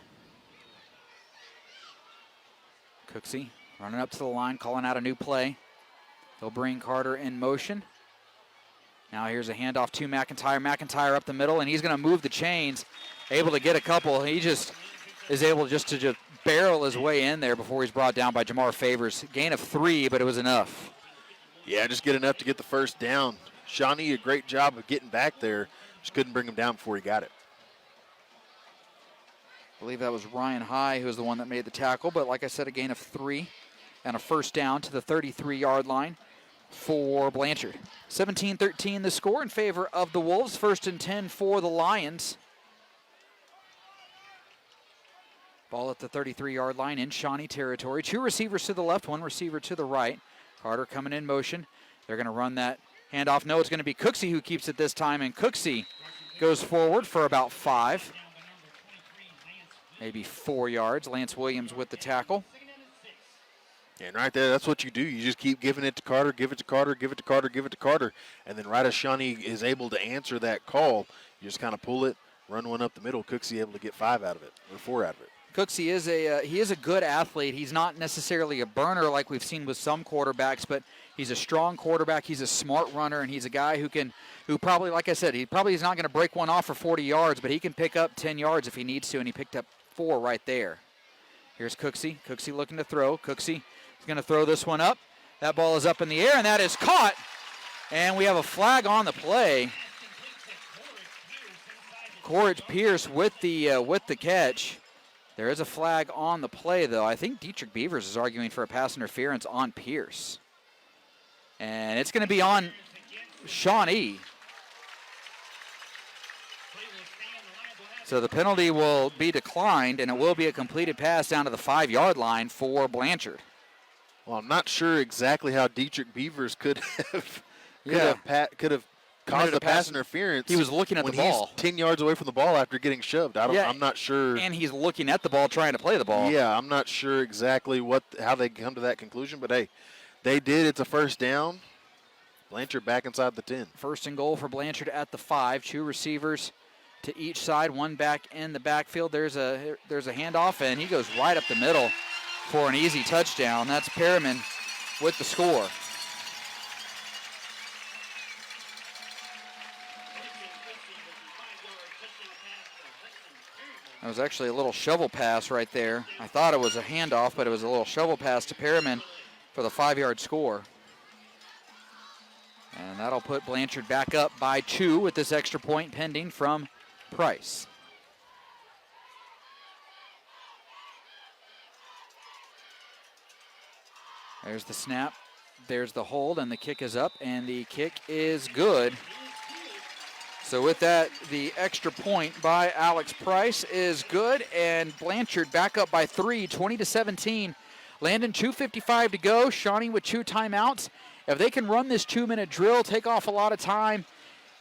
Cooksey running up to the line, calling out a new play. They'll bring Carter in motion. Now here's a handoff to McIntyre. McIntyre up the middle, and he's going to move the chains. Able to get a couple. He just is able to just barrel his way in there before he's brought down by Jamar Favors. Gain of 3, but it was enough. Yeah, just get enough to get the first down. Shawnee, a great job of getting back there. Just couldn't bring him down before he got it. I believe that was Ryan High who was the one that made the tackle, but like I said, a gain of 3 and a first down to the 33-yard line for Blanchard. 17-13 the score in favor of the Wolves. 1st and 10 for the Lions. Ball at the 33-yard line in Shawnee territory. 2 receivers to the left, 1 receiver to the right. Carter coming in motion. They're going to run that handoff. No, it's going to be Cooksey who keeps it this time, and Cooksey goes forward for about 5. Maybe 4 yards. Lance Williams with the tackle. And right there, that's what you do. You just keep giving it to Carter, give it to Carter, give it to Carter, give it to Carter. And then right as Shawnee is able to answer that call, you just kind of pull it, run one up the middle. Cooksey able to get 5 out of it, or 4 out of it. Cooksey is a good athlete. He's not necessarily a burner like we've seen with some quarterbacks, but he's a strong quarterback. He's a smart runner, and he's a guy who probably, like I said, he probably is not going to break one off for 40 yards, but he can pick up 10 yards if he needs to, and he picked up 4 right there. Here's Cooksey. Cooksey looking to throw. Cooksey is going to throw this one up. That ball is up in the air, and that is caught. And we have a flag on the play. Corage Pierce with the catch. There is a flag on the play, though. I think Dietrich Beavers is arguing for a pass interference on Pierce. And it's going to be on Shawnee. So the penalty will be declined, and it will be a completed pass down to the 5-yard line for Blanchard. Well, I'm not sure exactly how Dietrich Beavers could have caused a pass interference. He was looking at the ball. He's 10 yards away from the ball after getting shoved. I'm not sure. And he's looking at the ball trying to play the ball. Yeah, I'm not sure exactly how they come to that conclusion, but hey, they did. It's a first down. Blanchard back inside the 10. First and goal for Blanchard at the 5. 2 receivers to each side, 1 back in the backfield. There's a handoff, and he goes right up the middle for an easy touchdown. That's Perriman with the score. That was actually a little shovel pass right there. I thought it was a handoff, but it was a little shovel pass to Perriman for the 5-yard score. And that'll put Blanchard back up by 2 with this extra point pending from Price. There's the snap. There's the hold, and the kick is up, and the kick is good. So with that, the extra point by Alex Price is good, and Blanchard back up by 3, 20-17. Landon, 2:55 to go. Shawnee with 2 timeouts. If they can run this 2-minute drill, take off a lot of time,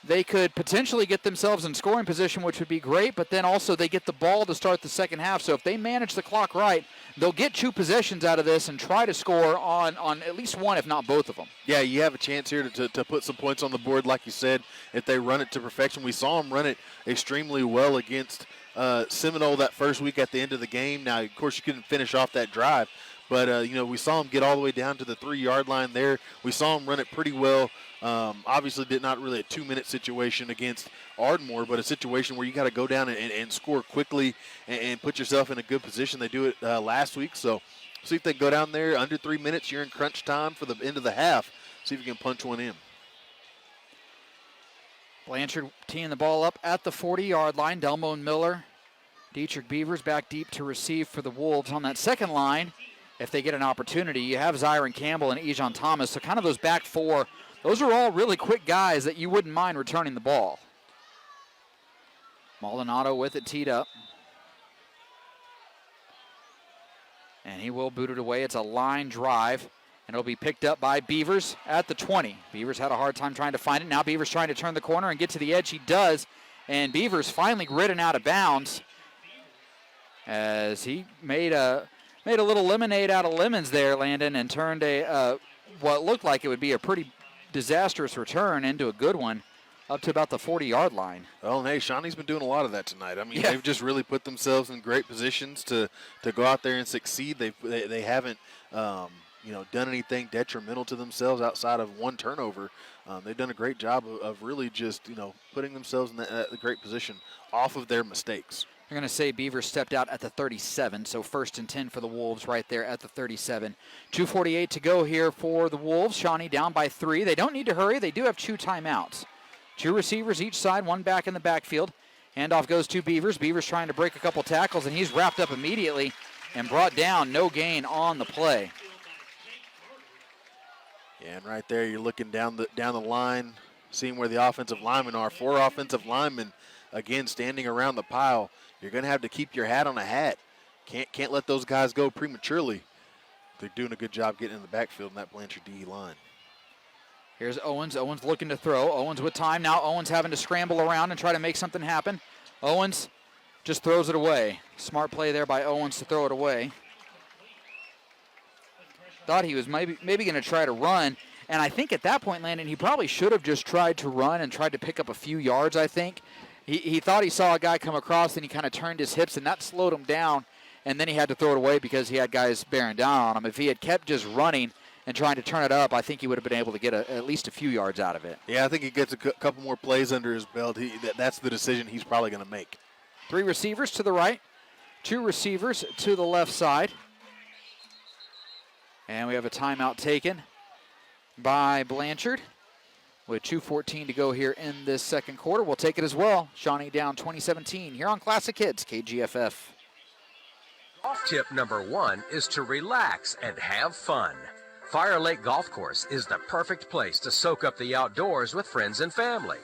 they could potentially get themselves in scoring position, which would be great, but then also they get the ball to start the second half. So if they manage the clock right, they'll get 2 possessions out of this and try to score on at least one, if not both of them. Yeah, you have a chance here to put some points on the board, like you said, if they run it to perfection. We saw them run it extremely well against Seminole that first week at the end of the game. Now, of course, you couldn't finish off that drive, but, we saw them get all the way down to the 3-yard line there. We saw them run it pretty well. Obviously did not really a 2-minute situation against Ardmore, but a situation where you got to go down and score quickly and put yourself in a good position. They do it last week, so see if they go down there under 3 minutes. You're in crunch time for the end of the half. See if you can punch one in. Blanchard teeing the ball up at the 40-yard line. Delmo and Miller. Dietrich Beavers back deep to receive for the Wolves on that second line. If they get an opportunity, you have Zyron Campbell and Ejon Thomas, so kind of those back 4. Those are all really quick guys that you wouldn't mind returning the ball. Maldonado with it teed up. And he will boot it away. It's a line drive, and it'll be picked up by Beavers at the 20. Beavers had a hard time trying to find it. Now Beavers trying to turn the corner and get to the edge. He does, and Beavers finally ridden out of bounds as he made a little lemonade out of lemons there, Landon, and turned what looked like it would be a pretty disastrous return into a good one up to about the 40-yard line. Well, and hey, Shawnee's been doing a lot of that tonight. I mean, They've just really put themselves in great positions to go out there and succeed. They haven't done anything detrimental to themselves outside of one turnover. They've done a great job of really just putting themselves in that great position off of their mistakes. They're going to say Beavers stepped out at the 37, so 1st and 10 for the Wolves right there at the 37. 2:48 to go here for the Wolves. Shawnee down by 3. They don't need to hurry. They do have 2 timeouts. 2 receivers each side, 1 back in the backfield. Handoff goes to Beavers. Beavers trying to break a couple tackles, and he's wrapped up immediately and brought down. No gain on the play. Yeah, and right there you're looking down the line, seeing where the offensive linemen are. 4 offensive linemen, again, standing around the pile. You're going to have to keep your hat on a hat. Can't let those guys go prematurely. They're doing a good job getting in the backfield in that Blanchard DE line. Here's Owens. Owens looking to throw. Owens with time. Now Owens having to scramble around and try to make something happen. Owens just throws it away. Smart play there by Owens to throw it away. Thought he was maybe going to try to run. And I think at that point, Landon, he probably should have just tried to run and tried to pick up a few yards, I think. He thought he saw a guy come across, and he kind of turned his hips, and that slowed him down. And then he had to throw it away because he had guys bearing down on him. If he had kept just running and trying to turn it up, I think he would have been able to get at least a few yards out of it. Yeah, I think he gets a couple more plays under his belt. That's the decision he's probably going to make. 3 receivers to the right, 2 receivers to the left side. And we have a timeout taken by Blanchard. With 2:14 to go here in this second quarter. We'll take it as well. Shawnee down 20-17 here on Classic Hits, KGFF. Tip number 1 is to relax and have fun. Fire Lake Golf Course is the perfect place to soak up the outdoors with friends and family.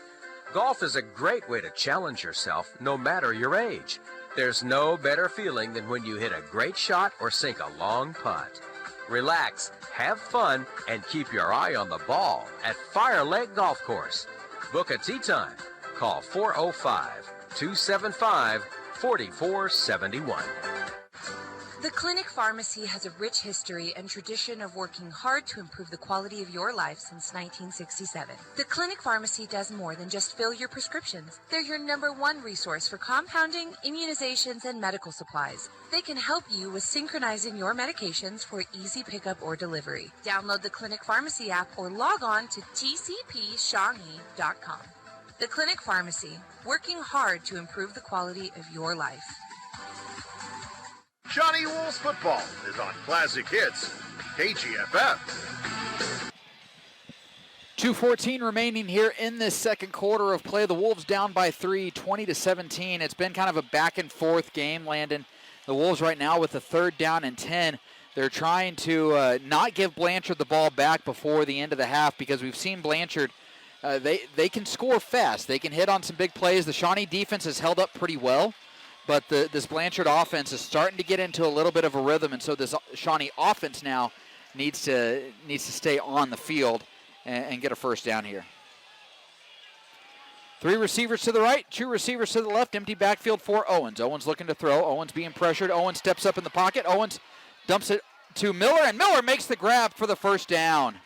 Golf is a great way to challenge yourself no matter your age. There's no better feeling than when you hit a great shot or sink a long putt. Relax, have fun, and keep your eye on the ball at Fire Lake Golf Course. Book a tee time. Call 405-275-4471. The Clinic Pharmacy has a rich history and tradition of working hard to improve the quality of your life since 1967. The Clinic Pharmacy does more than just fill your prescriptions. They're your #1 resource for compounding, immunizations, and medical supplies. They can help you with synchronizing your medications for easy pickup or delivery. Download the Clinic Pharmacy app or log on to tcpshawnee.com. The Clinic Pharmacy, working hard to improve the quality of your life. Shawnee Wolves football is on Classic Hits, KGFF. 2:14 remaining here in this second quarter of play. The Wolves down by 3, 20-17. It's been kind of a back and forth game, Landon. The Wolves right now with a 3rd down and 10. They're trying to not give Blanchard the ball back before the end of the half because we've seen Blanchard, they can score fast. They can hit on some big plays. The Shawnee defense has held up pretty well, but this Blanchard offense is starting to get into a little bit of a rhythm, and so this Shawnee offense now needs to stay on the field and get a first down here. 3 receivers to the right, 2 receivers to the left, empty backfield for Owens. Owens looking to throw. Owens being pressured. Owens steps up in the pocket. Owens dumps it to Miller, and Miller makes the grab for the first down.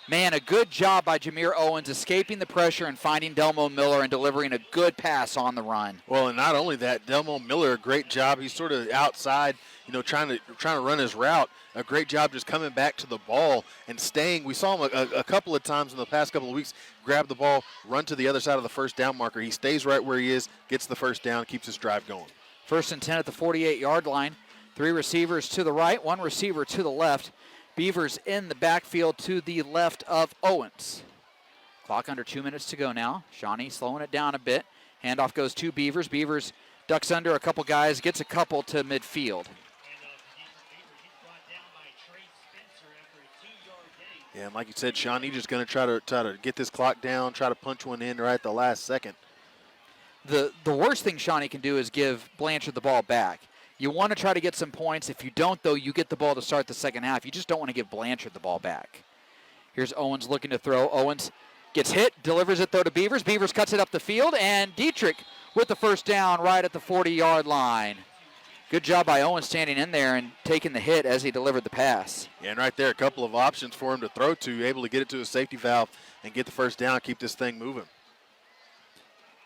Man, a good job by Jameer Owens escaping the pressure and finding Delmo Miller and delivering a good pass on the run. Well, and not only that, Delmo Miller, a great job. He's sort of outside, trying to run his route. A great job just coming back to the ball and staying. We saw him a couple of times in the past couple of weeks grab the ball, run to the other side of the first down marker. He stays right where he is, gets the first down, keeps his drive going. 1st and 10 at the 48-yard line. 3 receivers to the right, 1 receiver to the left. Beavers in the backfield to the left of Owens. Clock under 2 minutes to go now. Shawnee slowing it down a bit. Handoff goes to Beavers. Beavers ducks under a couple guys, gets a couple to midfield. Yeah, and like you said, Shawnee just going to try to get this clock down, try to punch one in right at the last second. The worst thing Shawnee can do is give Blanchard the ball back. You want to try to get some points. If you don't, though, you get the ball to start the second half. You just don't want to give Blanchard the ball back. Here's Owens looking to throw. Owens gets hit, delivers it, though, to Beavers. Beavers cuts it up the field, and Dietrich with the first down right at the 40-yard line. Good job by Owens standing in there and taking the hit as he delivered the pass. Yeah, and right there, a couple of options for him to throw to, able to get it to a safety valve and get the first down, keep this thing moving.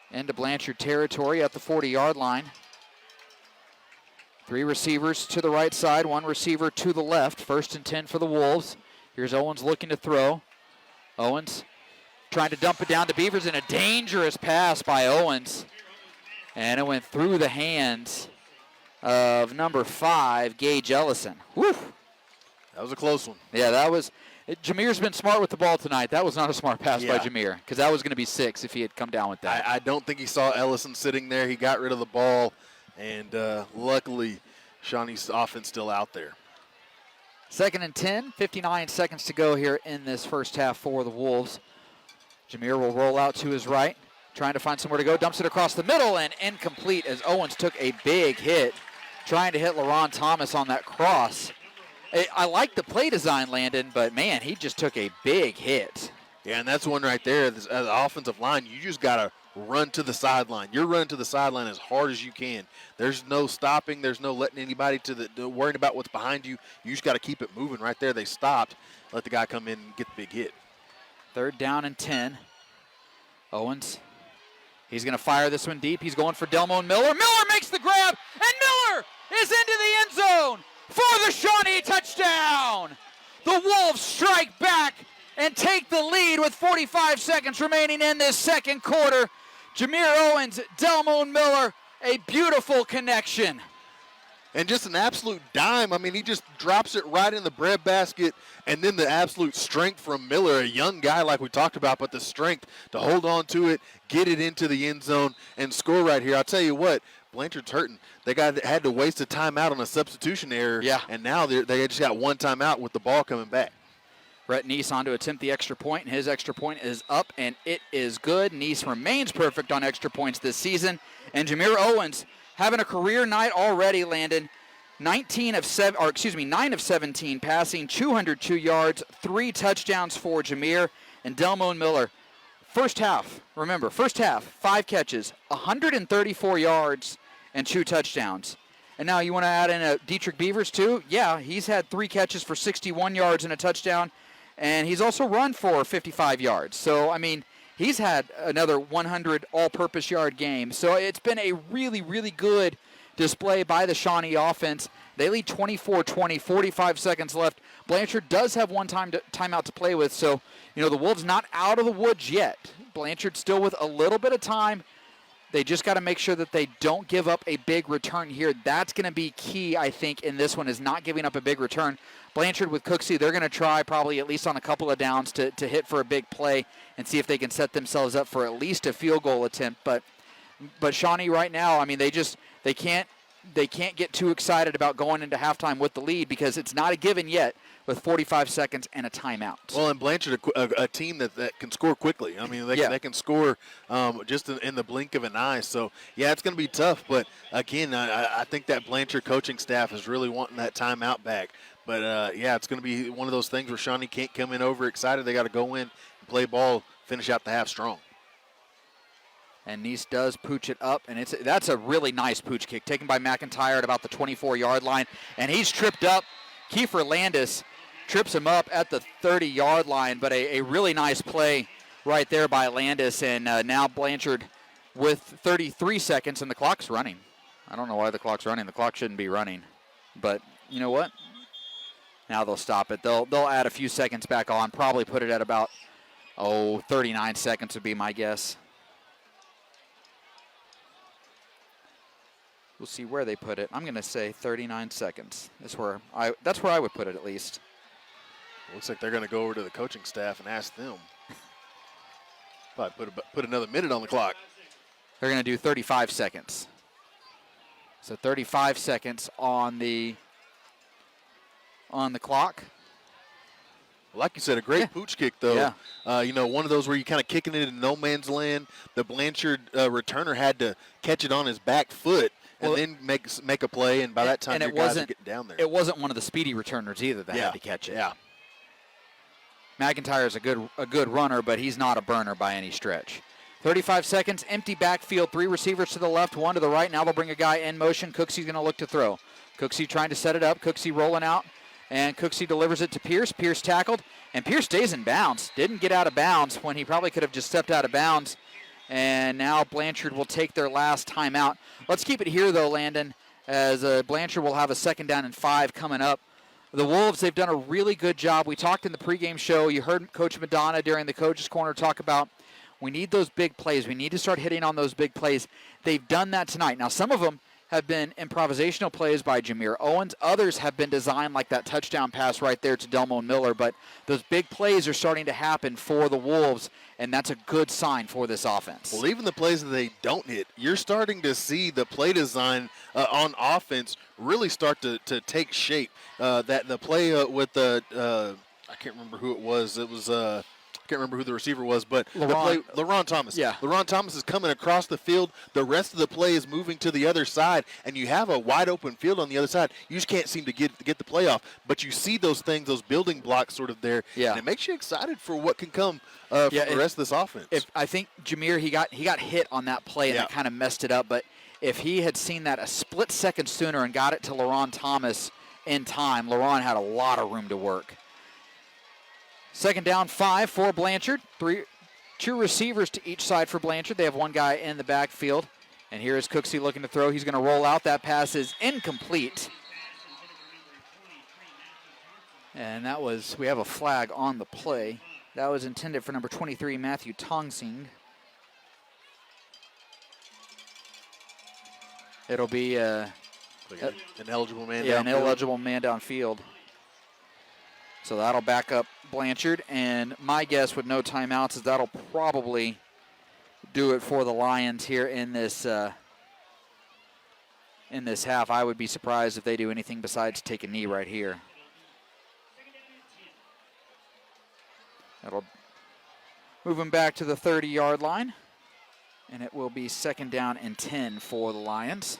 Into Blanchard territory at the 40-yard line. 3 receivers to the right side, 1 receiver to the left. 1st and 10 for the Wolves. Here's Owens looking to throw. Owens trying to dump it down to Beavers, and a dangerous pass by Owens. And it went through the hands of number 5, Gage Ellison. Woo! That was a close one. Yeah, that was. Jameer's been smart with the ball tonight. That was not a smart pass by Jameer, because that was going to be 6 if he had come down with that. I don't think he saw Ellison sitting there. He got rid of the ball, and luckily Shawnee's offense still out there. 2nd and 10, 59 seconds to go here in this first half for the Wolves. Jameer will roll out to his right, trying to find somewhere to go. Dumps it across the middle and incomplete as Owens took a big hit, trying to hit LaRon Thomas on that cross. I like the play design, Landon, but, man, he just took a big hit. Yeah, and that's one right there. As an offensive line, you just got to run to the sideline. You're running to the sideline as hard as you can. There's no stopping. There's no letting anybody worrying about what's behind you. You just got to keep it moving right there. They stopped. Let the guy come in and get the big hit. 3rd down and 10. Owens, he's going to fire this one deep. He's going for Delmo and Miller. Miller makes the grab, and Miller is into the end zone for the Shawnee touchdown. The Wolves strike back and take the lead with 45 seconds remaining in this second quarter. Jameer Owens, Delmo Miller, a beautiful connection. And just an absolute dime. I mean, he just drops it right in the breadbasket, and then the absolute strength from Miller, a young guy like we talked about, but the strength to hold on to it, get it into the end zone, and score right here. I'll tell you what, Blanchard's hurting. They had to waste a timeout on a substitution error, and now they just got one timeout with the ball coming back. Brett Neese on to attempt the extra point, and his extra point is up, and it is good. Neese remains perfect on extra points this season, and Jameer Owens having a career night already, Landon. 9 of 17 passing, 202 yards, 3 touchdowns for Jameer and Delmo Miller. First half, 5 catches, 134 yards, and 2 touchdowns. And now you want to add in a Dietrich Beavers too? Yeah, he's had 3 catches for 61 yards and a touchdown, and he's also run for 55 yards. So, I mean, he's had another 100 all-purpose yard game. So it's been a really, really good display by the Shawnee offense. They lead 24-20, 45 seconds left. Blanchard does have one timeout to play with, so, the Wolves not out of the woods yet. Blanchard still with a little bit of time. They just got to make sure that they don't give up a big return here. That's going to be key, I think, in this one, is not giving up a big return. Blanchard with Cooksey, they're going to try probably at least on a couple of downs to hit for a big play and see if they can set themselves up for at least a field goal attempt. But Shawnee right now, I mean, they can't get too excited about going into halftime with the lead because it's not a given yet with 45 seconds and a timeout. Well, and Blanchard, a team that can score quickly. I mean, they can score just in the blink of an eye. So, yeah, it's going to be tough. But, again, I think that Blanchard coaching staff is really wanting that timeout back. But, yeah, it's going to be one of those things where Shawnee can't come in overexcited. They got to go in and play ball, finish out the half strong. And Neese does pooch it up, and that's a really nice pooch kick taken by McIntyre at about the 24-yard line. And he's tripped up. Kiefer Landis trips him up at the 30-yard line, but a really nice play right there by Landis. And now Blanchard with 33 seconds, and the clock's running. I don't know why the clock's running. The clock shouldn't be running. But you know what? Now they'll stop it. They'll add a few seconds back on, probably put it at about, 39 seconds would be my guess. We'll see where they put it. I'm going to say 39 seconds. That's where I would put it at least. Looks like they're going to go over to the coaching staff and ask them. Probably put another minute on the clock. They're going to do 35 seconds. So 35 seconds on the clock. Like you said, a great pooch kick, though. Yeah. One of those where you kind of kicking it in no man's land. The Blanchard returner had to catch it on his back foot and then make a play, and by that time your guys are getting down there. It wasn't one of the speedy returners either that had to catch it. Yeah. McIntyre is a good runner, but he's not a burner by any stretch. 35 seconds, empty backfield, 3 receivers to the left, 1 to the right. Now they'll bring a guy in motion. Cooksey's going to look to throw. Cooksey trying to set it up. Cooksey rolling out. And Cooksey delivers it to Pierce. Pierce tackled, and Pierce stays in bounds. Didn't get out of bounds when he probably could have just stepped out of bounds. And now Blanchard will take their last timeout. Let's keep it here, though, Landon, as Blanchard will have a 2nd down and 5 coming up. The Wolves, they've done a really good job. We talked in the pregame show. You heard Coach Madonna during the Coach's Corner talk about we need those big plays. We need to start hitting on those big plays. They've done that tonight. Now, some of them have been improvisational plays by Jameer Owens. Others have been designed like that touchdown pass right there to Delmon Miller. But those big plays are starting to happen for the Wolves, and that's a good sign for this offense. Well, even the plays that they don't hit, you're starting to see the play design on offense really start to take shape. That the play with the I can't remember who it was. It was can't remember who the receiver was, but LaRon Thomas. Yeah. LaRon Thomas is coming across the field. The rest of the play is moving to the other side, and you have a wide open field on the other side. You just can't seem to get the play off. But you see those things, those building blocks sort of there, and it makes you excited for what can come from the rest of this offense. I think Jameer, he got hit on that play, and that kind of messed it up. But if he had seen that a split second sooner and got it to LaRon Thomas in time, LaRon had a lot of room to work. 2nd down, 5 for Blanchard. 2 receivers to each side for Blanchard. They have 1 guy in the backfield. And here is Cooksey looking to throw. He's going to roll out. That pass is incomplete. And we have a flag on the play. That was intended for number 23, Matthew Tongsing. It'll be an eligible man downfield. Yeah, an eligible man downfield. So that'll back up Blanchard, and my guess with no timeouts is that'll probably do it for the Lions here in this half. I would be surprised if they do anything besides take a knee right here. That'll move him back to the 30-yard line, and it will be 2nd down and 10 for the Lions.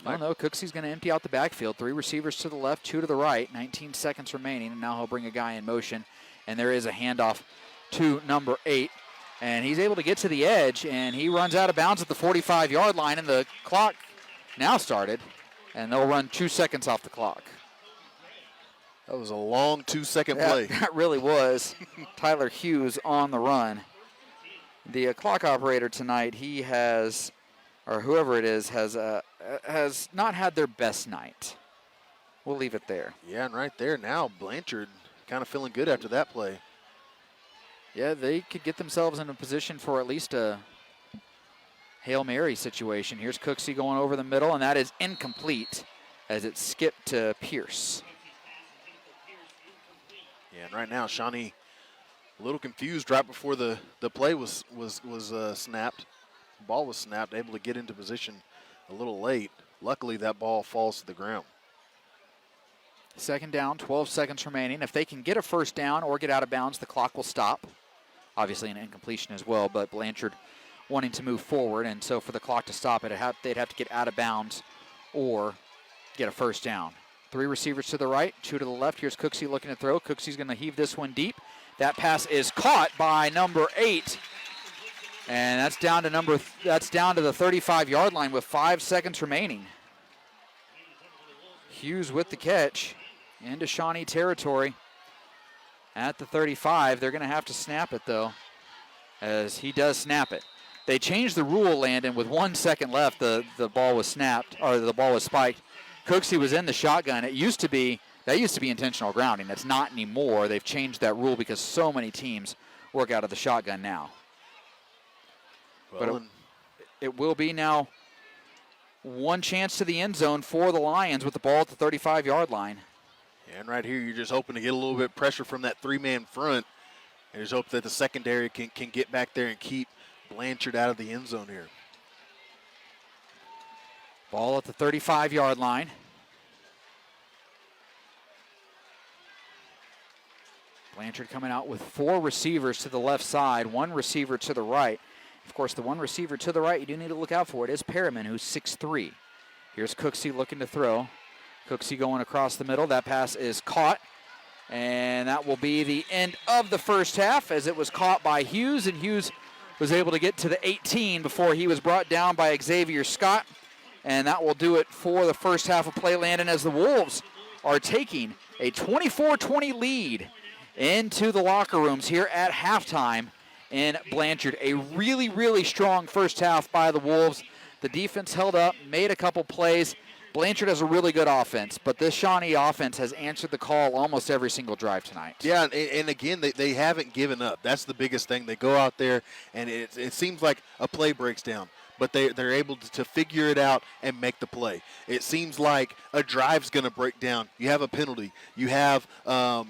Oh, no, Cooksey's going to empty out the backfield. 3 receivers to the left, 2 to the right. 19 seconds remaining, and now he'll bring a guy in motion. And there is a handoff to number 8. And he's able to get to the edge, and he runs out of bounds at the 45-yard line, and the clock now started. And they'll run 2 seconds off the clock. That was a long 2-second play. That really was. Tyler Hughes on the run. The clock operator tonight, he has, or whoever it is, has not had their best night. We'll leave it there. Yeah, and right there now, Blanchard kind of feeling good after that play. Yeah, they could get themselves in a position for at least a Hail Mary situation. Here's Cooksey going over the middle, and that is incomplete as it skipped to Pierce. Yeah, and right now Shawnee a little confused right before the play was snapped. The ball was snapped, able to get into position a little late. Luckily, that ball falls to the ground. Second down, 12 seconds remaining. If they can get a first down or get out of bounds, the clock will stop. Obviously an incompletion as well, but Blanchard wanting to move forward, and so for the clock to stop, they'd have to get out of bounds or get a first down. 3 receivers to the right, 2 to the left. Here's Cooksey looking to throw. Cooksey's going to heave this one deep. That pass is caught by number 8. And that's down to the 35-yard line with 5 seconds remaining. Hughes with the catch into Shawnee territory at the 35. They're going to have to snap it, though, as he does snap it. They changed the rule, Landon. With 1 second left, the ball was snapped, or the ball was spiked. Cooksey was in the shotgun. That used to be intentional grounding. That's not anymore. They've changed that rule because so many teams work out of the shotgun now. Well, but it will be now one chance to the end zone for the Lions with the ball at the 35-yard line. Yeah, and right here, you're just hoping to get a little bit of pressure from that 3-man front, and just hope that the secondary can get back there and keep Blanchard out of the end zone here. Ball at the 35-yard line. Blanchard coming out with 4 receivers to the left side, 1 receiver to the right. Of course, the 1 receiver to the right you do need to look out for. It is Perriman, who's 6'3". Here's Cooksey looking to throw. Cooksey going across the middle. That pass is caught. And that will be the end of the first half as it was caught by Hughes. And Hughes was able to get to the 18 before he was brought down by Xavier Scott. And that will do it for the first half of play, Landon, as the Wolves are taking a 24-20 lead into the locker rooms here at halftime in Blanchard. A really, really strong first half by the Wolves. The defense held up, made a couple plays. Blanchard has a really good offense, but this Shawnee offense has answered the call almost every single drive tonight. Yeah, and again, they haven't given up. That's the biggest thing. They go out there, and it seems like a play breaks down, but they're able to figure it out and make the play. It seems like a drive's going to break down. You have a penalty. You have a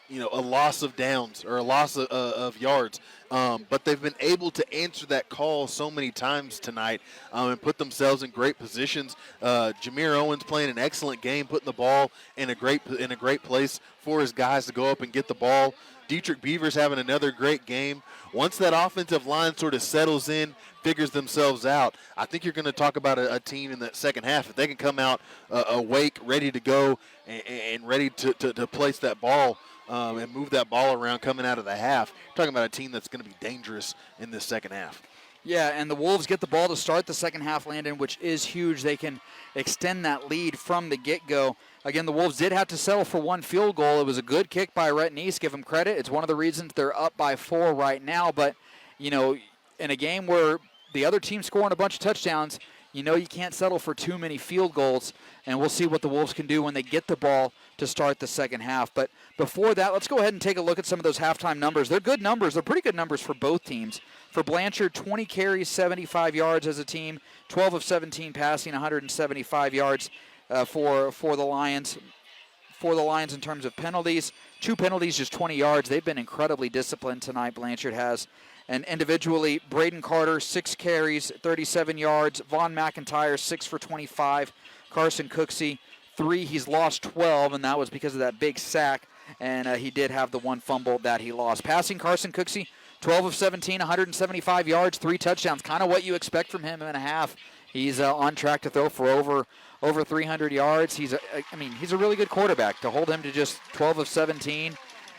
loss of downs or a loss of yards. But they've been able to answer that call so many times tonight and put themselves in great positions. Jameer Owens playing an excellent game, putting the ball in a great place for his guys to go up and get the ball. Dietrich Beavers having another great game. Once that offensive line sort of settles in, figures themselves out, I think you're going to talk about a team in that second half. If they can come out awake, ready to go, and ready to place that ball and move that ball around coming out of the half, you're talking about a team that's going to be dangerous in this second half. Yeah, and the Wolves get the ball to start the second half, Landon, which is huge. They can extend that lead from the get-go. Again, the Wolves did have to settle for 1 field goal. It was a good kick by Rhett Neese. Give them credit. It's one of the reasons they're up by 4 right now. But, in a game where the other team's scoring a bunch of touchdowns, you can't settle for too many field goals. And we'll see what the Wolves can do when they get the ball to start the second half. But before that, let's go ahead and take a look at some of those halftime numbers. They're good numbers. They're pretty good numbers for both teams. For Blanchard, 20 carries, 75 yards as a team, 12 of 17 passing, 175 yards for the Lions. For the Lions in terms of penalties, 2 penalties, just 20 yards. They've been incredibly disciplined tonight, Blanchard has. And individually, Braden Carter, 6 carries, 37 yards. Vaughn McIntyre, 6 for 25. Carson Cooksey, 3. He's lost 12, and that was because of that big sack. And he did have the 1 fumble that he lost. Passing, Carson Cooksey, 12 of 17, 175 yards, 3 touchdowns. Kind of what you expect from him in a half. He's on track to throw for over 300 yards. He's a really good quarterback. To hold him to just 12 of 17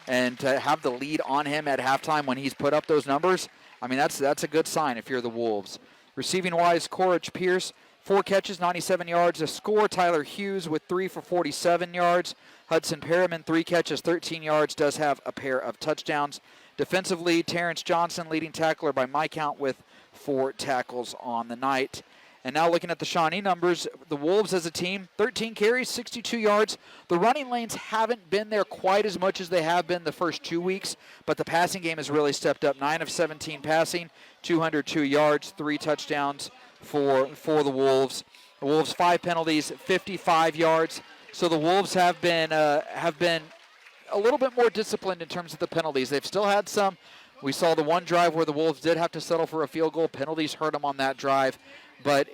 and to have the lead on him at halftime when he's put up those numbers, that's a good sign if you're the Wolves. Receiving-wise, Corage Pierce, 4 catches, 97 yards. A score, Tyler Hughes with 3 for 47 yards. Hudson Perriman, 3 catches, 13 yards, does have a pair of touchdowns. Defensively, Terrence Johnson, leading tackler by my count with 4 tackles on the night. And now looking at the Shawnee numbers, the Wolves as a team, 13 carries, 62 yards. The running lanes haven't been there quite as much as they have been the first 2 weeks, but the passing game has really stepped up. 9 of 17 passing, 202 yards, 3 touchdowns for the Wolves. The Wolves 5 penalties, 55 yards. So the Wolves have been a little bit more disciplined in terms of the penalties. They've still had some. We saw the one drive where the Wolves did have to settle for a field goal. Penalties hurt them on that drive. But,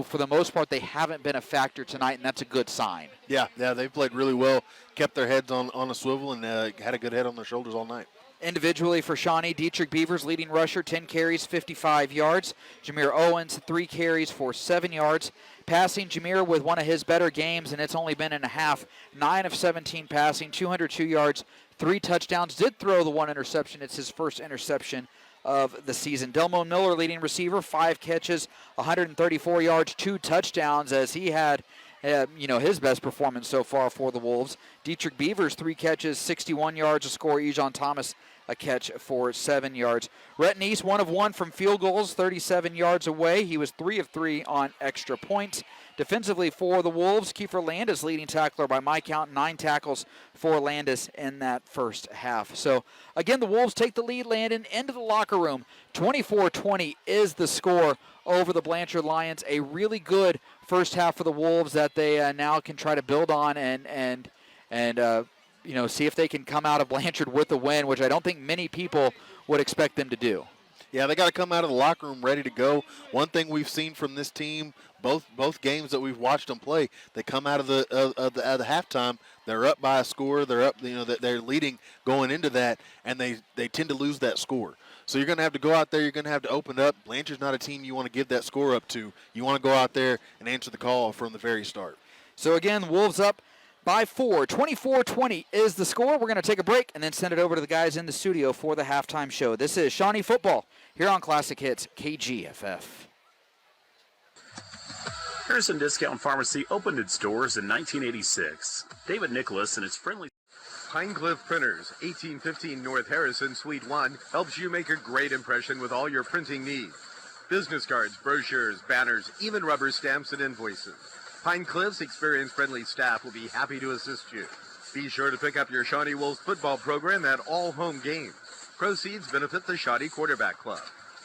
for the most part, they haven't been a factor tonight, and that's a good sign. Yeah, they've played really well, kept their heads on a swivel, and had a good head on their shoulders all night. Individually for Shawnee, Dietrich Beavers, leading rusher, 10 carries, 55 yards. Jameer Owens, 3 carries for 7 yards. Passing, Jameer with one of his better games, and it's only been in a half. 9 of 17 passing, 202 yards, 3 touchdowns. Did throw the 1 interception. It's his first interception of the season. Delmo Miller, leading receiver, 5 catches, 134 yards, 2 touchdowns, as he had his best performance so far for the Wolves. Dietrich Beavers, 3 catches, 61 yards, a score. Ejon Thomas, a catch for 7 yards. Rhett Neese, 1 of 1 from field goals, 37 yards away. He was 3 of 3 on extra points. Defensively for the Wolves, Kiefer Landis, leading tackler by my count, 9 tackles for Landis in that first half. So, again, the Wolves take the lead, Landon, into the locker room. 24-20 is the score over the Blanchard Lions. A really good first half for the Wolves that they now can try to build on and see if they can come out of Blanchard with a win, which I don't think many people would expect them to do. Yeah, they got to come out of the locker room ready to go. One thing we've seen from this team, both games that we've watched them play, they come out of the halftime, they're up by a score, they're up, they're leading going into that, and they tend to lose that score. So you're going to have to go out there, you're going to have to open up. Blanchard's not a team you want to give that score up to. You want to go out there and answer the call from the very start. So again, Wolves up by 4. 24-20 is the score. We're going to take a break and then send it over to the guys in the studio for the halftime show. This is Shawnee Football here on Classic Hits KGFF. Harrison Discount Pharmacy opened its doors in 1986. David Nicholas and his friendly Pinecliff Printers, 1815 North Harrison, Suite 1, helps you make a great impression with all your printing needs. Business cards, brochures, banners, even rubber stamps and invoices. Pinecliff's experienced-friendly staff will be happy to assist you. Be sure to pick up your Shawnee Wolves football program at all home games. Proceeds benefit the Shawnee Quarterback Club.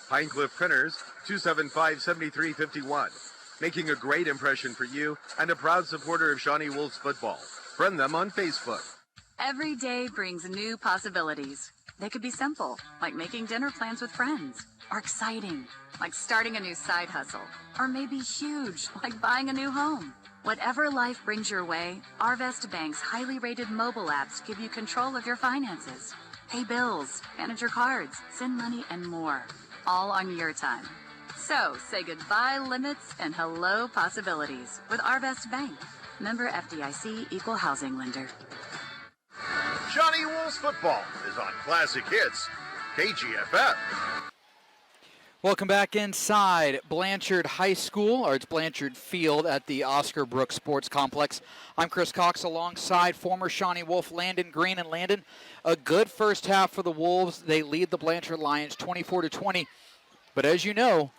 Pinecliff Printers, 275-7351. Making a great impression for you and a proud supporter of Shawnee Wolves football. Friend them on Facebook. Every day brings new possibilities. They could be simple, like making dinner plans with friends, or exciting, like starting a new side hustle, or maybe huge, like buying a new home. Whatever life brings your way, Arvest Bank's highly rated mobile apps give you control of your finances. Pay bills, manage your cards, send money, and more, all on your time. So say goodbye limits and hello possibilities with Arvest Bank. Member FDIC, equal housing lender. Shawnee Wolves football is on Classic Hits KGFF. Welcome back inside Blanchard High School, or it's Blanchard Field at the Oscar Brooks Sports Complex. I'm Chris Cox alongside former Shawnee Wolf Landon Green. And Landon, a good first half for the Wolves. They lead the Blanchard Lions 24-20. But as you know,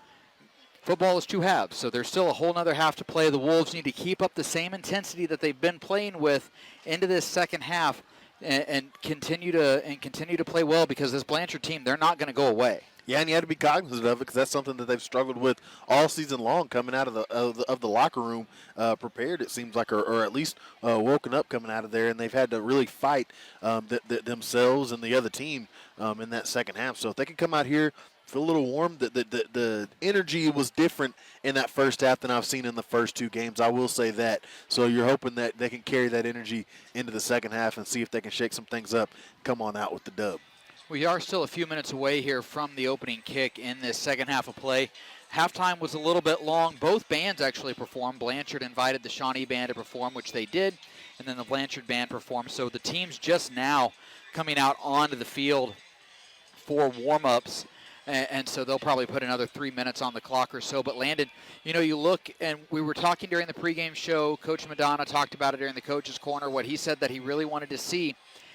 football is 2 halves, so there's still a whole other half to play. The Wolves need to keep up the same intensity that they've been playing with into this second half and continue to play well, because this Blanchard team, they're not going to go away. Yeah, and you have to be cognizant of it, because that's something that they've struggled with all season long, coming out of the locker room prepared, it seems like, or at least woken up coming out of there, and they've had to really fight themselves and the other team in that second half. So if they can come out here, feel a little warm, the energy was different in that first half than I've seen in the first 2 games. I will say that. So you're hoping that they can carry that energy into the second half and see if they can shake some things up, come on out with the dub. We are still a few minutes away here from the opening kick in this second half of play. Halftime was a little bit long. Both bands actually performed. Blanchard invited the Shawnee band to perform, which they did, and then the Blanchard band performed. So the team's just now coming out onto the field for warm-ups, and so they'll probably put another 3 minutes on the clock or so. But Landon, you look, and we were talking during the pregame show, Coach Madonna talked about it during the coach's corner. What he said that he really wanted to see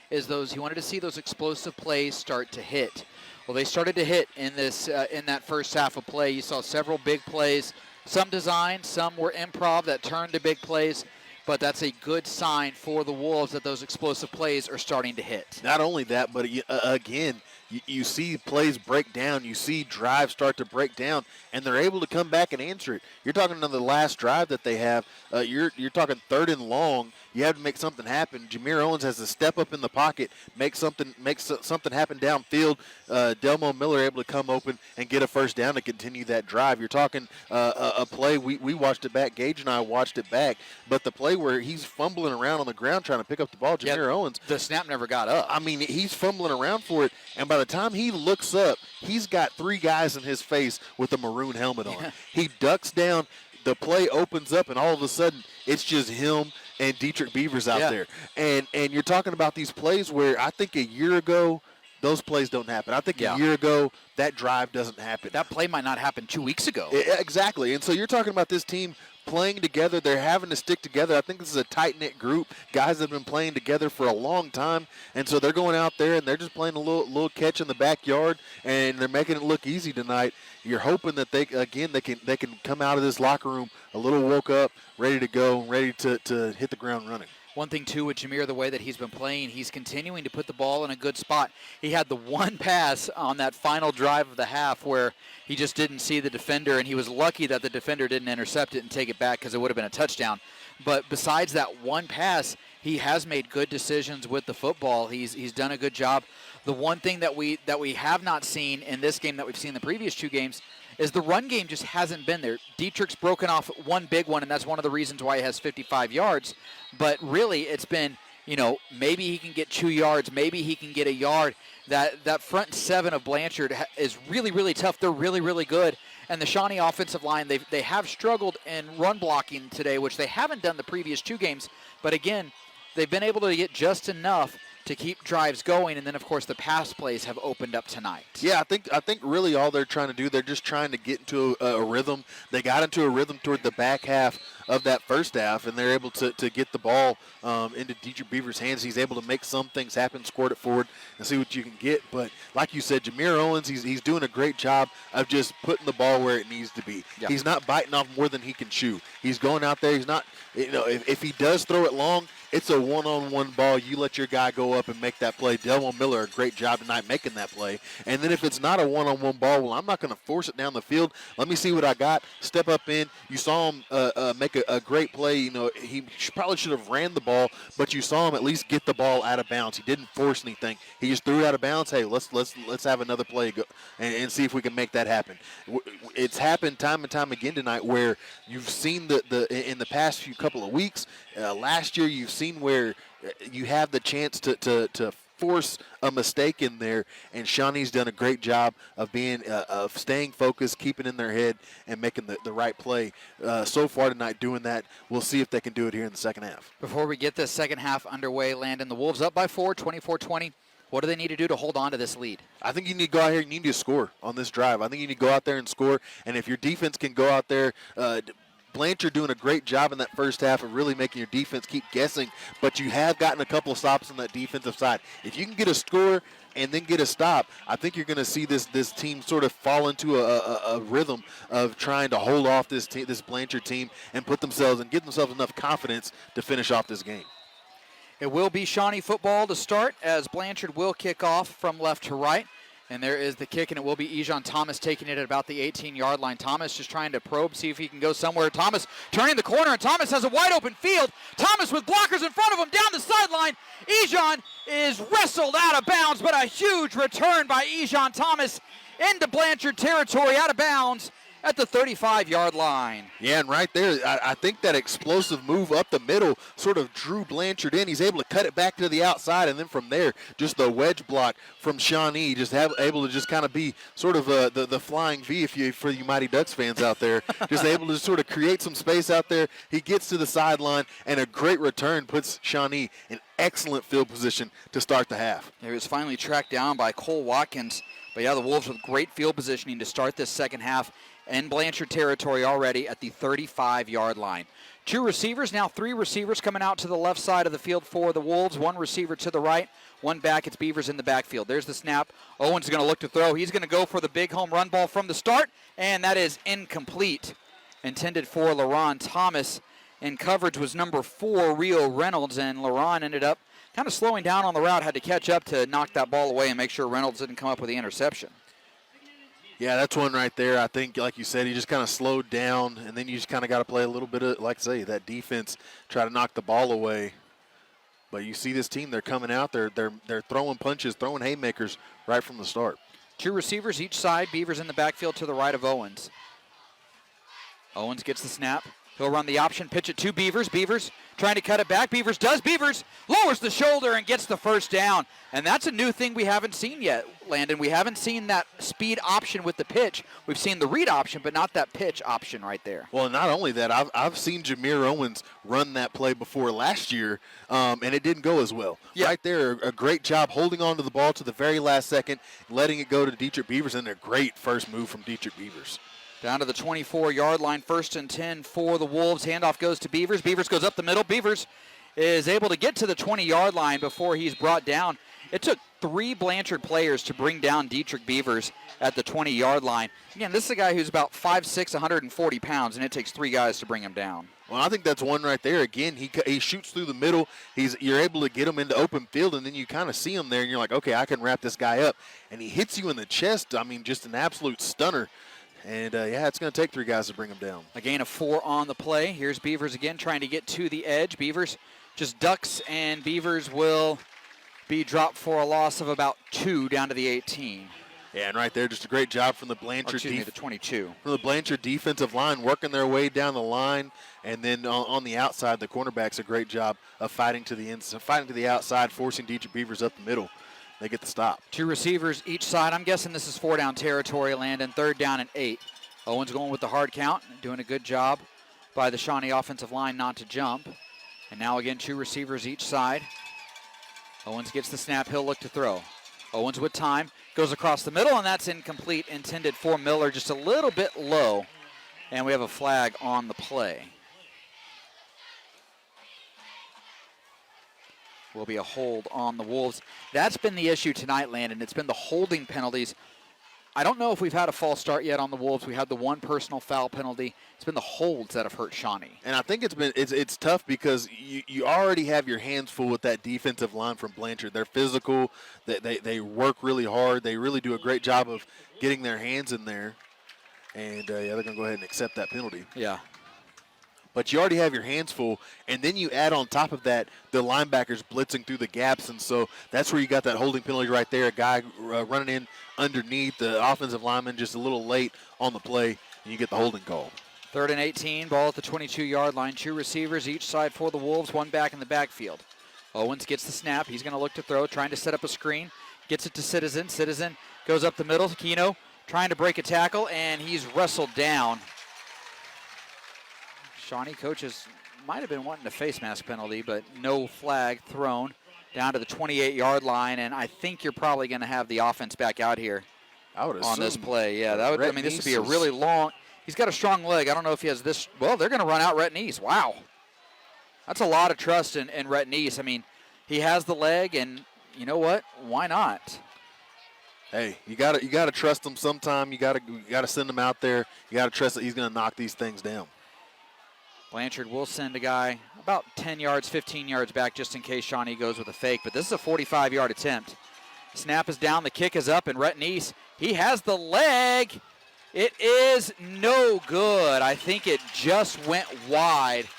is he wanted to see those explosive plays start to hit. Well, they started to hit in that first half of play. You saw several big plays Some design, some were improv that turned to big plays, but that's a good sign for the Wolves that those explosive plays are starting to hit. Not only that, but again, you see plays break down. You see drives start to break down, and they're able to come back and answer it. You're talking on the last drive that they have. You're talking 3rd and long. You have to make something happen. Jameer Owens has to step up in the pocket, make something happen downfield. Delmo Miller able to come open and get a first down to continue that drive. You're talking a play. We watched it back. Gage and I watched it back. But the play where he's fumbling around on the ground trying to pick up the ball, Jameer Owens. The snap never got up. I mean, he's fumbling around for it, and by the time he looks up, he's got 3 guys in his face with a maroon helmet on. He ducks down. The play opens up, and all of a sudden, it's just him and Dietrich Beavers out there. And you're talking about these plays where I think a year ago, those plays don't happen. I think a year ago, that drive doesn't happen. That play might not happen 2 weeks ago. Exactly. And so you're talking about this team playing together. They're having to stick together. I think this is a tight-knit group. Guys have been playing together for a long time, and so they're going out there and they're just playing a little catch in the backyard, and they're making it look easy tonight. You're hoping that they can come out of this locker room a little woke up, ready to go, ready to hit the ground running. One thing, too, with Jameer, the way that he's been playing, he's continuing to put the ball in a good spot. He had the one pass on that final drive of the half where he just didn't see the defender, and he was lucky that the defender didn't intercept it and take it back because it would have been a touchdown. But besides that one pass, he has made good decisions with the football. He's done a good job. The one thing that we have not seen in this game that we've seen in the previous 2 games is the run game just hasn't been there. Dietrich's broken off one big one, and that's one of the reasons why he has 55 yards. But really, it's been, maybe he can get 2 yards, maybe he can get a yard. That front 7 of Blanchard is really, really tough. They're really, really good. And the Shawnee offensive line, they have struggled in run blocking today, which they haven't done the previous 2 games. But again, they've been able to get just enough to keep drives going, and then, of course, the pass plays have opened up tonight. Yeah, I think really all they're trying to do, they're just trying to get into a rhythm. They got into a rhythm toward the back half of that first half, and they're able to get the ball into Dietrich Beavers' hands. He's able to make some things happen, squirt it forward, and see what you can get. But like you said, Jameer Owens, he's doing a great job of just putting the ball where it needs to be. Yeah. He's not biting off more than he can chew. He's going out there. He's not, if he does throw it long, it's a one-on-one ball. You let your guy go up and make that play. Delmo Miller, a great job tonight making that play. And then if it's not a one-on-one ball, well, I'm not going to force it down the field. Let me see what I got. Step up in. You saw him make a great play. He probably should have ran the ball, but you saw him at least get the ball out of bounds. He didn't force anything. He just threw it out of bounds. Hey, let's have another play and see if we can make that happen. It's happened time and time again tonight where you've seen in the past few couple of weeks. Last year, you've seen where you have the chance to force a mistake in there, and Shawnee's done a great job of of staying focused, keeping in their head, and making the right play. So far tonight, doing that. We'll see if they can do it here in the second half. Before we get this second half underway, Landon, the Wolves up by 4, 24-20. What do they need to do to hold on to this lead? I think you need to go out here and you need to score on this drive. I think you need to go out there and score, and if your defense can go out there, Blanchard doing a great job in that first half of really making your defense keep guessing, but you have gotten a couple of stops on that defensive side. If you can get a score and then get a stop, I think you're going to see this team sort of fall into a rhythm of trying to hold off this Blanchard team and give themselves enough confidence to finish off this game. It will be Shawnee football to start as Blanchard will kick off from left to right. And there is the kick, and it will be Ejon Thomas taking it at about the 18-yard line. Thomas just trying to probe, see if he can go somewhere. Thomas turning the corner, and Thomas has a wide-open field. Thomas with blockers in front of him down the sideline. Ejon is wrestled out of bounds, but a huge return by Ejon Thomas into Blanchard territory, out of bounds at the 35-yard line. Yeah, and right there, I think that explosive move up the middle sort of drew Blanchard in. He's able to cut it back to the outside, and then from there, just the wedge block from Shawnee, just able to just kind of be sort of the flying V for you Mighty Ducks fans out there, just able to sort of create some space out there. He gets to the sideline, and a great return puts Shawnee in excellent field position to start the half. He was finally tracked down by Cole Watkins. But yeah, the Wolves with great field positioning to start this second half in Blanchard territory already at the 35-yard line. 2 receivers, now 3 receivers coming out to the left side of the field for the Wolves. 1 receiver to the right, 1 back. It's Beavers in the backfield. There's the snap. Owens is going to look to throw. He's going to go for the big home run ball from the start, and that is incomplete. intended for LaRon Thomas. In coverage was number 4, Rio Reynolds, and LaRon ended up kind of slowing down on the route, had to catch up to knock that ball away and make sure Reynolds didn't come up with the interception. Yeah, that's one right there. I think, like you said, he just kind of slowed down, and then you just kind of got to play a little bit of, like I say, that defense, try to knock the ball away. But you see this team, they're coming out, they're throwing punches, throwing haymakers right from the start. 2 receivers each side. Beavers in the backfield to the right of Owens. Owens gets the snap. He'll run the option, pitch it to Beavers. Beavers trying to cut it back. Beavers does. Beavers lowers the shoulder and gets the first down. And that's a new thing we haven't seen yet, Landon. We haven't seen that speed option with the pitch. We've seen the read option, but not that pitch option right there. Well, not only that, I've seen Jameer Owens run that play before last year, and it didn't go as well. Yeah. Right there, a great job holding on to the ball to the very last second, letting it go to Dietrich Beavers, and a great first move from Dietrich Beavers. Down to the 24-yard line, 1st and 10 for the Wolves. Handoff goes to Beavers. Beavers goes up the middle. Beavers is able to get to the 20-yard line before he's brought down. It took 3 Blanchard players to bring down Dietrich Beavers at the 20-yard line. Again, this is a guy who's about 5'6", 140 pounds, and it takes 3 guys to bring him down. Well, I think that's one right there. Again, he shoots through the middle. You're able to get him into open field, and then you kind of see him there, and you're like, okay, I can wrap this guy up. And he hits you in the chest. I mean, just an absolute stunner. And, yeah, it's going to take 3 guys to bring him down. A gain of 4 on the play. Here's Beavers again trying to get to the edge. Beavers just ducks, and Beavers will be dropped for a loss of about 2 down to the 18. Yeah, and right there, just a great job from the Blanchard the 22. From the Blanchard defensive line, working their way down the line, and then on the outside, the cornerbacks a great job of fighting to the outside, forcing Dietrich Beavers up the middle. They get the stop. 2 receivers each side. I'm guessing this is 4-down territory, Landon. 3rd down and 8. Owens going with the hard count, doing a good job by the Shawnee offensive line not to jump. And now again, 2 receivers each side. Owens gets the snap. He'll look to throw. Owens with time. Goes across the middle, and that's incomplete. Intended for Miller, just a little bit low. And we have a flag on the play. Will be a hold on the Wolves. That's been the issue tonight, Landon. It's been the holding penalties. I don't know if we've had a false start yet on the Wolves. We had the 1 personal foul penalty. It's been the holds that have hurt Shawnee. And I think it's tough because you already have your hands full with that defensive line from Blanchard. They're physical. They work really hard. They really do a great job of getting their hands in there. And, yeah, they're going to go ahead and accept that penalty. Yeah. But you already have your hands full, and then you add on top of that the linebackers blitzing through the gaps, and so that's where you got that holding penalty right there, a guy running in underneath, the offensive lineman just a little late on the play, and you get the holding call. 3rd and 18, ball at the 22-yard line. 2 receivers each side for the Wolves, 1 back in the backfield. Owens gets the snap. He's going to look to throw, trying to set up a screen. Gets it to Citizen. Citizen goes up the middle. Keno trying to break a tackle, and he's wrestled down. Shawnee coaches might have been wanting a face mask penalty, but no flag thrown down to the 28-yard line, and I think you're probably going to have the offense back out here on this play. Yeah, this would be a really long. He's got a strong leg. I don't know if he has this. Well, they're going to run out Rhett Neese. Wow, that's a lot of trust in Rhett Neese. I mean, he has the leg, and you know what? Why not? Hey, you got to trust him sometime. You got to send him out there. You got to trust that he's going to knock these things down. Blanchard will send a guy about 10 yards, 15 yards back just in case Shawnee goes with a fake. But this is a 45-yard attempt. Snap is down. The kick is up. And Rhett Neese, he has the leg. It is no good. I think it just went wide.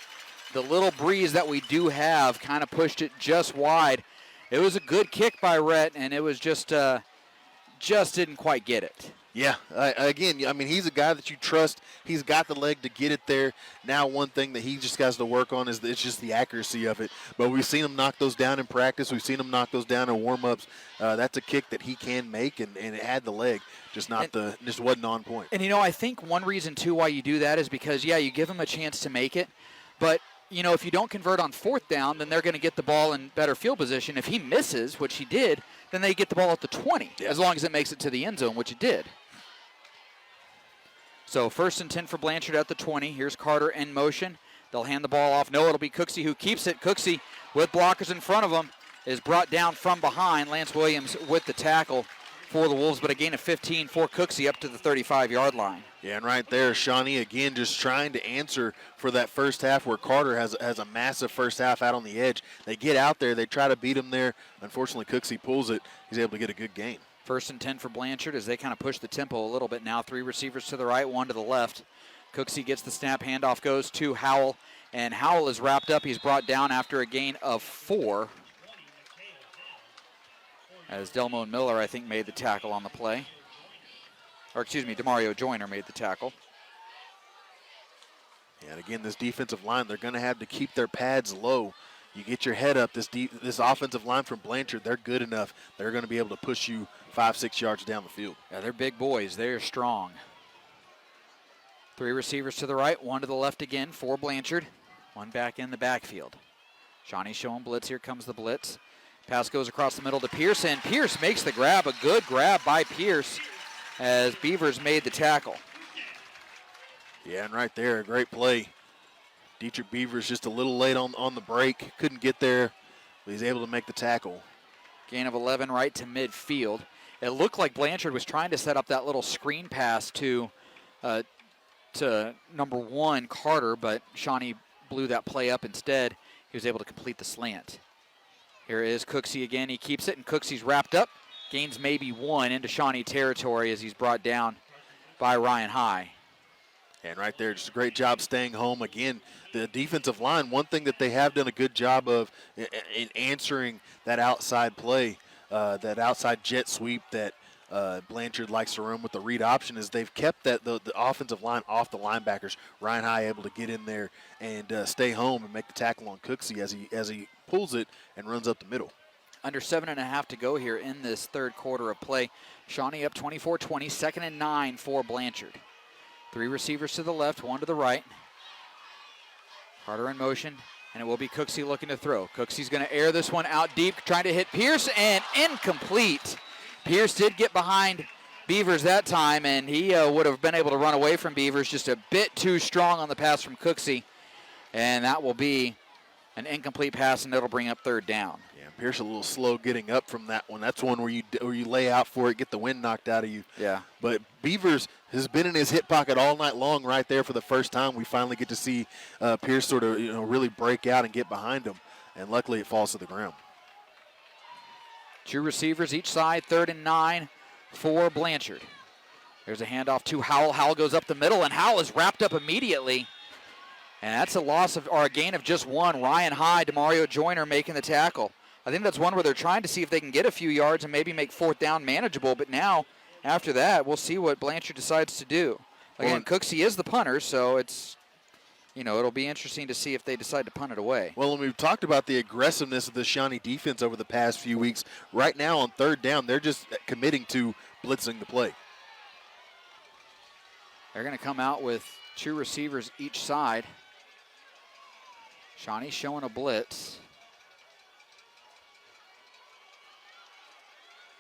The little breeze that we do have kind of pushed it just wide. It was a good kick by Rhett, and it was just didn't quite get it. Yeah, again, I mean, he's a guy that you trust. He's got the leg to get it there. Now one thing that he just has to work on is it's just the accuracy of it. But we've seen him knock those down in practice. We've seen him knock those down in warm-ups. That's a kick that he can make, and it had the leg, just wasn't on point. And, I think one reason, too, why you do that is because, yeah, you give him a chance to make it. But, if you don't convert on 4th down, then they're going to get the ball in better field position. If he misses, which he did, then they get the ball at the 20, as long as it makes it to the end zone, which it did. So 1st and 10 for Blanchard at the 20. Here's Carter in motion. They'll hand the ball off. No, it'll be Cooksey who keeps it. Cooksey with blockers in front of him is brought down from behind. Lance Williams with the tackle for the Wolves, but a gain of 15 for Cooksey up to the 35-yard line. Yeah, and right there, Shawnee again just trying to answer for that first half where Carter has a massive first half out on the edge. They get out there. They try to beat him there. Unfortunately, Cooksey pulls it. He's able to get a good gain. 1st and 10 for Blanchard as they kind of push the tempo a little bit now. 3 receivers to the right, 1 to the left. Cooksey gets the snap. Handoff goes to Howell, and Howell is wrapped up. He's brought down after a gain of 4. As Delmone Miller, I think, made the tackle on the play. Or, excuse me, Demario Joyner made the tackle. Yeah, and again, this defensive line, they're going to have to keep their pads low. You get your head up. This offensive line from Blanchard, they're good enough. They're going to be able to push you 5-6 yards down the field. Yeah, they're big boys. They're strong. 3 receivers to the right, 1 to the left again for Blanchard. 1 back in the backfield. Shawnee showing blitz. Here comes the blitz. Pass goes across the middle to Pierce, and Pierce makes the grab. A good grab by Pierce as Beavers made the tackle. Yeah, and right there, a great play. Dietrich Beavers just a little late on the break. Couldn't get there, but he's able to make the tackle. Gain of 11 right to midfield. It looked like Blanchard was trying to set up that little screen pass to number 1, Carter, but Shawnee blew that play up instead. He was able to complete the slant. Here is Cooksey again. He keeps it, and Cooksey's wrapped up. Gains maybe 1 into Shawnee territory as he's brought down by Ryan High. And right there, just a great job staying home. Again, the defensive line, one thing that they have done a good job of in answering that outside play, that outside jet sweep that Blanchard likes to run with the read option, is they've kept the offensive line off the linebackers. Ryan High able to get in there and stay home and make the tackle on Cooksey as he pulls it and runs up the middle. Under 7.5 to go here in this third quarter of play. Shawnee up 24-20, 2nd and 9 for Blanchard. 3 receivers to the left, 1 to the right. Carter in motion, and it will be Cooksey looking to throw. Cooksey's going to air this one out deep, trying to hit Pierce, and incomplete. Pierce did get behind Beavers that time, and he would have been able to run away from Beavers, just a bit too strong on the pass from Cooksey. And that will be an incomplete pass, and it'll bring up 3rd down. Yeah, Pierce a little slow getting up from that one. That's one where you lay out for it, get the wind knocked out of you. Yeah. But Beavers has been in his hip pocket all night long right there for the first time. We finally get to see Pierce sort of really break out and get behind him, and luckily it falls to the ground. 2 receivers each side, 3rd and 9 for Blanchard. There's a handoff to Howell. Howell goes up the middle, and Howell is wrapped up immediately. And that's a gain of just 1. Ryan High, Demario Joyner making the tackle. I think that's one where they're trying to see if they can get a few yards and maybe make 4th down manageable. But now, after that, we'll see what Blanchard decides to do. Again, Cooksey is the punter, so it's, it'll be interesting to see if they decide to punt it away. Well, and we've talked about the aggressiveness of the Shawnee defense over the past few weeks. Right now on 3rd down, they're just committing to blitzing the play. They're going to come out with 2 receivers each side. Shawnee showing a blitz.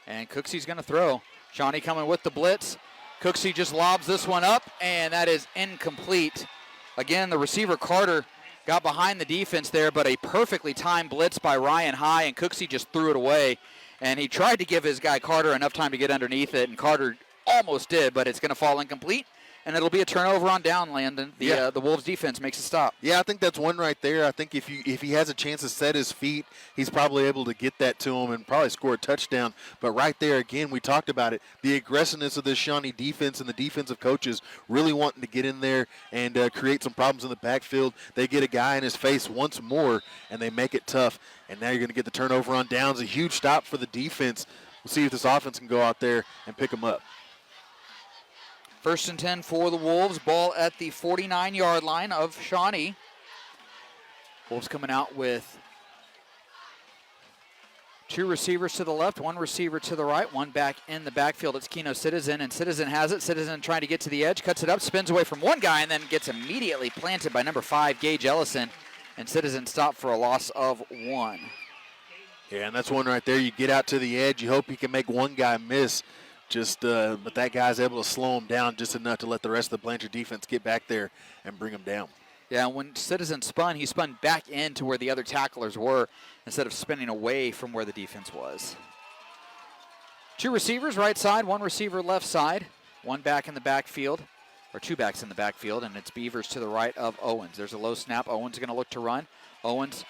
And Cooksey's going to throw. Shawnee coming with the blitz. Cooksey just lobs this one up, and that is incomplete. Again, the receiver Carter got behind the defense there, but a perfectly timed blitz by Ryan High, and Cooksey just threw it away. And he tried to give his guy Carter enough time to get underneath it, and Carter almost did, but it's going to fall incomplete. And it'll be a turnover on down, Landon. The Wolves defense makes a stop. Yeah, I think that's one right there. I think if he has a chance to set his feet, he's probably able to get that to him and probably score a touchdown. But right there, again, we talked about it. The aggressiveness of this Shawnee defense and the defensive coaches really wanting to get in there and create some problems in the backfield. They get a guy in his face once more, and they make it tough. And now you're going to get the turnover on downs. A huge stop for the defense. We'll see if this offense can go out there and pick them up. 1st and 10 for the Wolves. Ball at the 49-yard line of Shawnee. Wolves coming out with 2 receivers to the left, 1 receiver to the right, 1 back in the backfield. It's Keno Citizen, and Citizen has it. Citizen trying to get to the edge, cuts it up, spins away from one guy, and then gets immediately planted by number 5, Gage Ellison. And Citizen stopped for a loss of 1. Yeah, and that's one right there. You get out to the edge. You hope you can make one guy miss. But that guy's able to slow him down just enough to let the rest of the Blanchard defense get back there and bring him down. Yeah, when Citizen spun, he spun back into where the other tacklers were instead of spinning away from where the defense was. Two receivers right side, one receiver left side, one back in the backfield, or two backs in the backfield, and it's Beavers to the right of Owens. There's a low snap. Owens going to look to run. Owens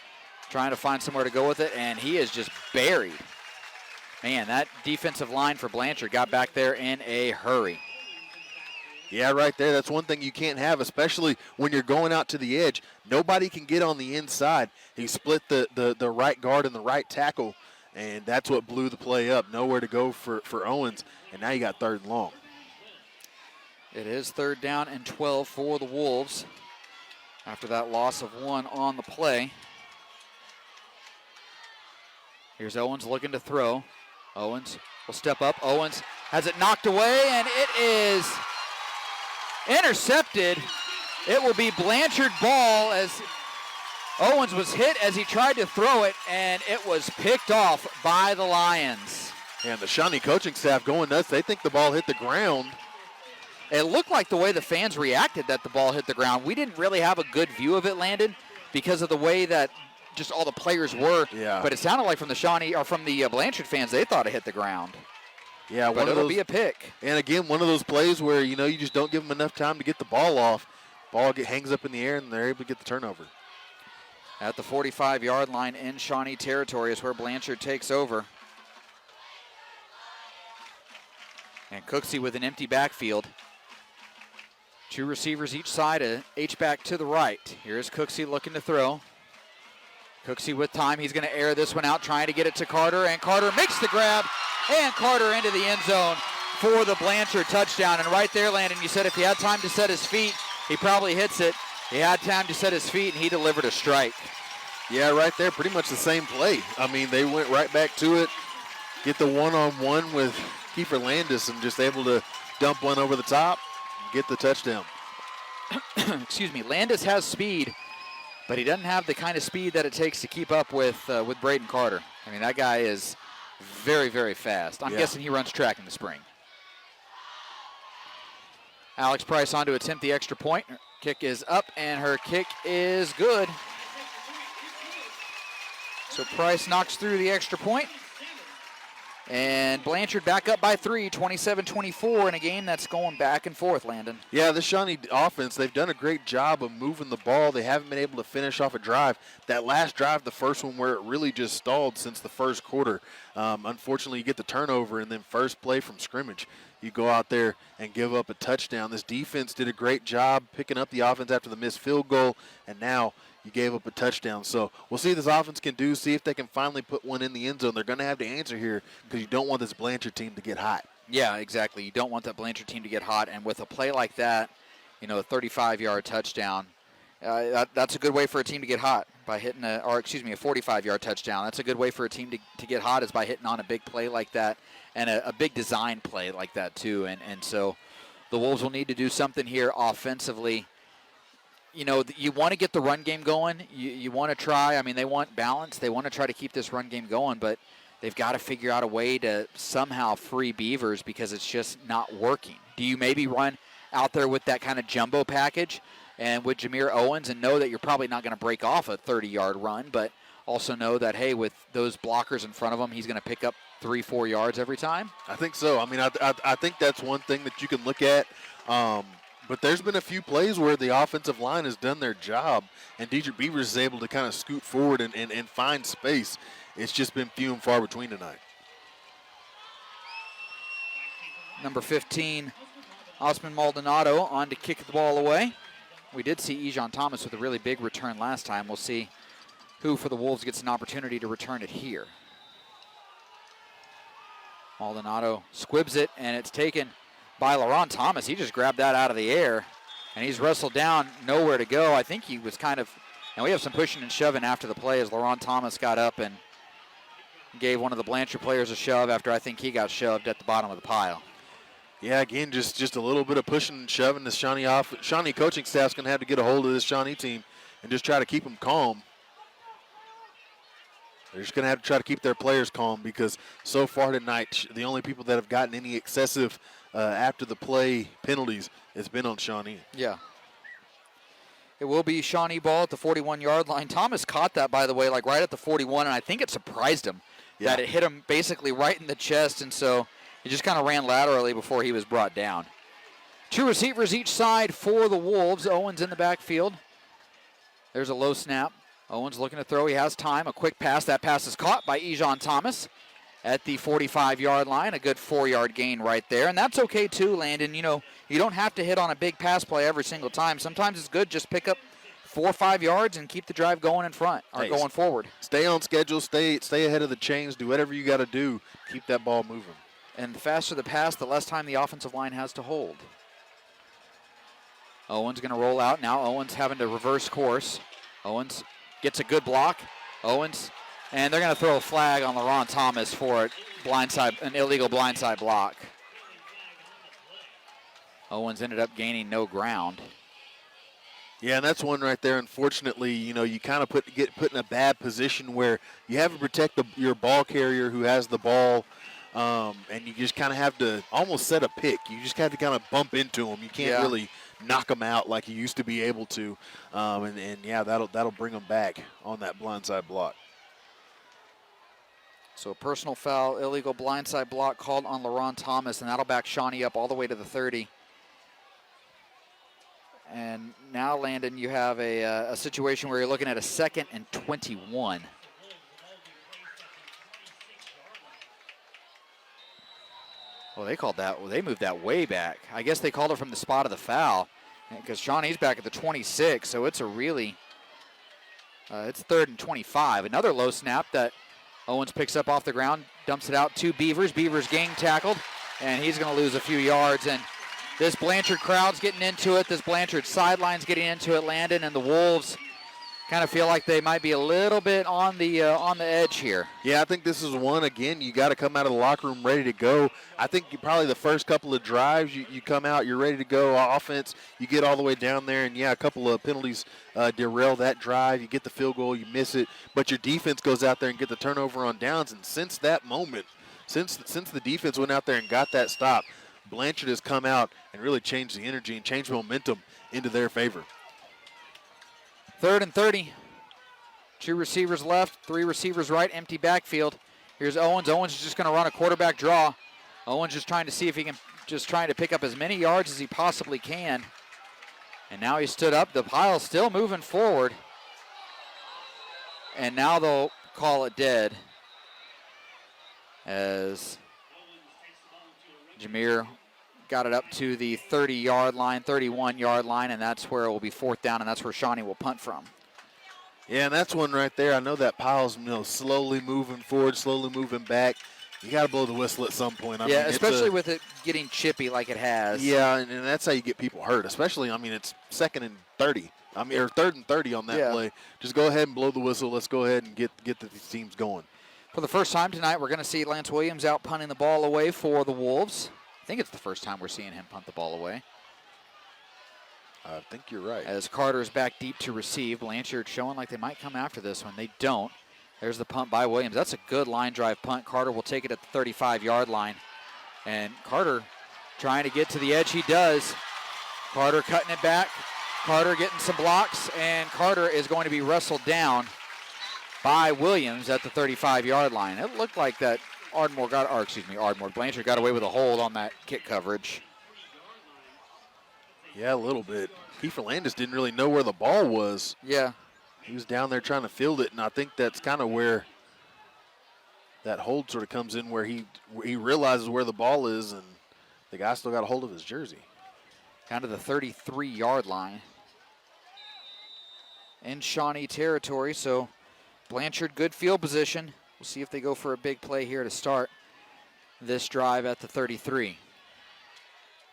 trying to find somewhere to go with it, and he is just buried. Man, that defensive line for Blanchard got back there in a hurry. Yeah, right there. That's one thing you can't have, especially when you're going out to the edge. Nobody can get on the inside. He split the right guard and the right tackle, and that's what blew the play up. Nowhere to go for Owens, and now you got 3rd and long. It is 3rd down and 12 for the Wolves after that loss of 1 on the play. Here's Owens looking to throw. Owens will step up. Owens has it knocked away, and it is intercepted. It will be Blanchard ball as Owens was hit as he tried to throw it, and it was picked off by the Lions. And the Shawnee coaching staff going nuts. They think the ball hit the ground. It looked like the way the fans reacted that the ball hit the ground. We didn't really have a good view of it, Landon, because of the way that just all the players were. Yeah. But it sounded like from the Shawnee or from the Blanchard fans, they thought it hit the ground. Yeah, but it'll be a pick. And again, one of those plays where you just don't give them enough time to get the ball off. Ball hangs up in the air, and they're able to get the turnover. At the 45-yard line in Shawnee territory is where Blanchard takes over. And Cooksey with an empty backfield. Two receivers each side, a H-back to the right. Here's Cooksey looking to throw. Cooksey with time. He's going to air this one out, trying to get it to Carter, and Carter makes the grab, and Carter into the end zone for the Blanchard touchdown. And right there, Landon, you said if he had time to set his feet, he probably hits it. He had time to set his feet, and he delivered a strike. Yeah, right there, pretty much the same play. I mean, they went right back to it, get the one-on-one with Kiefer Landis, and just able to dump one over the top, get the touchdown. Excuse me. Landis has speed, but he doesn't have the kind of speed that it takes to keep up with Braden Carter. I mean, that guy is very, very fast. I'm guessing he runs track in the spring. Alex Price on to attempt the extra point. Her kick is up, and her kick is good. So Price knocks through the extra point. And Blanchard back up by 3, 27-24 in a game that's going back and forth, Landon. Yeah, the Shawnee offense, they've done a great job of moving the ball. They haven't been able to finish off a drive. That last drive, the first one where it really just stalled since the first quarter. Unfortunately, you get the turnover, and then first play from scrimmage, you go out there and give up a touchdown. This defense did a great job picking up the offense after the missed field goal, and now you gave up a touchdown. So we'll see what this offense can do, see if they can finally put one in the end zone. They're going to have to answer here because you don't want this Blanchard team to get hot. Yeah, exactly. You don't want that Blanchard team to get hot. And with a play like that, a 35-yard touchdown, that's a good way for a team to get hot by hitting a 45-yard touchdown. That's a good way for a team to get hot is by hitting on a big play like that and a big design play like that too. And so the Wolves will need to do something here offensively. You want to get the run game going. You want to try. I mean, they want balance. They want to try to keep this run game going, but they've got to figure out a way to somehow free Beavers because it's just not working. Do you maybe run out there with that kind of jumbo package and with Jameer Owens and know that you're probably not going to break off a 30-yard run, but also know that, hey, with those blockers in front of him, he's going to pick up 3-4 yards every time? I think so. I mean, I think that's one thing that you can look at. But there's been a few plays where the offensive line has done their job, and Dietrich Beavers is able to kind of scoot forward and find space. It's just been few and far between tonight. Number 15, Osman Maldonado on to kick the ball away. We did see Ejon Thomas with a really big return last time. We'll see who for the Wolves gets an opportunity to return it here. Maldonado squibs it, and it's taken by LaRon Thomas. He just grabbed that out of the air, and he's wrestled down, nowhere to go. I think he was kind of, and we have some pushing and shoving after the play as LaRon Thomas got up and gave one of the Blanchard players a shove after I think he got shoved at the bottom of the pile. Yeah, again, just a little bit of pushing and shoving. The Shawnee coaching staff's going to have to get a hold of this Shawnee team and just try to keep them calm. They're just going to have to try to keep their players calm because so far tonight, the only people that have gotten any excessive after the play penalties has been on Shawnee. Yeah. It will be Shawnee ball at the 41-yard line. Thomas caught that, by the way, like right at the 41, and I think it surprised him that it hit him basically right in the chest, and so He just kind of ran laterally before he was brought down. 2 receivers each side for the Wolves. Owens in the backfield. There's a low snap. Owens looking to throw. He has time. A quick pass. That pass is caught by Ejon Thomas at the 45-yard line. A good 4-yard gain right there. And that's okay too, Landon. You know, you don't have to hit on a big pass play every single time. Sometimes it's good just pick up 4 or 5 yards and keep the drive going in front or going forward. Stay on schedule. Stay ahead of the chains. Do whatever you got to do. Keep that ball moving. And the faster the pass, the less time the offensive line has to hold. Owens going to roll out. Now Owens having to reverse course. Owens gets a good block. Owens, and they're going to throw a flag on LaRon Thomas for it. An illegal blindside block. Owens ended up gaining no ground. Yeah, and that's one right there. Unfortunately, you know, you kind of get put in a bad position where you have to protect your ball carrier who has the ball, and you just kind of have to almost set a pick. You just have to kind of bump into him. You can't really knock him out like you used to be able to, and yeah, that'll bring him back on that blindside block. So personal foul, illegal blindside block called on LaRon Thomas, and that'll back Shawnee up all the way to the 30. And now, Landon, you have a situation where you're looking at a 2nd and 21. Well, they called that. Well, they moved that way back. I guess they called it from the spot of the foul because Shawnee's back at the 26. So it's a really, it's 3rd and 25. Another low snap that Owens picks up off the ground, dumps it out to Beavers. Beavers gang tackled, and he's going to lose a few yards. And this Blanchard crowd's getting into it. This Blanchard sideline's getting into it, Landon, and the Wolves kind of feel like they might be a little bit on the edge here. Yeah, I think this is one, again, you got to come out of the locker room ready to go. I think probably the first couple of drives, you come out, you're ready to go. Offense, you get all the way down there, and, yeah, a couple of penalties derail that drive. You get the field goal, you miss it, but your defense goes out there and get the turnover on downs. And since that moment, since the defense went out there and got that stop, Blanchard has come out and really changed the energy and changed momentum into their favor. 3rd and 30. 2 receivers left, 3 receivers right, empty backfield. Here's Owens. Owens is just going to run a quarterback draw. Owens just trying to see if he can, just trying to pick up as many yards as he possibly can. And now he stood up. The pile's still moving forward. And now they'll call it dead as Jameer got it up to the 30-yard line, 31-yard line, and that's where it will be 4th down, and that's where Shawnee will punt from. Yeah, and that's one right there. I know that pile's slowly moving forward, slowly moving back. You got to blow the whistle at some point. I mean, especially with it getting chippy like it has. Yeah, and that's how you get people hurt, especially, it's 2nd and 30. or 3rd and 30 on that play. Just go ahead and blow the whistle. Let's go ahead and get these teams going. For the first time tonight, we're going to see Lance Williams out punting the ball away for the Wolves. I think it's the first time we're seeing him punt the ball away. I think you're right. As Carter's back deep to receive. Blanchard showing like they might come after this one. They don't. There's the punt by Williams. That's a good line drive punt. Carter will take it at the 35-yard line. And Carter trying to get to the edge. He does. Carter cutting it back. Carter getting some blocks. And Carter is going to be wrestled down by Williams at the 35-yard line. It looked like that Blanchard got away with a hold on that kick coverage. Yeah, a little bit. Kiefer Landis didn't really know where the ball was. Yeah. He was down there trying to field it, and I think that's kind of where that hold sort of comes in, where he realizes where the ball is, and the guy still got a hold of his jersey. Down to the 33-yard line. In Shawnee territory, so Blanchard, good field position. We'll see if they go for a big play here to start this drive at the 33.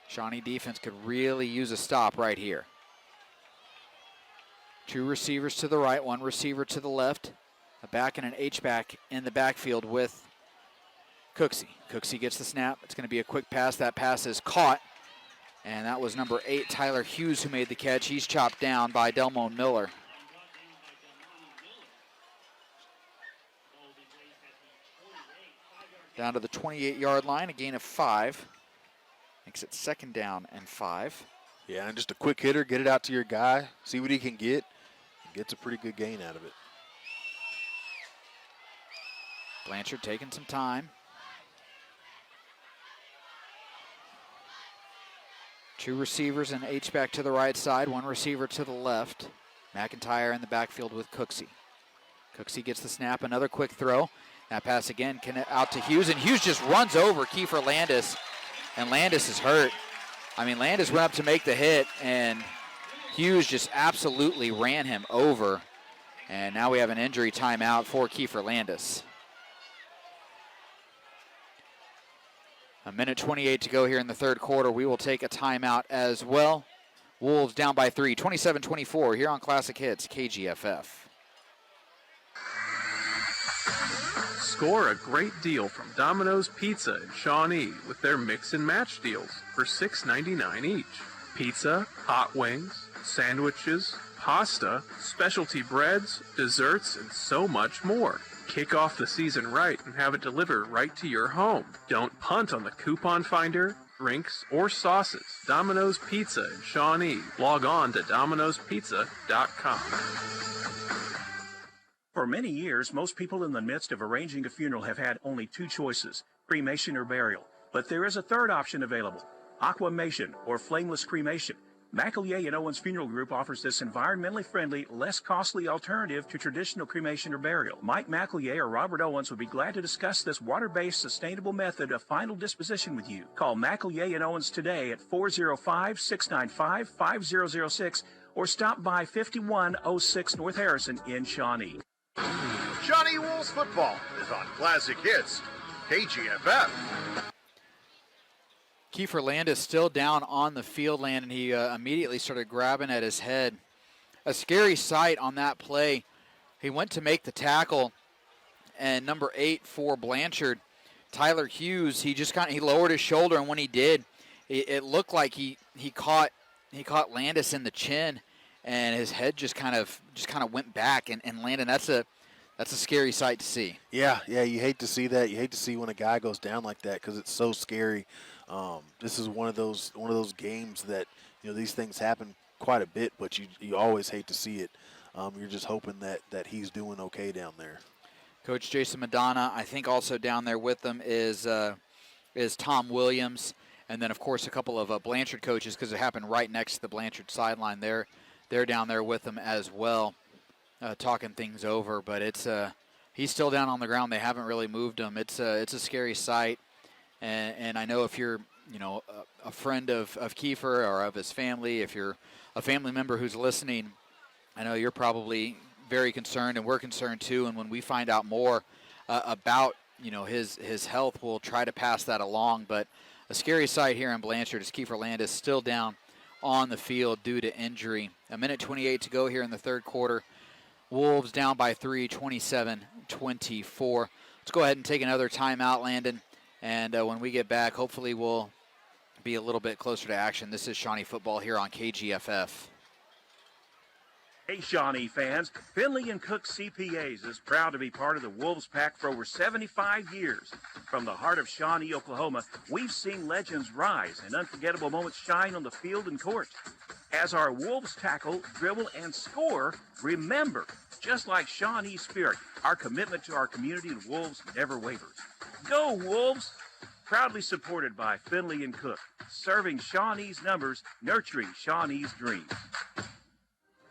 Shawnee defense could really use a stop right here. 2 receivers to the right, 1 receiver to the left. A back and an H-back in the backfield with Cooksey. Cooksey gets the snap. It's going to be a quick pass. That pass is caught. And that was number 8, Tyler Hughes, who made the catch. He's chopped down by Delmone Miller. Down to the 28-yard line, a gain of 5. Makes it 2nd down and 5. Yeah, and just a quick hitter, get it out to your guy, see what he can get. Gets a pretty good gain out of it. Blanchard taking some time. Two receivers and H-back to the right side, one receiver to the left. McIntyre in the backfield with Cooksey. Cooksey gets the snap, another quick throw. That pass again out to Hughes, and Hughes just runs over Kiefer Landis, and Landis is hurt. I mean, Landis went up to make the hit, and Hughes just absolutely ran him over. And now we have an injury timeout for Kiefer Landis. 1:28 to go here in the third quarter. We will take a timeout as well. Wolves down by 3, 27-24 here on Classic Hits, KGFF. Score a great deal from Domino's Pizza in Shawnee with their mix and match deals for $6.99 each. Pizza, hot wings, sandwiches, pasta, specialty breads, desserts, and so much more. Kick off the season right and have it delivered right to your home. Don't punt on the coupon finder, drinks, or sauces. Domino's Pizza in Shawnee. Log on to dominospizza.com. For many years, most people in the midst of arranging a funeral have had only two choices, cremation or burial. But there is a third option available, aquamation or flameless cremation. McAleer and Owens Funeral Group offers this environmentally friendly, less costly alternative to traditional cremation or burial. Mike McAleer or Robert Owens would be glad to discuss this water-based, sustainable method of final disposition with you. Call McAleer and Owens today at 405-695-5006 or stop by 5106 North Harrison in Shawnee. Shawnee Wolves football is on Classic Hits, KGFF. Kiefer Landis still down on the field, and he immediately started grabbing at his head. A scary sight on that play. He went to make the tackle, and number 8 for Blanchard, Tyler Hughes, he lowered his shoulder, and when he did, it looked like he caught Landis in the chin, and his head just kind of went back and landed. That's a scary sight to see. Yeah, you hate to see that. You hate to see when a guy goes down like that because it's so scary. This is one of those games that, you know, these things happen quite a bit, but you always hate to see it. You're just hoping that he's doing okay down there. Coach Jason Madonna, I think also down there with them is Tom Williams, and then of course a couple of Blanchard coaches because it happened right next to the Blanchard sideline. They're down there with them as well, talking things over. But he's still down on the ground. They haven't really moved him. It's a scary sight. And I know if you're, a friend of Kiefer or of his family, if you're a family member who's listening, I know you're probably very concerned, and we're concerned too. And when we find out more about, his health, we'll try to pass that along. But a scary sight here in Blanchard is Kiefer Landis still down on the field due to injury. 1:28 to go here in the third quarter. Wolves down by 3, 27-24. Let's go ahead and take another timeout, Landon. And when we get back, hopefully we'll be a little bit closer to action. This is Shawnee football here on KGFF. Hey, Shawnee fans, Finley and Cook CPAs is proud to be part of the Wolves Pack for over 75 years. From the heart of Shawnee, Oklahoma, we've seen legends rise and unforgettable moments shine on the field and court. As our Wolves tackle, dribble, and score, remember, just like Shawnee's spirit, our commitment to our community and Wolves never wavers. Go Wolves! Proudly supported by Finley and Cook, serving Shawnee's numbers, nurturing Shawnee's dreams.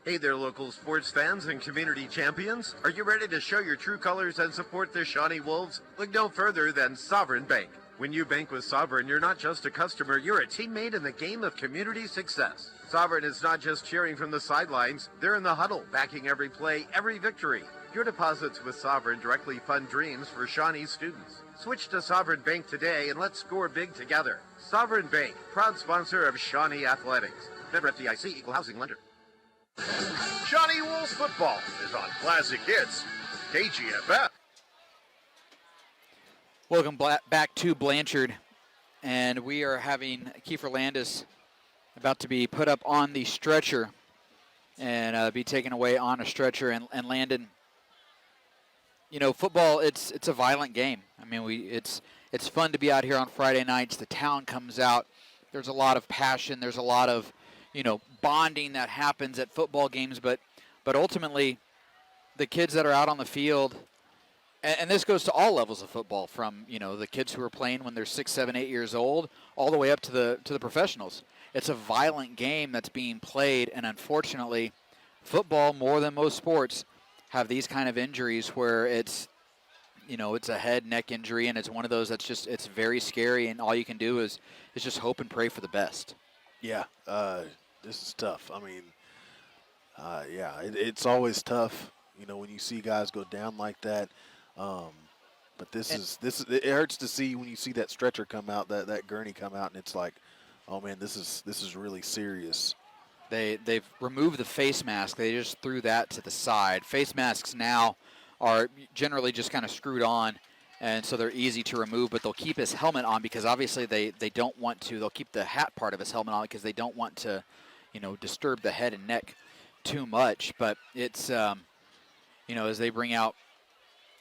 Hey there, local sports fans and community champions. Are you ready to show your true colors and support the Shawnee Wolves? Look no further than Sovereign Bank. When you bank with Sovereign, you're not just a customer, you're a teammate in the game of community success. Sovereign is not just cheering from the sidelines, they're in the huddle, backing every play, every victory. Your deposits with Sovereign directly fund dreams for Shawnee students. Switch to Sovereign Bank today and let's score big together. Sovereign Bank, proud sponsor of Shawnee Athletics. Member FDIC, Equal Housing Lender. Shawnee Wolves football is on Classic Hits, KGFF. Welcome back to Blanchard, and we are having Kiefer Landis about to be put up on the stretcher and be taken away on a stretcher. And Landon, football, it's a violent game. I mean, it's fun to be out here on Friday nights. The town comes out. There's a lot of passion. There's a lot of, bonding that happens at football games. But ultimately, the kids that are out on the field, and this goes to all levels of football, from the kids who are playing when they're 6, 7, 8 years old, all the way up to the professionals. it's a violent game that's being played, and unfortunately, football, more than most sports, have these kind of injuries where it's a head, neck injury, and it's one of those that's just, it's very scary, and all you can do is just hope and pray for the best. Yeah, this is tough. I mean, it's always tough, when you see guys go down like that. But it hurts to see when you see that stretcher come out, that gurney come out, and it's like, oh man, this is really serious. They've removed the face mask. They just threw that to the side. Face masks now are generally just kind of screwed on, and so they're easy to remove, but they'll keep his helmet on because obviously they don't want to. They'll keep the hat part of his helmet on because they don't want to, disturb the head and neck too much. But it's, as they bring out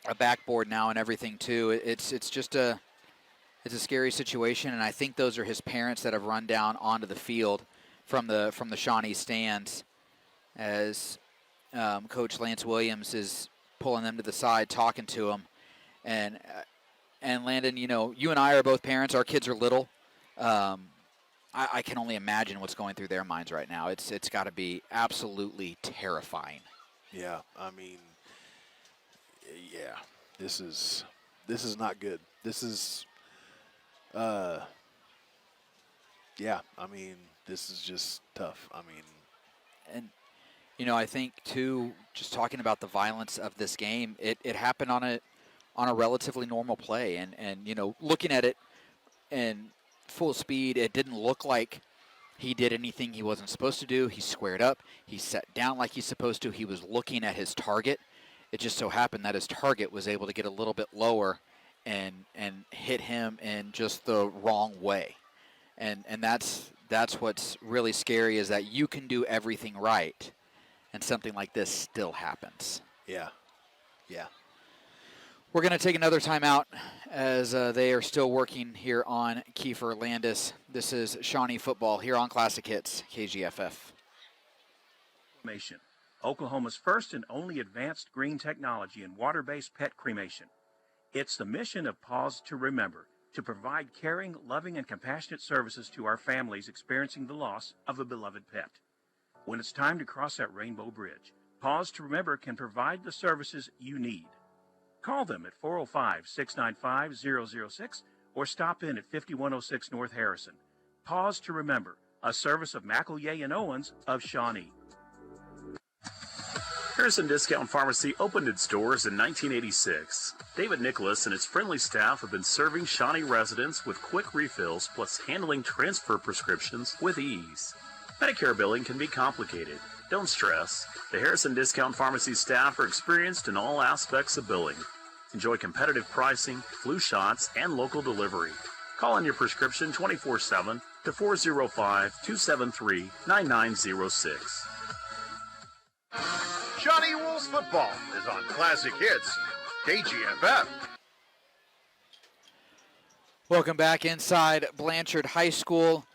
a backboard now and everything too, it's just a scary situation, and I think those are his parents that have run down onto the field from the Shawnee stands as Coach Lance Williams is pulling them to the side, talking to them. And Landon, you and I are both parents. Our kids are little. I can only imagine what's going through their minds right now. It's got to be absolutely terrifying. Yeah, I mean, this is not good. This is, this is just tough. And I think too, just talking about the violence of this game, it happened on a relatively normal play, and looking at it in full speed, it didn't look like he did anything he wasn't supposed to do. He squared up, he sat down like he's supposed to, he was looking at his target. It just so happened that his target was able to get a little bit lower and hit him in just the wrong way. And that's what's really scary, is that you can do everything right and something like this still happens. Yeah. We're going to take another timeout as they are still working here on Kiefer Landis. This is Shawnee football here on Classic Hits, KGFF. Oklahoma's first and only advanced green technology in water-based pet cremation. It's the mission of Pause to Remember, to provide caring, loving, and compassionate services to our families experiencing the loss of a beloved pet. When it's time to cross that rainbow bridge, Pause to Remember can provide the services you need. Call them at 405-695-006 or stop in at 5106 North Harrison. Pause to Remember, a service of McElroy and Owens of Shawnee. Harrison Discount Pharmacy opened its doors in 1986. David Nicholas and his friendly staff have been serving Shawnee residents with quick refills plus handling transfer prescriptions with ease. Medicare billing can be complicated. Don't stress. The Harrison Discount Pharmacy staff are experienced in all aspects of billing. Enjoy competitive pricing, flu shots, and local delivery. Call in your prescription 24/7 to 405-273-9906. Shawnee Wolves football is on Classic Hits, KGFF. Welcome back inside Blanchard High School.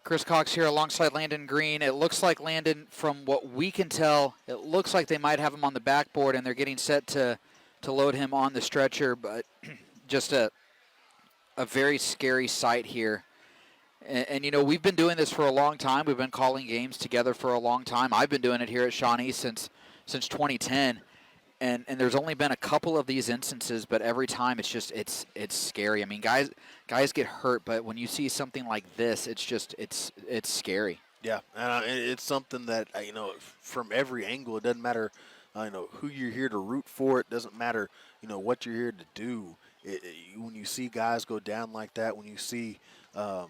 Chris Cox here alongside Landon Green. It looks like Landon, from what we can tell, it looks like they might have him on the backboard and they're getting set to load him on the stretcher, but just a very scary sight here. And we've been doing this for a long time. We've been calling games together for a long time. I've been doing it here at Shawnee since 2010, and there's only been a couple of these instances, but every time it's scary. I mean, guys get hurt, but when you see something like this, it's scary. Yeah, and it's something that from every angle. It doesn't matter, who you're here to root for. It doesn't matter, what you're here to do. When you see guys go down like that, when you see the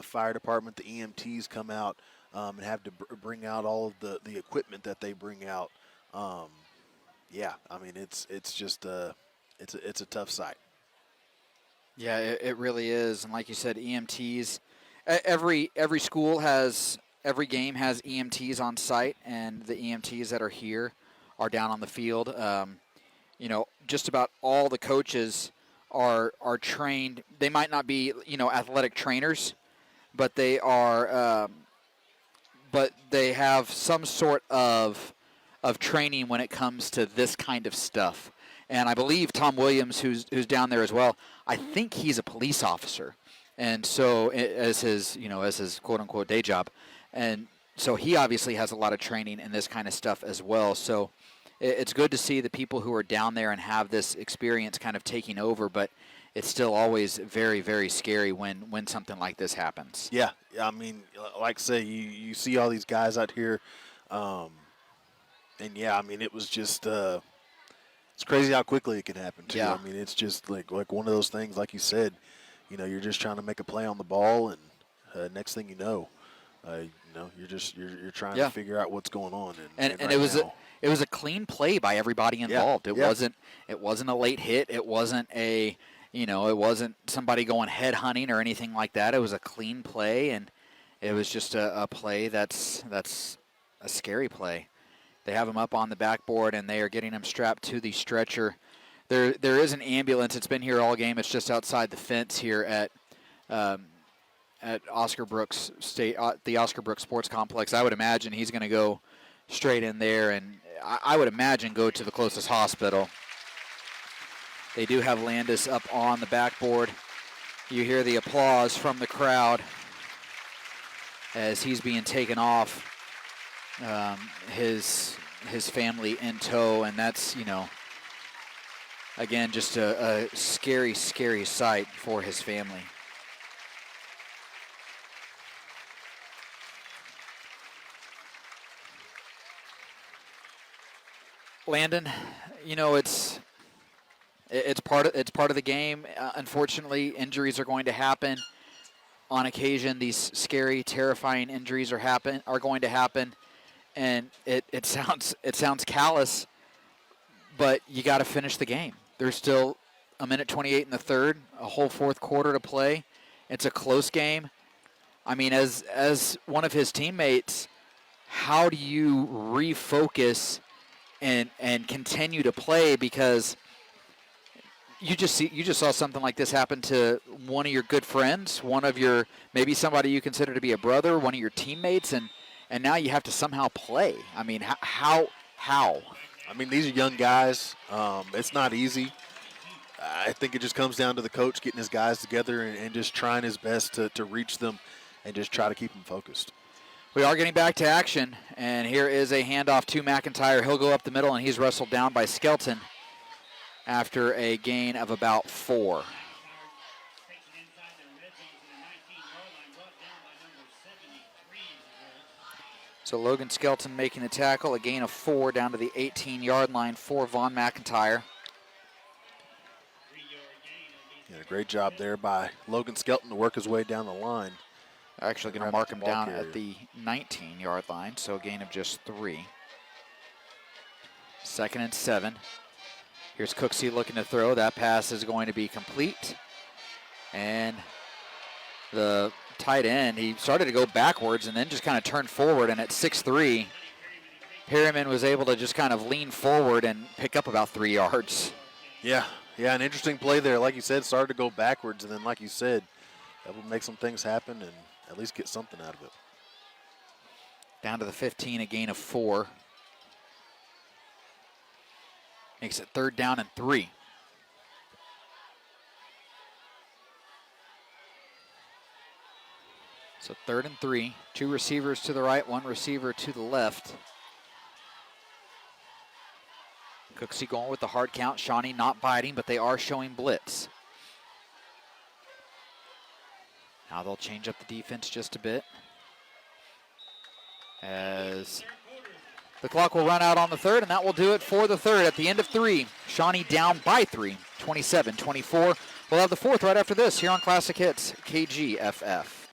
fire department, the EMTs come out and have to bring out all of the equipment that they bring out. It's just it's a tough sight. Yeah, it really is. And like you said, EMTs, every school has, every game has EMTs on site, and the EMTs that are here are down on the field. Just about all the coaches are trained. They might not be, athletic trainers, but they are, but they have some sort of training when it comes to this kind of stuff. And I believe Tom Williams, who's down there as well, I think he's a police officer. and so as his quote unquote day job, and so he obviously has a lot of training in this kind of stuff as well. So it's good to see the people who are down there and have this experience kind of taking over, but it's still always very, very scary when something like this happens. Yeah, I mean, like I say, you see all these guys out here, and yeah, I mean, it was just it's crazy how quickly it can happen too. Yeah. I mean, it's just like one of those things, like you said, you're just trying to make a play on the ball, and next thing you know, you're trying to figure out what's going on. And it was a clean play by everybody involved. It wasn't a late hit. It wasn't it wasn't somebody going head hunting or anything like that. It was a clean play, and it was just a play that's a scary play. They have him up on the backboard, and they are getting him strapped to the stretcher. There is an ambulance. It's been here all game. It's just outside the fence here at Oscar Brooks the Oscar Brooks Sports Complex. I would imagine he's going to go straight in there, and I would imagine go to the closest hospital. They do have Landis up on the backboard. You hear the applause from the crowd as he's being taken off. His family in tow, and that's, again, just a scary, scary sight for his family. Landon, it's part of the game. Unfortunately, injuries are going to happen. On occasion, these scary, terrifying injuries are going to happen, and it sounds callous, but you got to finish the game. There's still a minute 28 in the third, a whole fourth quarter to play. It's a close game. I mean, as one of his teammates, how do you refocus and continue to play, because you just saw something like this happen to one of your good friends, maybe somebody you consider to be a brother, one of your teammates, and now you have to somehow play. I mean, how? I mean, these are young guys. It's not easy. I think it just comes down to the coach getting his guys together and just trying his best to reach them and just try to keep them focused. We are getting back to action, and here is a handoff to McIntyre. He'll go up the middle, and he's wrestled down by Skelton after a gain of about 4. So Logan Skelton making the tackle, a gain of 4 down to the 18-yard line for Vaughn McIntyre. Yeah, great job there by Logan Skelton to work his way down the line. Actually going to mark him down at the 19-yard line, so a gain of just 3. 2nd and 7. Here's Cooksey looking to throw. That pass is going to be complete. And the tight end, he started to go backwards and then just kind of turned forward. And at 6'3", Perryman was able to just kind of lean forward and pick up about 3 yards. Yeah, an interesting play there. Like you said, started to go backwards, and then like you said, that will make some things happen and at least get something out of it. Down to the 15, a gain of 4. Makes it 3rd down and 3. So 3rd and 3. 2 receivers to the right, 1 receiver to the left. Cooksey going with the hard count. Shawnee not biting, but they are showing blitz. Now they'll change up the defense just a bit, as the clock will run out on the 3rd, and that will do it for the 3rd. At the end of 3, Shawnee down by 3, 27-24. We'll have the 4th right after this here on Classic Hits, KGFF.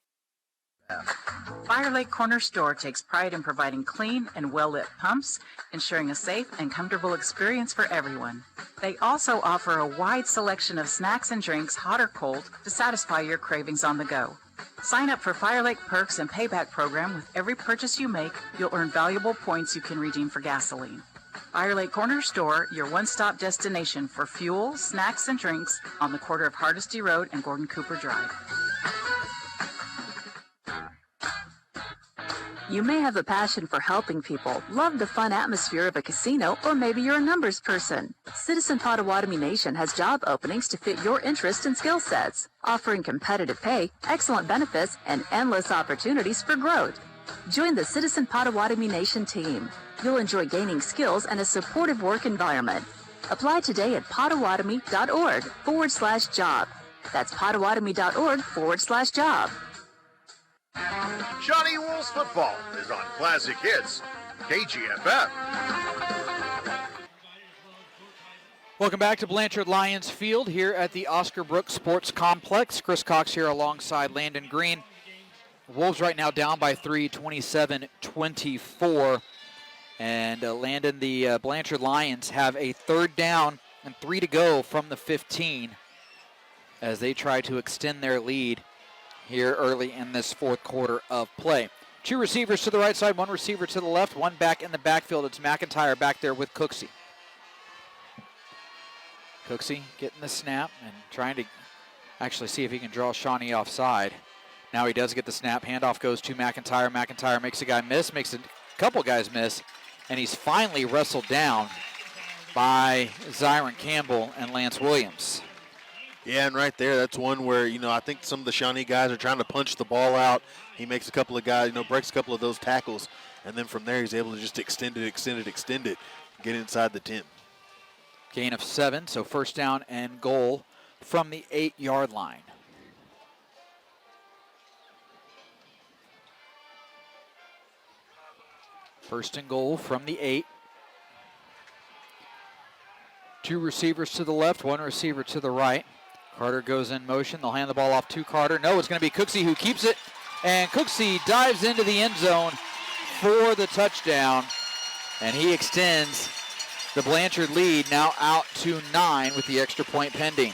Fire Lake Corner Store takes pride in providing clean and well-lit pumps, ensuring a safe and comfortable experience for everyone. They also offer a wide selection of snacks and drinks, hot or cold, to satisfy your cravings on the go. Sign up for Fire Lake Perks and Payback program. With every purchase you make, you'll earn valuable points you can redeem for gasoline. Fire Lake Corner Store, your one-stop destination for fuel, snacks, and drinks on the corner of Hardesty Road and Gordon Cooper Drive. You may have a passion for helping people, love the fun atmosphere of a casino, or maybe you're a numbers person. Citizen Potawatomi Nation has job openings to fit your interest and skill sets, offering competitive pay, excellent benefits, and endless opportunities for growth. Join the Citizen Potawatomi Nation team. You'll enjoy gaining skills and a supportive work environment. Apply today at potawatomi.org/job. That's potawatomi.org/job. Shawnee Wolves football is on Classic Hits, KGFF. Welcome back to Blanchard Lions Field here at the Oscar Brooks Sports Complex. Chris Cox here alongside Landon Green. Wolves right now down by 3, 27-24. And Landon, the Blanchard Lions have a 3rd down and 3 to go from the 15 as they try to extend their lead here early in this 4th quarter of play. 2 receivers to the right side, 1 receiver to the left, 1 back in the backfield. It's McIntyre back there with Cooksey. Cooksey getting the snap and trying to actually see if he can draw Shawnee offside. Now he does get the snap. Handoff goes to McIntyre. McIntyre makes a guy miss, makes a couple guys miss, and he's finally wrestled down by Zyron Campbell and Lance Williams. Yeah, and right there, that's one where, I think some of the Shawnee guys are trying to punch the ball out. He makes a couple of guys, breaks a couple of those tackles, and then from there he's able to just extend it, get inside the 10. Gain of 7, so 1st down and goal from the 8-yard line. First and goal from the 8. 2 receivers to the left, 1 receiver to the right. Carter goes in motion. They'll hand the ball off to Carter. No, it's going to be Cooksey who keeps it. And Cooksey dives into the end zone for the touchdown. And he extends the Blanchard lead now out to 9 with the extra point pending.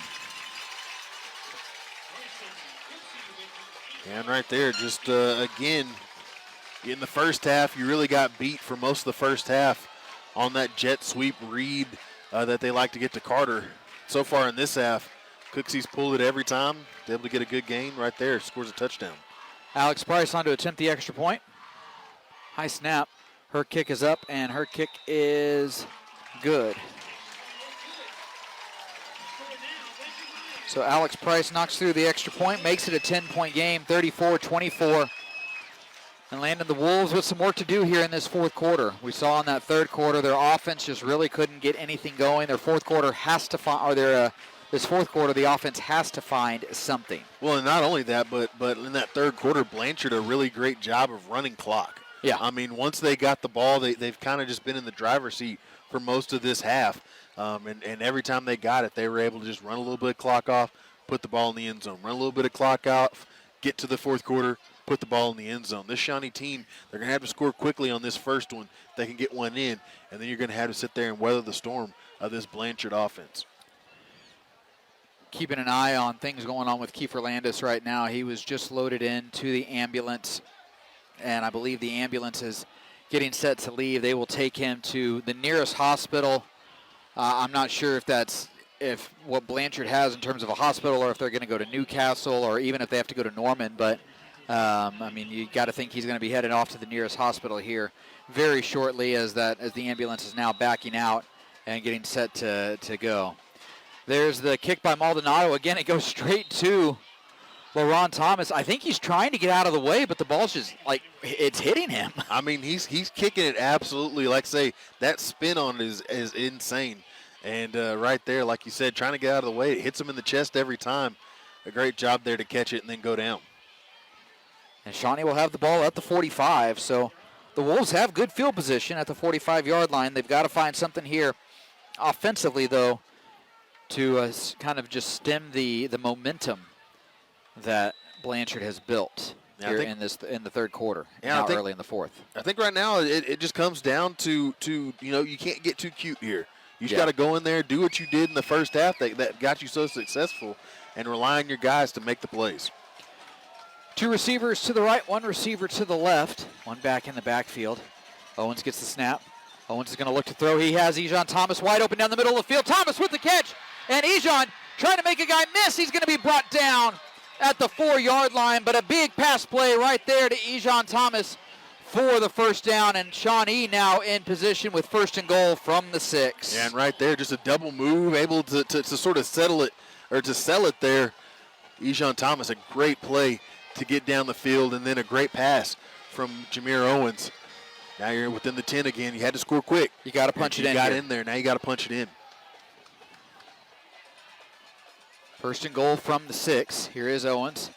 And right there, just again, in the first half, you really got beat for most of the first half on that jet sweep read that they like to get to Carter. So far in this half, Cooksey's pulled it every time. They're able to get a good gain right there. Scores a touchdown. Alex Price on to attempt the extra point. High snap. Her kick is up, and her kick is good. So Alex Price knocks through the extra point, makes it a 10-point game, 34-24. And Landon, the Wolves with some work to do here in this 4th quarter. We saw in that 3rd quarter their offense just really couldn't get anything going. Their 4th quarter has to find, this 4th quarter, the offense has to find something. Well, and not only that, but in that 3rd quarter, Blanchard a really great job of running clock. Yeah. I mean, once they got the ball, they've kind of just been in the driver's seat for most of this half. And every time they got it, they were able to just run a little bit of clock off, put the ball in the end zone, run a little bit of clock off, get to the 4th quarter, put the ball in the end zone. This Shawnee team, they're going to have to score quickly on this first one. They can get one in, and then you're going to have to sit there and weather the storm of this Blanchard offense. Keeping an eye on things going on with Kiefer Landis right now. He was just loaded into the ambulance, and I believe the ambulance is getting set to leave. They will take him to the nearest hospital. I'm not sure if what Blanchard has in terms of a hospital, or if they're going to go to Newcastle, or even if they have to go to Norman. But I mean, you got to think he's going to be headed off to the nearest hospital here very shortly, as the ambulance is now backing out and getting set to go. There's the kick by Maldonado. Again, it goes straight to LaRon Thomas. I think he's trying to get out of the way, but the ball's just, it's hitting him. I mean, he's kicking it absolutely. Like, say, that spin on it is insane. And right there, like you said, trying to get out of the way. It hits him in the chest every time. A great job there to catch it and then go down. And Shawnee will have the ball at the 45, so the Wolves have good field position at the 45-yard line. They've got to find something here offensively, though, to kind of just stem the momentum that Blanchard has built here in the 3rd quarter, early in the 4th. I think right now it just comes down to you can't get too cute here. You just got to go in there, do what you did in the first half that got you so successful, and rely on your guys to make the plays. 2 receivers to the right, 1 receiver to the left, 1 back in the backfield. Owens gets the snap. Owens is going to look to throw. He has Ejon Thomas wide open down the middle of the field. Thomas with the catch, and Ejon trying to make a guy miss. He's going to be brought down at the 4-yard line, but a big pass play right there to Ejon Thomas for the first down, and Shawnee now in position with 1st and goal from the 6. Yeah, and right there, just a double move, able to sort of settle it, or to sell it there. Ejon Thomas, a great play to get down the field, and then a great pass from Jameer Owens. Now you're within the 10 again. You had to score quick. You got to punch it in. You got here. in there. Now you got to punch it in. 1st and goal from the 6. Here is Owens.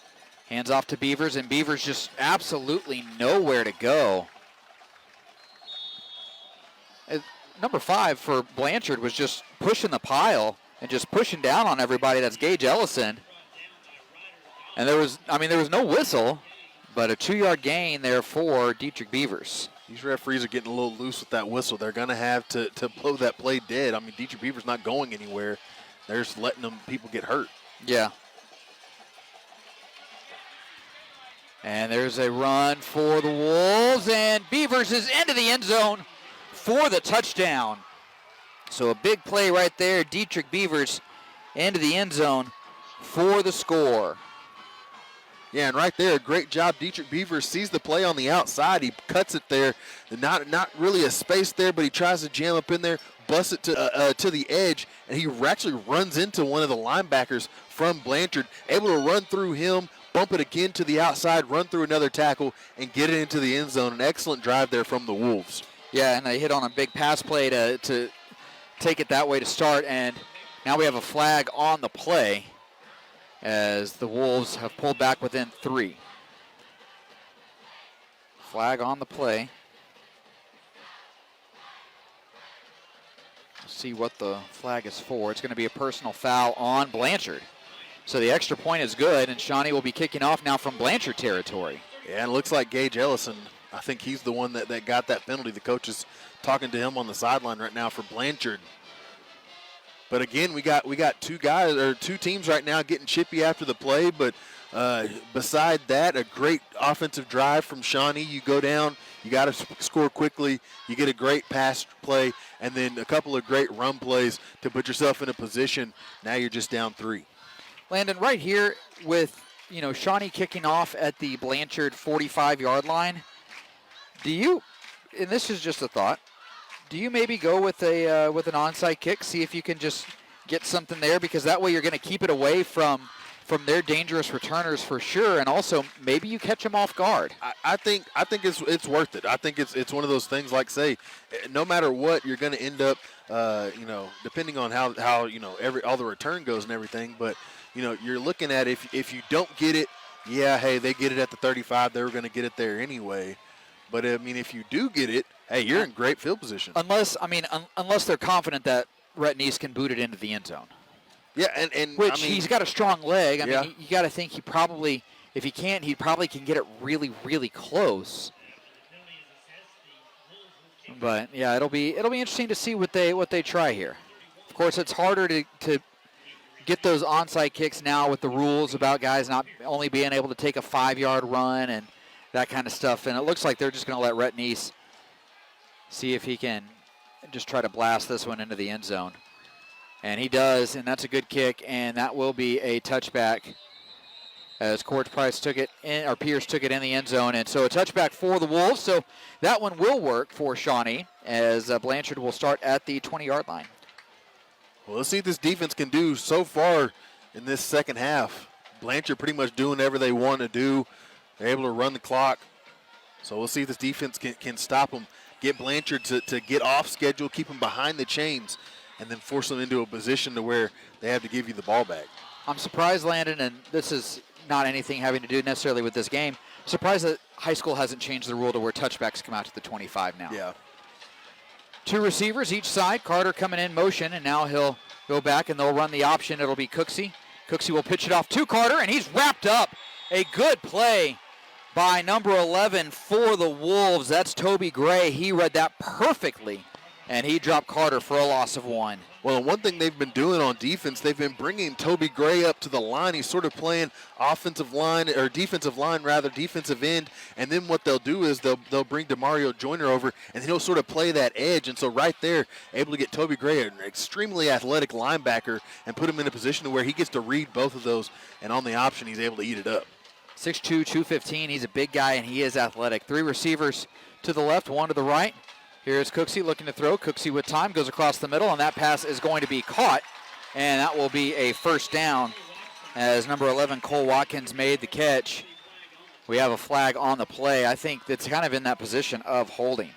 Hands off to Beavers, and Beavers just absolutely nowhere to go. Number 5 for Blanchard was just pushing the pile and just pushing down on everybody. That's Gage Ellison. And there was no whistle, but a 2-yard gain there for Dietrich Beavers. These referees are getting a little loose with that whistle. They're going to have to blow that play dead. I mean, Dietrich Beavers not going anywhere. They're just letting people get hurt. Yeah. And there's a run for the Wolves, and Beavers is into the end zone for the touchdown. So a big play right there. Dietrich Beavers into the end zone for the score. Yeah, and right there, a great job. Dietrich Beavers sees the play on the outside. He cuts it there. Not really a space there, but he tries to jam up in there, busts it to the edge, and he actually runs into one of the linebackers from Blanchard, able to run through him, bump it again to the outside, run through another tackle, and get it into the end zone. An excellent drive there from the Wolves. Yeah, and they hit on a big pass play to take it that way to start, and now we have a flag on the play as the Wolves have pulled back within 3. Flag on the play. Let's see what the flag is for. It's going to be a personal foul on Blanchard. So the extra point is good, and Shawnee will be kicking off now from Blanchard territory. Yeah, and it looks like Gage Ellison, I think he's the one that got that penalty. The coach is talking to him on the sideline right now for Blanchard. But again, we got two teams right now getting chippy after the play. But beside that, a great offensive drive from Shawnee. You go down, you got to score quickly. You get a great pass play, and then a couple of great run plays to put yourself in a position. Now you're just down 3. Landon, right here with Shawnee kicking off at the Blanchard 45-yard line. Do you, and this is just a thought, do you maybe go with an onside kick, see if you can just get something there, because that way you're going to keep it away from their dangerous returners for sure, and also maybe you catch them off guard. I think it's worth it. I think it's one of those things, like, say, no matter what, you're going to end up, depending on how all the return goes and everything, but you're looking at if you don't get it, yeah, hey, they get it at the 35, they were going to get it there anyway. But I mean, if you do get it, hey, you're in great field position. Unless they're confident that Rhett Neese can boot it into the end zone. Yeah, and which he's got a strong leg. I yeah. mean, you got to think he probably, if he can't, he probably can get it really, really close. But yeah, it'll be interesting to see what they try here. Of course, it's harder to get those onside kicks now with the rules about guys not only being able to take a 5-yard run and that kind of stuff. And it looks like they're just going to let Rhett Neese see if he can just try to blast this one into the end zone. And he does, and that's a good kick, and that will be a touchback as Pierce took it in the end zone. And so a touchback for the Wolves. So that one will work for Shawnee as Blanchard will start at the 20-yard line. Well, let's see what this defense can do so far in this second half. Blanchard pretty much doing whatever they want to do. They're able to run the clock. So we'll see if this defense can stop them, get Blanchard to get off schedule, keep him behind the chains, and then force them into a position to where they have to give you the ball back. I'm surprised, Landon, and this is not anything having to do necessarily with this game. I'm surprised that high school hasn't changed the rule to where touchbacks come out to the 25 now. Yeah. 2 receivers each side. Carter coming in motion, and now he'll go back and they'll run the option. It'll be Cooksey. Cooksey will pitch it off to Carter, and he's wrapped up. A good play by number 11 for the Wolves. That's Toby Gray. He read that perfectly, and he dropped Carter for a loss of 1. Well, one thing they've been doing on defense, they've been bringing Toby Gray up to the line. He's sort of playing defensive end. And then what they'll do is they'll bring DeMario Joyner over, and he'll sort of play that edge. And so right there, able to get Toby Gray, an extremely athletic linebacker, and put him in a position where he gets to read both of those. And on the option, he's able to eat it up. 6'2", 215. He's a big guy, and he is athletic. 3 receivers to the left, 1 to the right. Here's Cooksey looking to throw. Cooksey with time, goes across the middle, and that pass is going to be caught, and that will be a first down as number 11, Cole Watkins, made the catch. We have a flag on the play. I think that's kind of in that position of holding.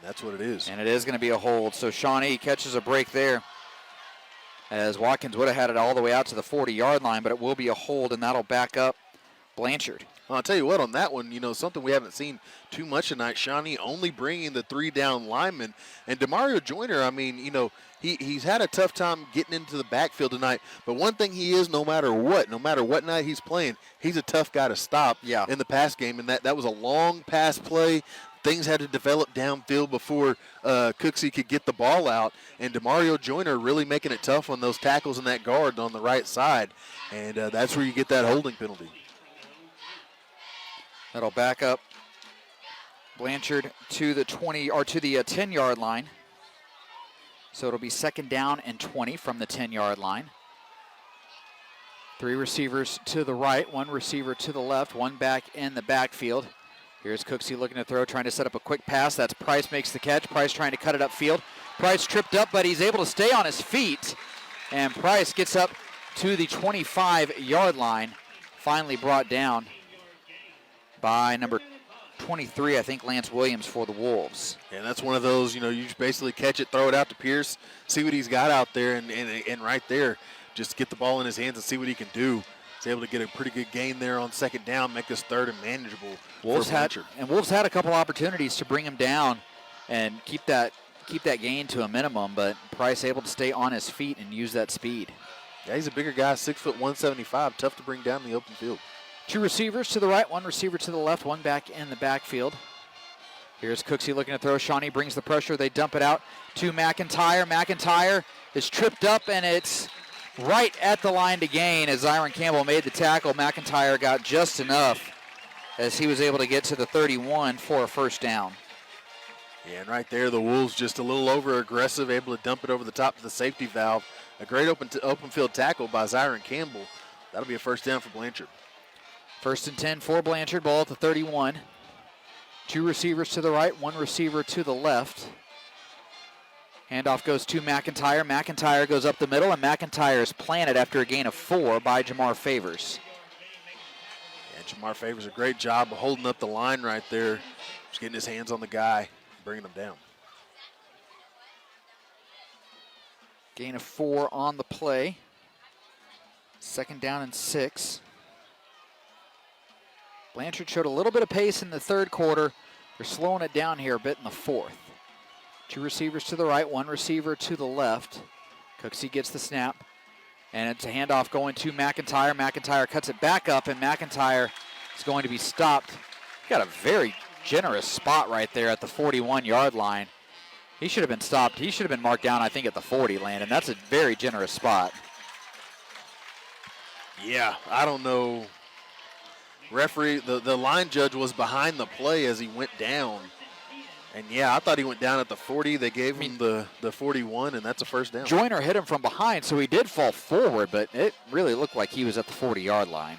That's what it is. And it is going to be a hold. So Shawnee catches a break there, as Watkins would have had it all the way out to the 40-yard line, but it will be a hold, and that'll back up Blanchard. Well, I'll tell you what, on that one, something we haven't seen too much tonight, Shawnee only bringing the 3 down linemen. And DeMario Joyner, he's had a tough time getting into the backfield tonight. But one thing he is, no matter what night he's playing, he's a tough guy to stop in the pass game. And that was a long pass play. Things had to develop downfield before Cooksey could get the ball out. And DeMario Joyner really making it tough on those tackles and that guard on the right side. And that's where you get that holding penalty. That'll back up Blanchard to the 10-yard line. So it'll be 2nd down and 20 from the 10-yard line. 3 receivers to the right, 1 receiver to the left, 1 back in the backfield. Here's Cooksey looking to throw, trying to set up a quick pass. That's Price, makes the catch. Price trying to cut it upfield. Price tripped up, but he's able to stay on his feet. And Price gets up to the 25-yard line, finally brought down by number 23, I think, Lance Williams for the Wolves. And that's one of those, you just basically catch it, throw it out to Pierce, see what he's got out there, and right there, just get the ball in his hands and see what he can do. He's able to get a pretty good gain there on 2nd down, make this 3rd and manageable. Wolves had a couple opportunities to bring him down and keep that gain to a minimum, but Price able to stay on his feet and use that speed. Yeah, he's a bigger guy, 6 foot 175, tough to bring down in the open field. 2 receivers to the right, 1 receiver to the left, 1 back in the backfield. Here's Cooksey looking to throw. Shawnee brings the pressure. They dump it out to McIntyre. McIntyre is tripped up, and it's right at the line to gain as Zyron Campbell made the tackle. McIntyre got just enough as he was able to get to the 31 for a first down. Yeah, and right there, the Wolves just a little over-aggressive, able to dump it over the top of the safety valve. A great open field tackle by Zyron Campbell. That'll be a first down for Blanchard. 1st and 10 for Blanchard, ball at the 31. 2 receivers to the right, 1 receiver to the left. Handoff goes to McIntyre. McIntyre goes up the middle, and McIntyre is planted after a gain of 4 by Jamar Favors. Yeah, Jamar Favors a great job of holding up the line right there. Just getting his hands on the guy, bringing him down. Gain of 4 on the play. 2nd down and 6. Blanchard showed a little bit of pace in the 3rd quarter. They're slowing it down here a bit in the 4th. 2 receivers to the right, 1 receiver to the left. Cooksey gets the snap, and it's a handoff going to McIntyre. McIntyre cuts it back up, and McIntyre is going to be stopped. Got a very generous spot right there at the 41-yard line. He should have been stopped. He should have been marked down, I think, at the 40, Landon. That's a very generous spot. Yeah, I don't know. Referee, the line judge was behind the play as he went down. And, yeah, I thought he went down at the 40. They gave him the 41, and that's a first down. Joyner hit him from behind, so he did fall forward, but it really looked like he was at the 40-yard line.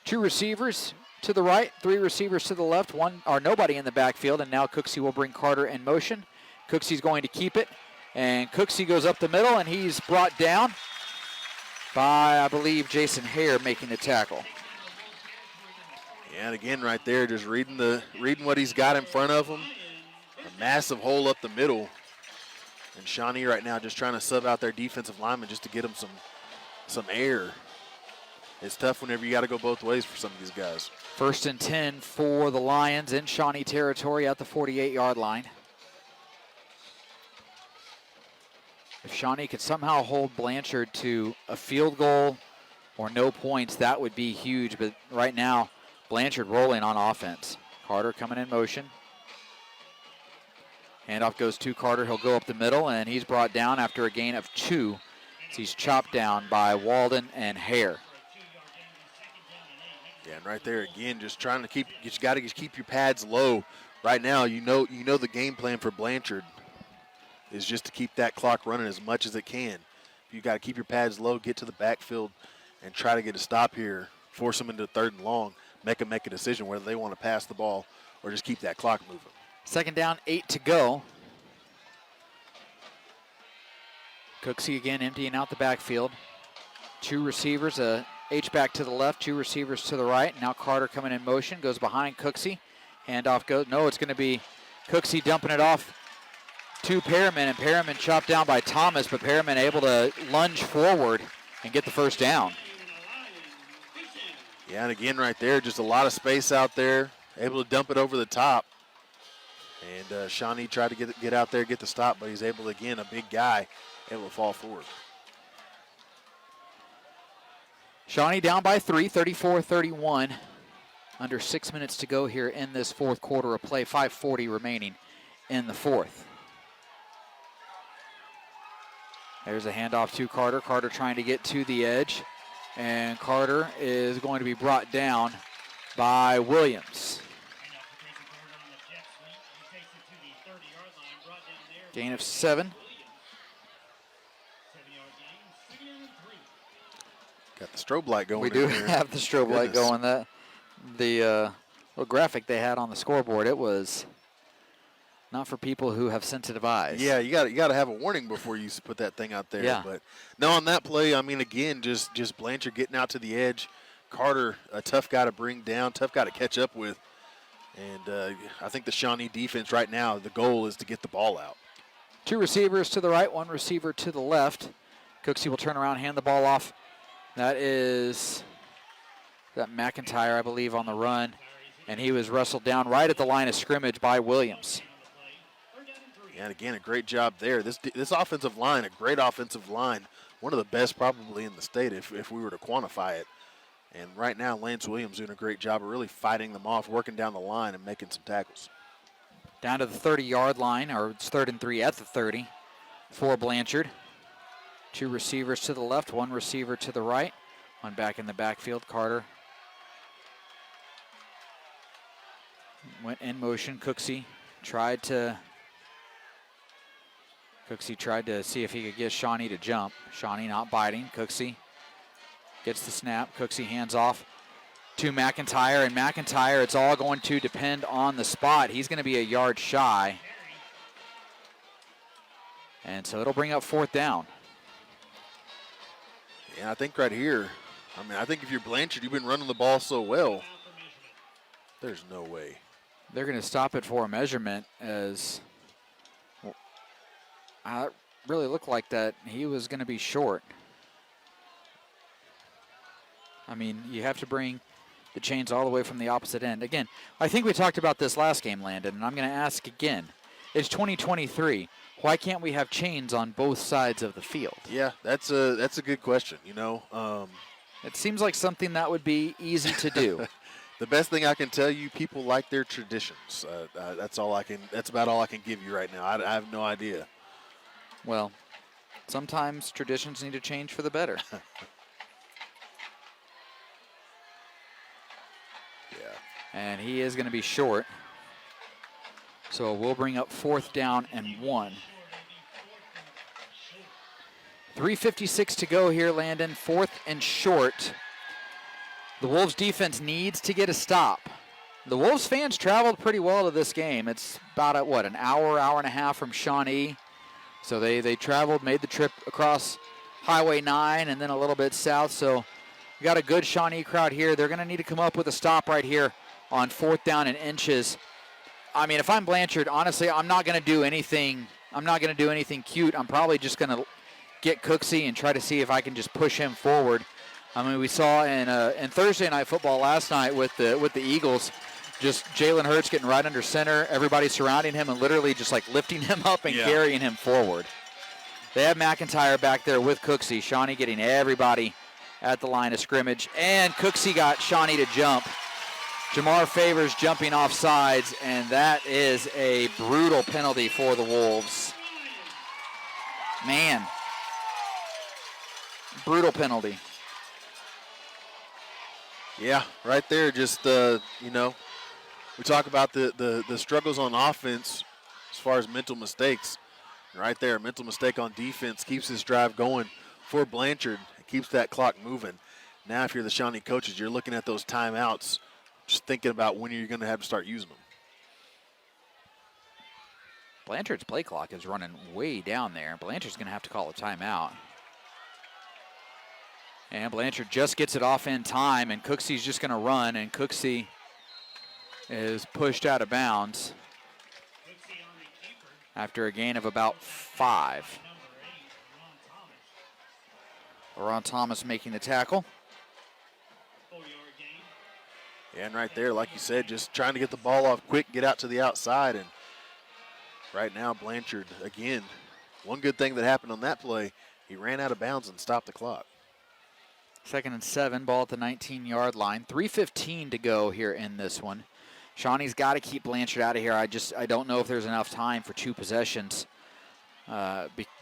2 receivers to the right, 3 receivers to the left, nobody in the backfield, and now Cooksey will bring Carter in motion. Cooksey's going to keep it, and Cooksey goes up the middle, and he's brought down by, I believe, Jason Hare making the tackle. And again, right there, just reading what he's got in front of him. A massive hole up the middle. And Shawnee right now just trying to sub out their defensive lineman just to get him some air. It's tough whenever you got to go both ways for some of these guys. 1st and 10 for the Lions in Shawnee territory at the 48-yard line. If Shawnee could somehow hold Blanchard to a field goal or no points, that would be huge. But right now, Blanchard rolling on offense. Carter coming in motion. Handoff goes to Carter. He'll go up the middle, and he's brought down after a gain of 2. So he's chopped down by Walden and Hare. Yeah, and right there again, just trying to keep your pads low. Right now, you know the game plan for Blanchard is just to keep that clock running as much as it can. You got to keep your pads low, get to the backfield, and try to get a stop here, force them into 3rd and long, make them make a decision whether they want to pass the ball or just keep that clock moving. 2nd down, 8 to go. Cooksey again emptying out the backfield. 2 receivers, a H-back to the left, 2 receivers to the right. Now Carter coming in motion, goes behind Cooksey. Handoff goes, no, it's going to be Cooksey dumping it off to Perriman, and Perriman chopped down by Thomas, but Perriman able to lunge forward and get the 1st down. Yeah, and again right there, just a lot of space out there, able to dump it over the top. And Shawnee tried to get out there, get the stop, but he's able to, again, a big guy, able to fall forward. Shawnee down by 3, 34-31. Under 6 minutes to go here in this 4th quarter of play, 5:40 remaining in the 4th. There's a handoff to Carter. Carter trying to get to the edge. And Carter is going to be brought down by Williams. Gain of 7. Got the strobe light going. We do have the strobe light going. The little graphic they had on the scoreboard, it was not for people who have sensitive eyes. Yeah, you got to have a warning before you put that thing out there. Yeah. But no, on that play, I mean, again, just Blanchard getting out to the edge. Carter, a tough guy to bring down, tough guy to catch up with. And I think the Shawnee defense right now, the goal is to get the ball out. 2 receivers to the right, 1 receiver to the left. Cooksey will turn around, hand the ball off. That is McIntyre, I believe, on the run. And he was wrestled down right at the line of scrimmage by Williams. Yeah, and again, a great job there. This offensive line, a great offensive line, one of the best probably in the state if we were to quantify it. And right now, Lance Williams doing a great job of really fighting them off, working down the line and making some tackles. Down to the 30-yard line, or it's 3rd and 3 at the 30 for Blanchard. 2 receivers to the left, 1 receiver to the right. 1 back in the backfield, Carter. Went in motion, Cooksey tried to see if he could get Shawnee to jump. Shawnee not biting. Cooksey gets the snap. Cooksey hands off to McIntyre. And McIntyre, it's all going to depend on the spot. He's going to be a yard shy. And so it'll bring up 4th down. Yeah, I think right here, I think if you're Blanchard, you've been running the ball so well. There's no way. They're going to stop it for a measurement as it really looked like that he was going to be short. I mean, you have to bring the chains all the way from the opposite end. Again, I think we talked about this last game, Landon, and I'm going to ask again. It's 2023. Why can't we have chains on both sides of the field? Yeah, that's a good question. It seems like something that would be easy to do. The best thing I can tell you, people like their traditions. That's about all I can give you right now. I have no idea. Well, sometimes traditions need to change for the better. Yeah. And he is going to be short. So we'll bring up 4th down and 1. 3:56 to go here, Landon. 4th and short. The Wolves defense needs to get a stop. The Wolves fans traveled pretty well to this game. It's about an hour and a half from Shawnee. So they traveled, made the trip across Highway 9 and then a little bit south. So we got a good Shawnee crowd here. They're going to need to come up with a stop right here on 4th down and inches. I mean, if I'm Blanchard, honestly, I'm not going to do anything. I'm not going to do anything cute. I'm probably just going to get Cooksey and try to see if I can just push him forward. I mean, we saw in Thursday Night Football last night with the Eagles, just Jalen Hurts getting right under center, everybody surrounding him and literally just like lifting him up and carrying him forward. They have McIntyre back there with Cooksey. Shawnee getting everybody at the line of scrimmage. And Cooksey got Shawnee to jump. Jamar Favors jumping off sides, and that is a brutal penalty for the Wolves. Man. Brutal penalty. Yeah, right there, just, we talk about the struggles on offense as far as mental mistakes. Right there, a mental mistake on defense keeps this drive going for Blanchard. It keeps that clock moving. Now if you're the Shawnee coaches, you're looking at those timeouts, just thinking about when you're going to have to start using them. Blanchard's play clock is running way down there. Blanchard's going to have to call a timeout. And Blanchard just gets it off in time, and Cooksey's just going to run, and Cooksey is pushed out of bounds after a gain of about 5. Ron Thomas making the tackle. Yeah, and right there, like you said, just trying to get the ball off quick, get out to the outside, and right now Blanchard, again, one good thing that happened on that play, he ran out of bounds and stopped the clock. 2nd and 7, ball at the 19-yard line. 3:15 to go here in this one. Shawnee's got to keep Blanchard out of here. I don't know if there's enough time for 2 possessions,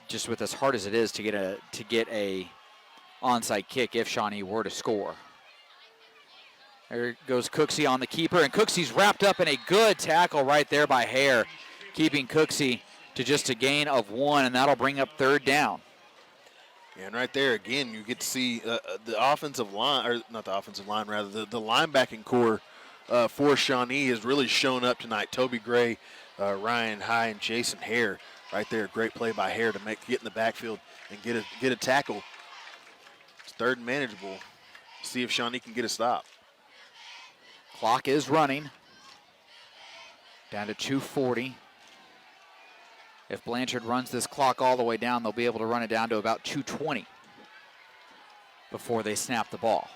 just with as hard as it is to get a onside kick if Shawnee were to score. There goes Cooksey on the keeper, and Cooksey's wrapped up in a good tackle right there by Hare, keeping Cooksey to just a gain of 1, and that'll bring up 3rd down. And right there, again, you get to see the offensive line, or not the offensive line, rather, the linebacking core for Shawnee has really shown up tonight. Toby Gray, Ryan High, and Jason Hare right there. Great play by Hare to get in the backfield and get a tackle. It's 3rd and manageable. See if Shawnee can get a stop. Clock is running. Down to 2:40. If Blanchard runs this clock all the way down, they'll be able to run it down to about 2:20 before they snap the ball.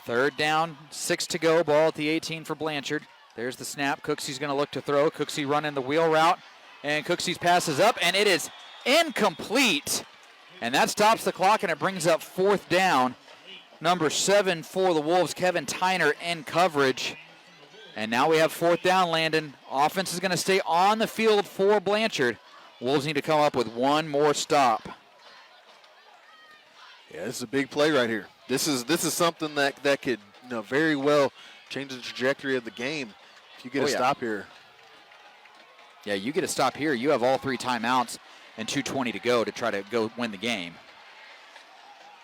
3rd down, 6 to go, ball at the 18 for Blanchard. There's the snap. Cooksey's going to look to throw. Cooksey running the wheel route, and Cooksey's pass is up, and it is incomplete. And that stops the clock, and it brings up 4th down. Number 7 for the Wolves, Kevin Tyner, in coverage. And now we have 4th down, Landon. Offense is going to stay on the field for Blanchard. Wolves need to come up with one more stop. Yeah, this is a big play right here. This is something that could very well change the trajectory of the game if you get a stop here. Yeah, you get a stop here. You have all 3 timeouts and 2:20 to go to try to go win the game.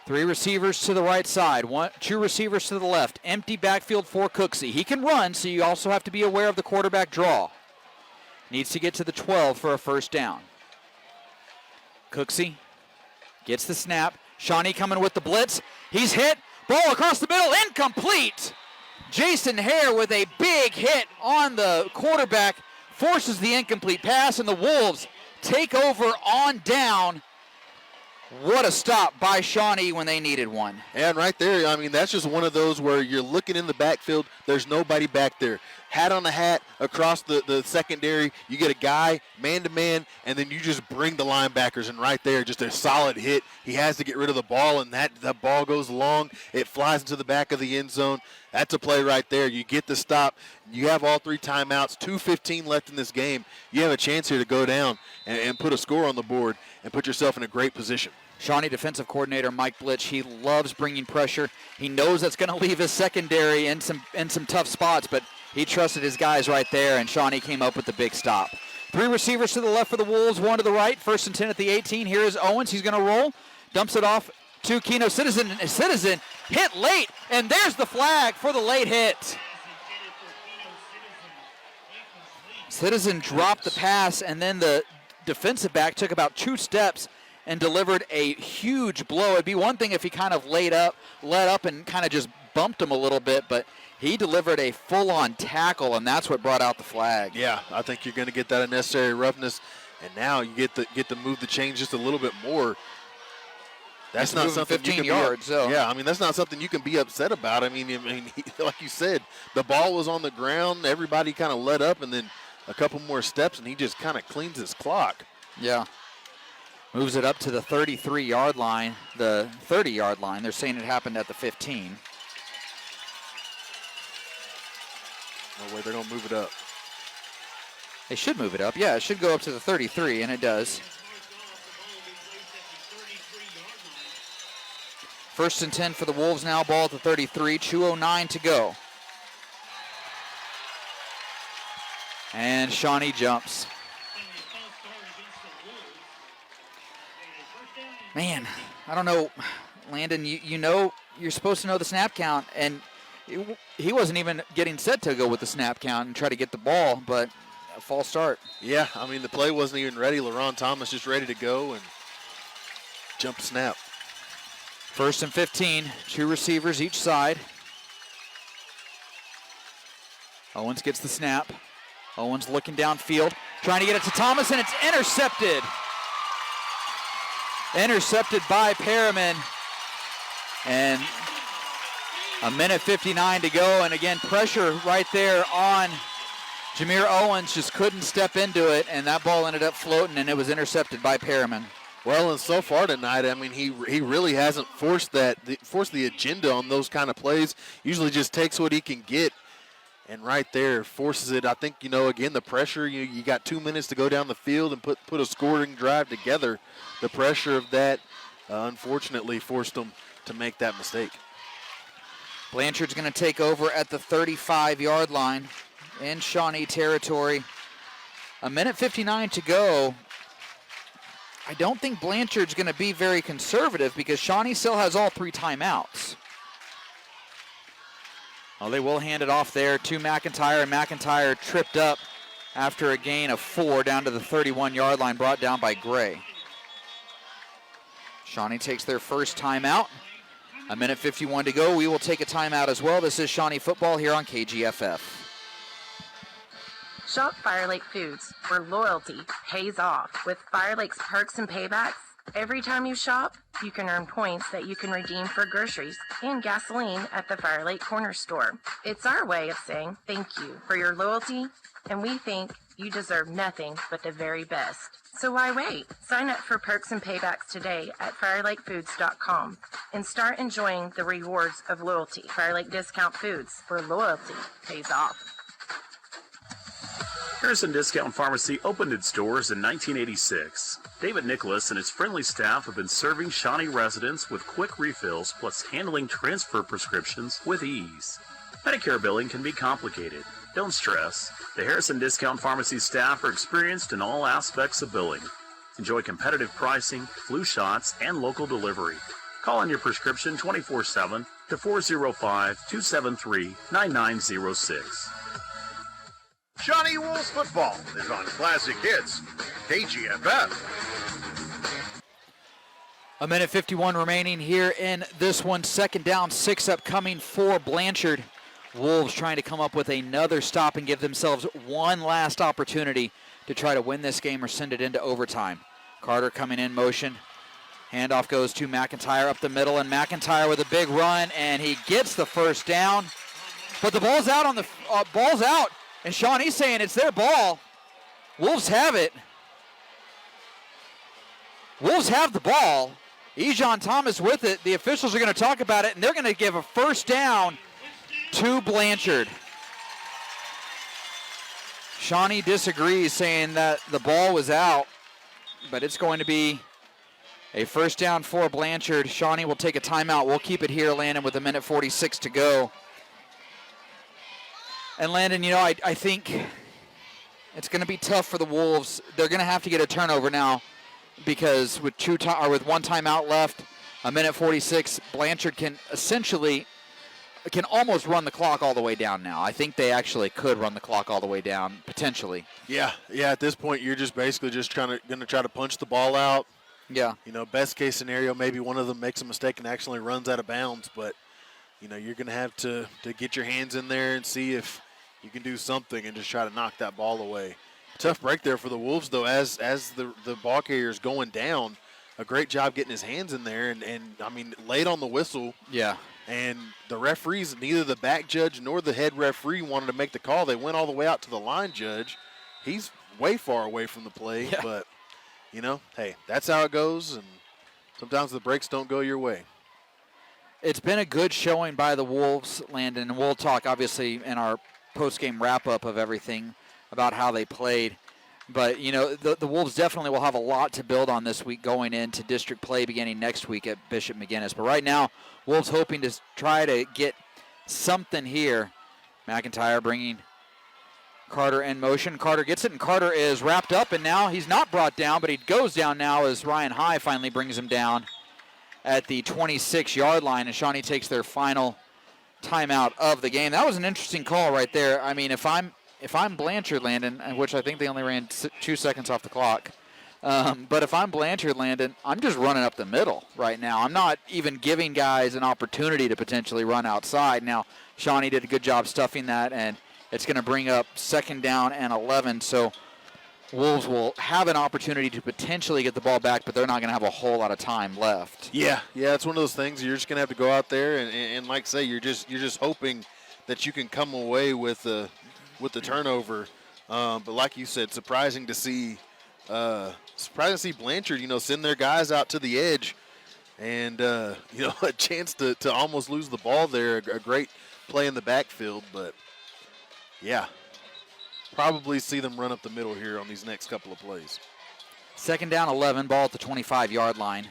3 receivers to the right side, 2 receivers to the left. Empty backfield for Cooksey. He can run, so you also have to be aware of the quarterback draw. Needs to get to the 12 for a 1st down. Cooksey gets the snap. Shawnee coming with the blitz. He's hit. Ball across the middle. Incomplete. Jason Hare with a big hit on the quarterback forces the incomplete pass, and the Wolves take over on down. What a stop by Shawnee when they needed one. And right there, I mean, that's just one of those where you're looking in the backfield, there's nobody back there. Hat on the hat across the secondary, you get a guy man-to-man, and then you just bring the linebackers, and right there, just a solid hit. He has to get rid of the ball, and that ball goes long. It flies into the back of the end zone. That's a play right there. You get the stop. You have all 3 timeouts, 2:15 left in this game. You have a chance here to go down and put a score on the board and put yourself in a great position. Shawnee defensive coordinator Mike Blitch, he loves bringing pressure. He knows that's going to leave his secondary in some tough spots, but he trusted his guys right there, and Shawnee came up with the big stop. 3 receivers to the left for the Wolves, 1 to the right. 1st and 10 at the 18. Here is Owens. He's going to roll. Dumps it off to Keno Citizen. Citizen hit late, and there's the flag for the late hit. Citizen dropped the pass, and then the defensive back took about 2 steps and delivered a huge blow. It'd be one thing if he kind of let up and kind of just bumped him a little bit, but he delivered a full-on tackle, and that's what brought out the flag. Yeah, I think you're going to get that unnecessary roughness, and now you get to move the chains just a little bit more. That's not something 15 you can yards. Yeah, I mean, that's not something you can be upset about. I mean, like you said, the ball was on the ground. Everybody kind of let up, and then a couple more steps, and he just kind of cleans his clock. Yeah. Moves it up to the 33-yard line, the 30-yard line. They're saying it happened at the 15. No way they're going to move it up. They should move it up. Yeah, it should go up to the 33, and it does. 1st and 10 for the Wolves now. Ball at the 33. 2:09 to go. And Shawnee jumps. Man, I don't know. Landon, you know you're supposed to know the snap count, and he wasn't even getting set to go with the snap count and try to get the ball, but a false start. Yeah, I mean, the play wasn't even ready. LaRon Thomas just ready to go and jump snap. 1st and 15, 2 receivers each side. Owens gets the snap. Owens looking downfield, trying to get it to Thomas, and it's intercepted. Intercepted by Perriman. And a minute 59 to go, and again, pressure right there on Jameer Owens, just couldn't step into it, and that ball ended up floating, and it was intercepted by Perriman. Well, and so far tonight, I mean, he really hasn't forced the agenda on those kind of plays. Usually just takes what he can get, and right there forces it. I think, again, the pressure, you got 2 minutes to go down the field and put a scoring drive together. The pressure of that, unfortunately, forced him to make that mistake. Blanchard's going to take over at the 35-yard line in Shawnee territory. A minute 59 to go. I don't think Blanchard's going to be very conservative because Shawnee still has all 3 timeouts. Well, they will hand it off there to McIntyre, and McIntyre tripped up after a gain of 4 down to the 31-yard line, brought down by Gray. Shawnee takes their first timeout. A minute 51 to go. We will take a timeout as well. This is Shawnee football here on KGFF. Shop Fire Lake Foods, where loyalty pays off. With Fire Lake's perks and paybacks, every time you shop, you can earn points that you can redeem for groceries and gasoline at the Fire Lake Corner Store. It's our way of saying thank you for your loyalty, and we think you deserve nothing but the very best. So why wait? Sign up for perks and paybacks today at firelakefoods.com and start enjoying the rewards of loyalty. Fire Lake Discount Foods, where loyalty pays off. Harrison Discount Pharmacy opened its doors in 1986. David Nicholas and his friendly staff have been serving Shawnee residents with quick refills plus handling transfer prescriptions with ease. Medicare billing can be complicated. Don't stress. The Harrison Discount Pharmacy staff are experienced in all aspects of billing. Enjoy competitive pricing, flu shots, and local delivery. Call on your prescription 24/7 to 405-273-9906. Shawnee Wolves football is on Classic Hits, KGFF. A minute 51 remaining here in this one. 2nd down, 6 upcoming for Blanchard. Wolves trying to come up with another stop and give themselves one last opportunity to try to win this game or send it into overtime. Carter coming in motion. Handoff goes to McIntyre up the middle, and McIntyre with a big run, and he gets the first down. But the ball's out on the ball's out, and Shawnee's saying it's their ball. Wolves have it. Wolves have the ball. Ejon Thomas with it. The officials are going to talk about it, and they're going to give a first down to Blanchard. Shawnee disagrees, saying that the ball was out, but it's going to be a first down for Blanchard. Shawnee will take a timeout. We'll keep it here, Landon, with a minute 46 to go. And Landon, I think it's going to be tough for the Wolves. They're going to have to get a turnover now because with with one timeout left, a minute 46, Blanchard can almost run the clock all the way down now. I think they actually could run the clock all the way down, potentially. Yeah. At this point, you're just basically just going to try to punch the ball out. Yeah. Best case scenario, maybe one of them makes a mistake and actually runs out of bounds. But, you're going to have to get your hands in there and see if you can do something and just try to knock that ball away. Tough break there for the Wolves, though, as the ball carrier is going down. A great job getting his hands in there and late on the whistle. Yeah. And the referees, neither the back judge nor the head referee wanted to make the call. They went all the way out to the line judge. He's way far away from the play, but, hey, that's how it goes, and sometimes the breaks don't go your way. It's been a good showing by the Wolves, Landon, and we'll talk, obviously, in our post-game wrap-up of everything about how they played. But, the Wolves definitely will have a lot to build on this week going into district play beginning next week at Bishop McGinnis. But right now, Wolves hoping to try to get something here. McIntyre bringing Carter in motion. Carter gets it, and Carter is wrapped up, and now he's not brought down, but he goes down now as Ryan High finally brings him down. at the 26-yard line, and Shawnee takes their final timeout of the game. That was an interesting call right there. I mean, if I'm Blanchard, Landon, which I think they only ran 2 seconds off the clock, but if I'm Blanchard, Landon, I'm just running up the middle right now. I'm not even giving guys an opportunity to potentially run outside. Now, Shawnee did a good job stuffing that, and it's going to bring up 2nd down and 11, so Wolves will have an opportunity to potentially get the ball back, but they're not going to have a whole lot of time left. Yeah, it's one of those things. You're just going to have to go out there and like say, you're just hoping that you can come away with the turnover. But like you said, surprising to see Blanchard, send their guys out to the edge, and a chance to almost lose the ball there. A great play in the backfield, but yeah. Probably see them run up the middle here on these next couple of plays. 2nd down, 11, ball at the 25-yard line.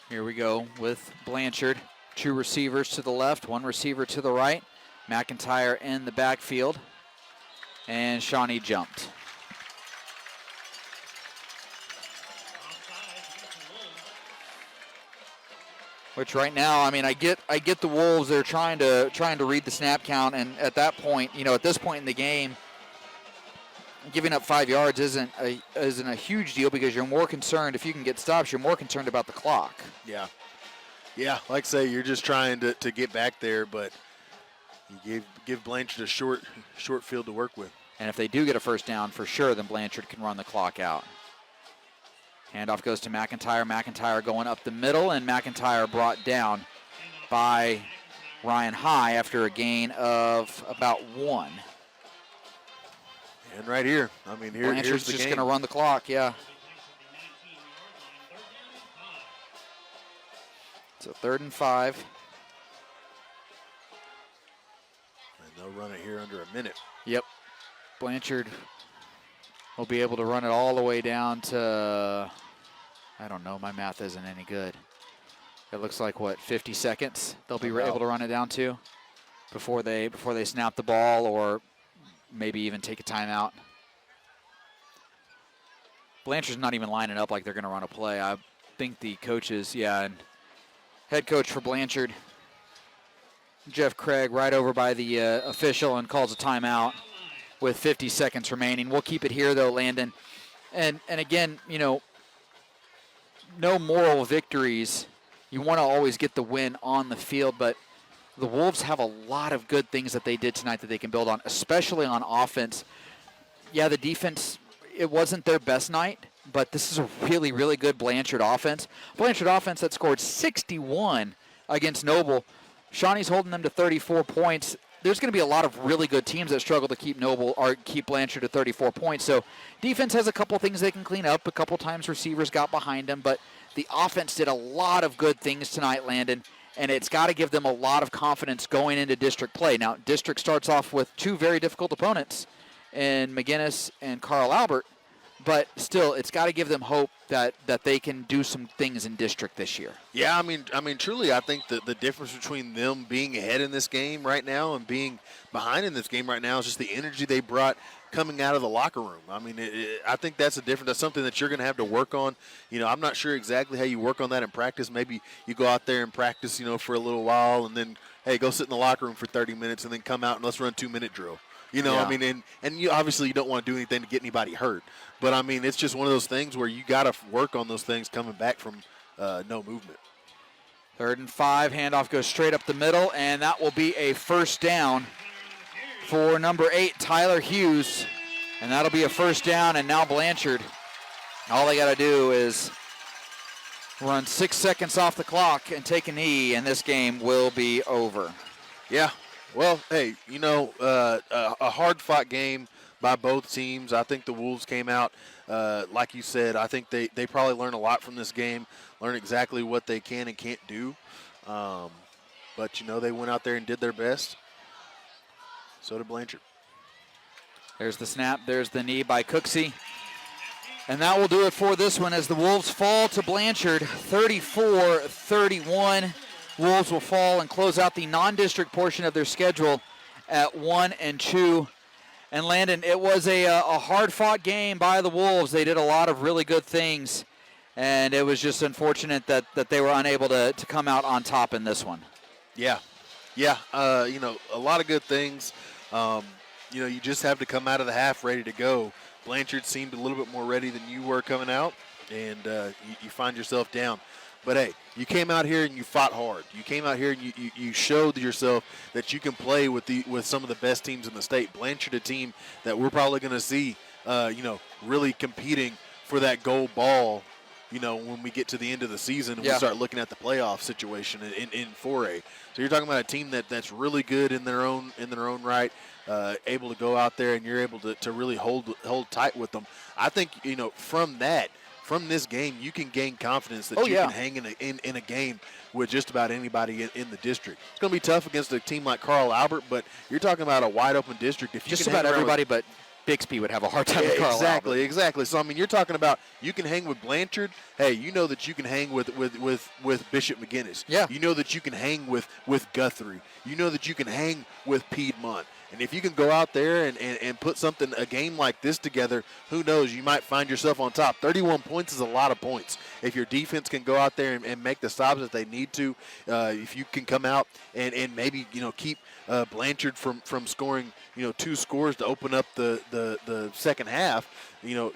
Here we go with Blanchard. 2 receivers to the left, 1 receiver to the right. McIntyre in the backfield. And Shawnee jumped. Which right now, I mean, I get the Wolves. They're trying to read the snap count, and at that point, at this point in the game, giving up 5 yards isn't a huge deal because you're more concerned if you can get stops. You're more concerned about the clock. Yeah. Like I say, you're just trying to get back there, but you give Blanchard a short field to work with. And if they do get a 1st down, for sure, then Blanchard can run the clock out. Handoff goes to McIntyre. McIntyre going up the middle, and McIntyre brought down by Ryan High after a gain of about 1. And right here, I mean, here's the Blanchard's just game. going to run the clock, yeah. So 3rd and 5. And they'll run it here under a minute. Yep. Blanchard will be able to run it all the way down to, I don't know, my math isn't any good. It looks like, 50 seconds they'll be able to run it down to before they snap the ball or maybe even take a timeout. Blanchard's not even lining up like they're going to run a play. I think the coaches, and head coach for Blanchard, Jeff Craig, right over by the official and calls a timeout with 50 seconds remaining. We'll keep it here, though, Landon. And again, no moral victories. You want to always get the win on the field, but the Wolves have a lot of good things that they did tonight that they can build on, especially on offense. Yeah, the defense, it wasn't their best night, but this is a really, really good Blanchard offense. Blanchard offense that scored 61 against Noble. Shawnee's holding them to 34 points. There's going to be a lot of really good teams that struggle to keep Blanchard to 34 points. So defense has a couple things they can clean up. A couple times receivers got behind them, but the offense did a lot of good things tonight, Landon, and it's got to give them a lot of confidence going into district play. Now, district starts off with 2 very difficult opponents in McGinnis and Carl Albert, but still, it's got to give them hope that they can do some things in district this year. Yeah, I mean, truly, I think the difference between them being ahead in this game right now and being behind in this game right now is just the energy they brought coming out of the locker room. I mean, I think that's a difference. That's something that you're going to have to work on. I'm not sure exactly how you work on that in practice. Maybe you go out there and practice, for a little while, and then, hey, go sit in the locker room for 30 minutes and then come out and let's run 2-minute drill. I mean, and you obviously you don't want to do anything to get anybody hurt. But, I mean, it's just one of those things where you got to work on those things coming back from no movement. 3rd and 5, handoff goes straight up the middle, and that will be a 1st down for number 8, Tyler Hughes. And that'll be a 1st down, and now Blanchard, all they got to do is run 6 seconds off the clock and take a knee, and this game will be over. Yeah. Well, hey, a hard-fought game by both teams. I think the Wolves came out, like you said, I think they probably learned a lot from this game, learned exactly what they can and can't do. But, they went out there and did their best. So did Blanchard. There's the snap. There's the knee by Cooksey. And that will do it for this one as the Wolves fall to Blanchard, 34-31. Wolves will fall and close out the non-district portion of their schedule at 1-2. And Landon, it was a hard-fought game by the Wolves. They did a lot of really good things, and it was just unfortunate that they were unable to come out on top in this one. Yeah. A lot of good things. You just have to come out of the half ready to go. Blanchard seemed a little bit more ready than you were coming out, and you find yourself down. But, hey, you came out here and you fought hard. You came out here and you showed yourself that you can play with some of the best teams in the state. Blanchard, a team that we're probably going to see, really competing for that gold ball, when we get to the end of the season and we start looking at the playoff situation in 4A. So you're talking about a team that's really good in their own right, able to go out there, and you're able to really hold tight with them. I think, from this game, you can gain confidence that you can hang in a game with just about anybody in the district. It's going to be tough against a team like Carl Albert, but you're talking about a wide-open district. If you just can about everybody but Bixby would have a hard time with Carl Albert. Exactly. So, you're talking about you can hang with Blanchard. Hey, you know that you can hang with Bishop McGinnis. Yeah. You know that you can hang with Guthrie. You know that you can hang with Piedmont. And if you can go out there and put a game like this together, who knows, you might find yourself on top. 31 points is a lot of points. If your defense can go out there and make the stops that they need to, if you can come out and maybe, keep Blanchard from scoring, 2 scores to open up the second half, you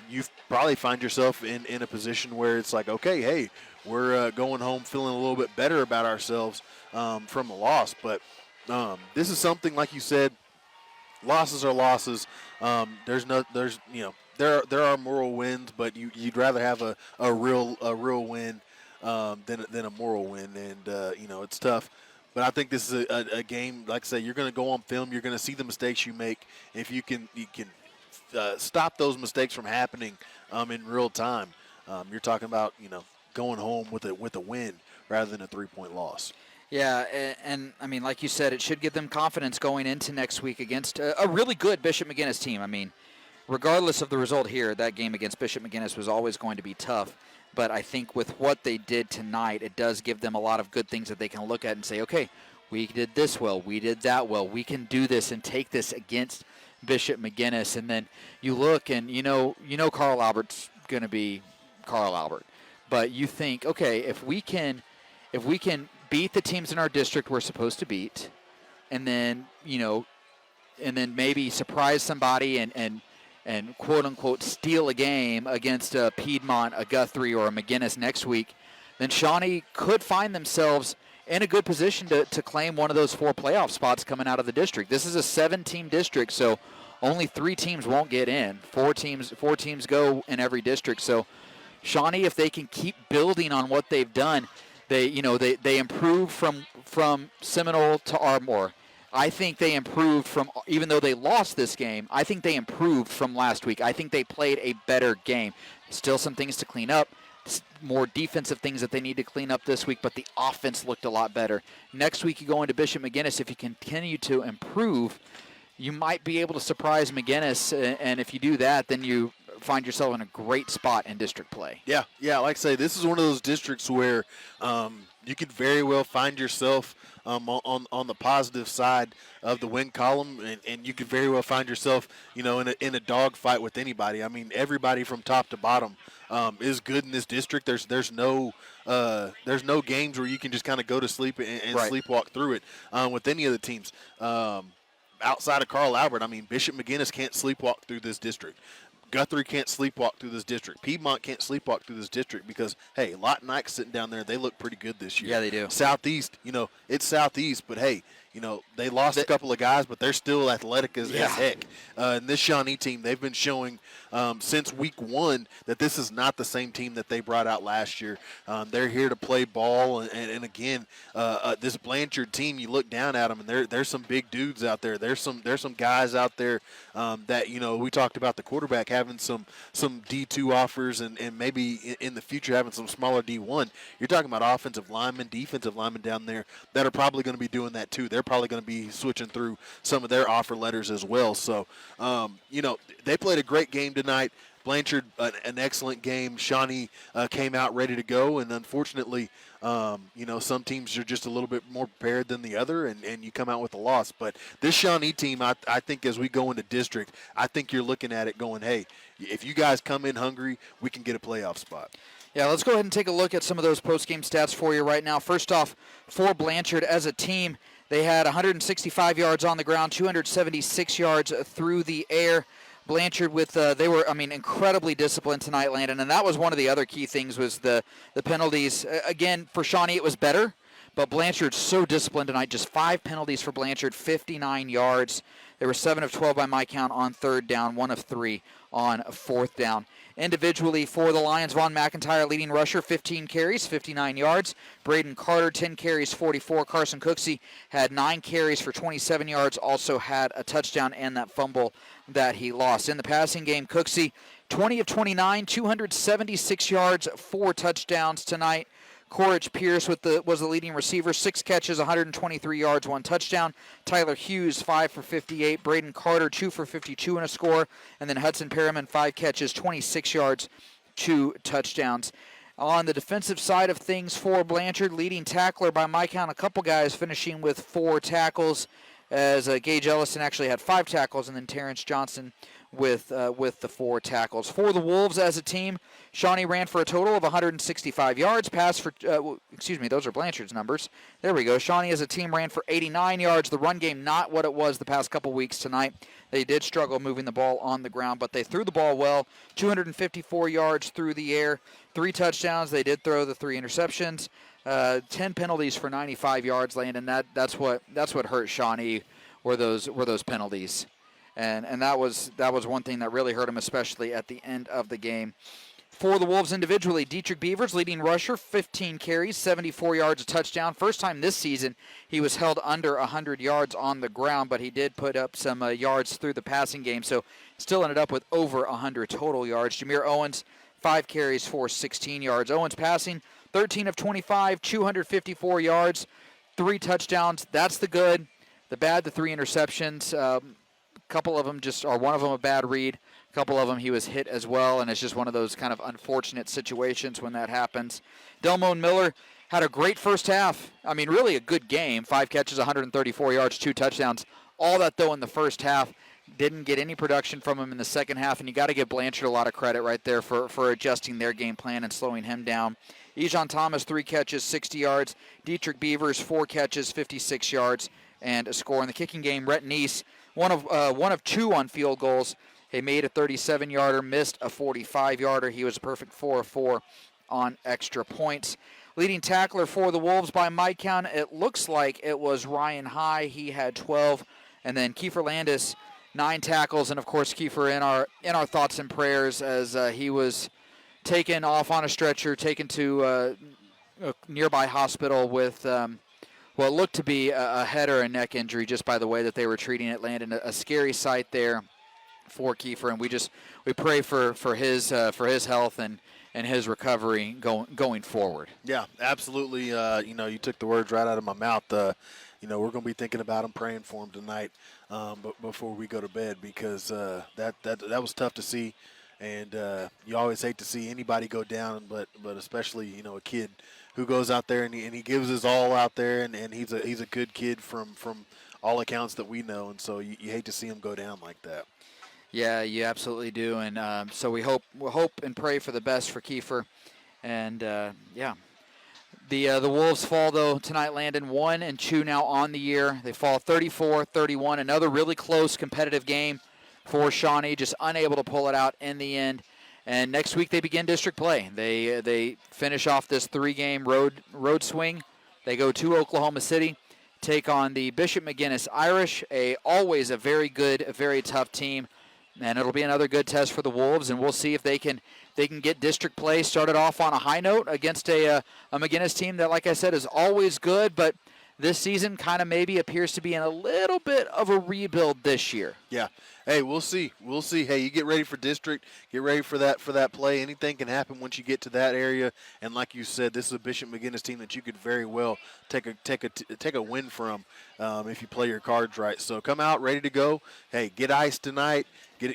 probably find yourself in a position where it's like, okay, hey, we're going home feeling a little bit better about ourselves from a loss. But this is something, like you said, losses are losses. There are moral wins, but you'd rather have a real win than a moral win, and it's tough. But I think this is a game, like I say, you're going to go on film. You're going to see the mistakes you make. If you can stop those mistakes from happening in real time, you're talking about going home with a win rather than a 3-point loss. Yeah, and like you said, it should give them confidence going into next week against a really good Bishop McGinnis team. Regardless of the result here, that game against Bishop McGinnis was always going to be tough. But I think with what they did tonight, it does give them a lot of good things that they can look at and say, okay, we did this well, we did that well, we can do this and take this against Bishop McGinnis. And then you look and you know Carl Albert's going to be Carl Albert. But you think, okay, if we can beat the teams in our district we're supposed to beat, and then maybe surprise somebody and quote unquote steal a game against a Piedmont, a Guthrie, or a McGinnis next week, then Shawnee could find themselves in a good position to claim one of those 4 playoff spots coming out of the district. This is a 7-team district, so only 3 teams won't get in. 4 teams go in every district. So Shawnee, if they can keep building on what they've done, they improved from Seminole to Ardmore. I think they improved even though they lost this game, I think they improved from last week. I think they played a better game. Still some things to clean up, more defensive things that they need to clean up this week, but the offense looked a lot better. Next week you go into Bishop McGinnis. If you continue to improve, you might be able to surprise McGinnis, and if you do that, then you find yourself in a great spot in district play. Yeah, like I say, this is one of those districts where you could very well find yourself on the positive side of the win column, and you could very well find yourself, in a dogfight with anybody. Everybody from top to bottom is good in this district. There's no games where you can just kind of go to sleep and Right. sleepwalk through it with any of the teams. Outside of Carl Albert, Bishop McGinnis can't sleepwalk through this district. Guthrie can't sleepwalk through this district. Piedmont can't sleepwalk through this district because, hey, Lott and Ike sitting down there, they look pretty good this year. Yeah, they do. Southeast, it's Southeast, but, hey, they lost a couple of guys, but they're still athletic as heck. And this Shawnee team, they've been showing since week 1 that this is not the same team that they brought out last year. They're here to play ball, and again, this Blanchard team, you look down at them, and there's some big dudes out there. There's some guys out there that, we talked about the quarterback having some D2 offers and maybe in the future having some smaller D1. You're talking about offensive linemen, defensive linemen down there that are probably going to be doing that too. They're probably going to be switching through some of their offer letters as well. So, they played a great game tonight. Blanchard, an excellent game. Shawnee came out ready to go, and unfortunately, some teams are just a little bit more prepared than the other, and you come out with a loss. But this Shawnee team, I think as we go into district, I think you're looking at it going, hey, if you guys come in hungry, we can get a playoff spot. Yeah, let's go ahead and take a look at some of those post-game stats for you right now. First off, for Blanchard as a team, they had 165 yards on the ground, 276 yards through the air. Blanchard they were incredibly disciplined tonight, Landon, and that was one of the other key things was the penalties. Again, for Shawnee it was better, but Blanchard's so disciplined tonight. Just 5 penalties for Blanchard, 59 yards. There were 7 of 12 by my count on third down, 1 of 3 on fourth down. Individually for the Lions, Vaughn McIntyre, leading rusher, 15 carries, 59 yards. Braden Carter, 10 carries, 44. Carson Cooksey had 9 carries for 27 yards, also had a touchdown and that fumble that he lost. In the passing game, Cooksey, 20 of 29, 276 yards, 4 touchdowns tonight. Corridge Pierce was the leading receiver, 6 catches, 123 yards, 1 touchdown. Tyler Hughes, 5 for 58. Braden Carter, 2 for 52 and a score. And then Hudson Perriman, 5 catches, 26 yards, 2 touchdowns. On the defensive side of things for Blanchard, leading tackler by my count, a couple guys finishing with 4 tackles, as Gage Ellison actually had 5 tackles, and then Terrence Johnson with the 4 tackles. For the Wolves as a team, Shawnee ran for a total of 165 yards, passed for, those are Blanchard's numbers. There we go. Shawnee as a team ran for 89 yards. The run game not what it was the past couple weeks tonight. They did struggle moving the ball on the ground, but they threw the ball well, 254 yards through the air, 3 touchdowns. They did throw the 3 interceptions, 10 penalties for 95 yards, Landon. That's what hurt Shawnee were those penalties. And that was one thing that really hurt him, especially at the end of the game. For the Wolves individually, Dietrich Beavers, leading rusher, 15 carries, 74 yards, a touchdown. First time this season he was held under 100 yards on the ground, but he did put up some yards through the passing game, so still ended up with over 100 total yards. Jameer Owens, 5 carries for 16 yards. Owens passing, 13 of 25, 254 yards, 3 touchdowns. That's the good. The bad, the 3 interceptions. Couple of them one of them a bad read. A couple of them he was hit as well, and it's just one of those kind of unfortunate situations when that happens. Delmone Miller had a great first half. I mean, really a good game. 5 catches, 134 yards, 2 touchdowns. All that, though, in the first half. Didn't get any production from him in the second half, and you got to give Blanchard a lot of credit right there for adjusting their game plan and slowing him down. Ejon Thomas, 3 catches, 60 yards. Dietrich Beavers, 4 catches, 56 yards, and a score. In the kicking game, Rhett Neese, one of 2 on field goals. He made a 37-yarder, missed a 45-yarder. He was a perfect 4 of 4 on extra points. Leading tackler for the Wolves by my count, it looks like it was Ryan High. He had 12. And then Kiefer Landis, 9 tackles. And, of course, Kiefer in our thoughts and prayers as he was taken off on a stretcher, taken to a nearby hospital with what looked to be a head or a neck injury just by the way that they were treating it. Landon, a scary sight there for Kiefer, and we pray for his health and his recovery going forward. Yeah, absolutely. You took the words right out of my mouth. We're going to be thinking about him, praying for him tonight, but before we go to bed, because that was tough to see, and you always hate to see anybody go down, but especially a kid who goes out there and he gives his all out there, and he's a good kid from all accounts that we know, and so you hate to see him go down like that. Yeah, you absolutely do, and so we hope and pray for the best for Kiefer, and yeah. The Wolves fall, though, tonight, Landon, 1-2 now on the year. They fall 34-31, another really close competitive game for Shawnee, just unable to pull it out in the end. And next week they begin district play. They finish off this 3-game road swing. They go to Oklahoma City, take on the Bishop McGuinness Irish, always a very good, a very tough team. And it'll be another good test for the Wolves, and we'll see if they can get district play started off on a high note against a McGuinness team that, like I said, is always good, but this season kind of maybe appears to be in a little bit of a rebuild this year. Yeah. Hey, we'll see. We'll see. Hey, you get ready for district. Get ready for that play. Anything can happen once you get to that area. And like you said, this is a Bishop McGuinness team that you could very well take a win from if you play your cards right. So come out ready to go. Hey, get ice tonight.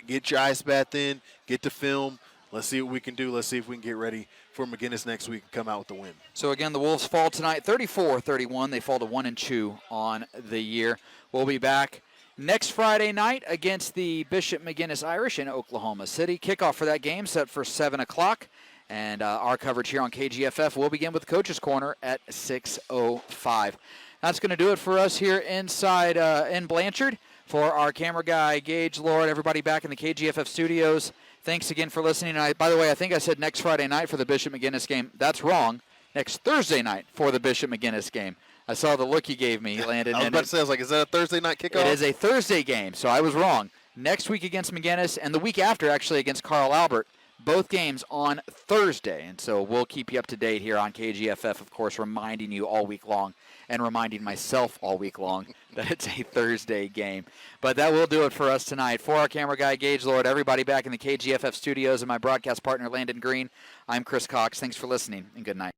Get your ice bath in. Get the film. Let's see what we can do. Let's see if we can get ready for McGinnis next week and come out with the win. So, again, the Wolves fall tonight 34-31. They fall to 1-2 on the year. We'll be back next Friday night against the Bishop McGinnis Irish in Oklahoma City. Kickoff for that game set for 7 o'clock. And our coverage here on KGFF will begin with Coach's Corner at 6:05. That's going to do it for us here inside in Blanchard. For our camera guy, Gage, Lord, everybody back in the KGFF studios, thanks again for listening. By the way, I think I said next Friday night for the Bishop McGinnis game. That's wrong. Next Thursday night for the Bishop McGinnis game. I saw the look you gave me, Landon. I was about to say, is that a Thursday night kickoff? It is a Thursday game, so I was wrong. Next week against McGinnis, and the week after, actually, against Carl Albert. Both games on Thursday, and so we'll keep you up to date here on KGFF, of course, reminding you all week long and reminding myself all week long that it's a Thursday game. But that will do it for us tonight. For our camera guy, Gage Lord, everybody back in the KGFF studios, and my broadcast partner, Landon Green, I'm Chris Cox. Thanks for listening, and good night.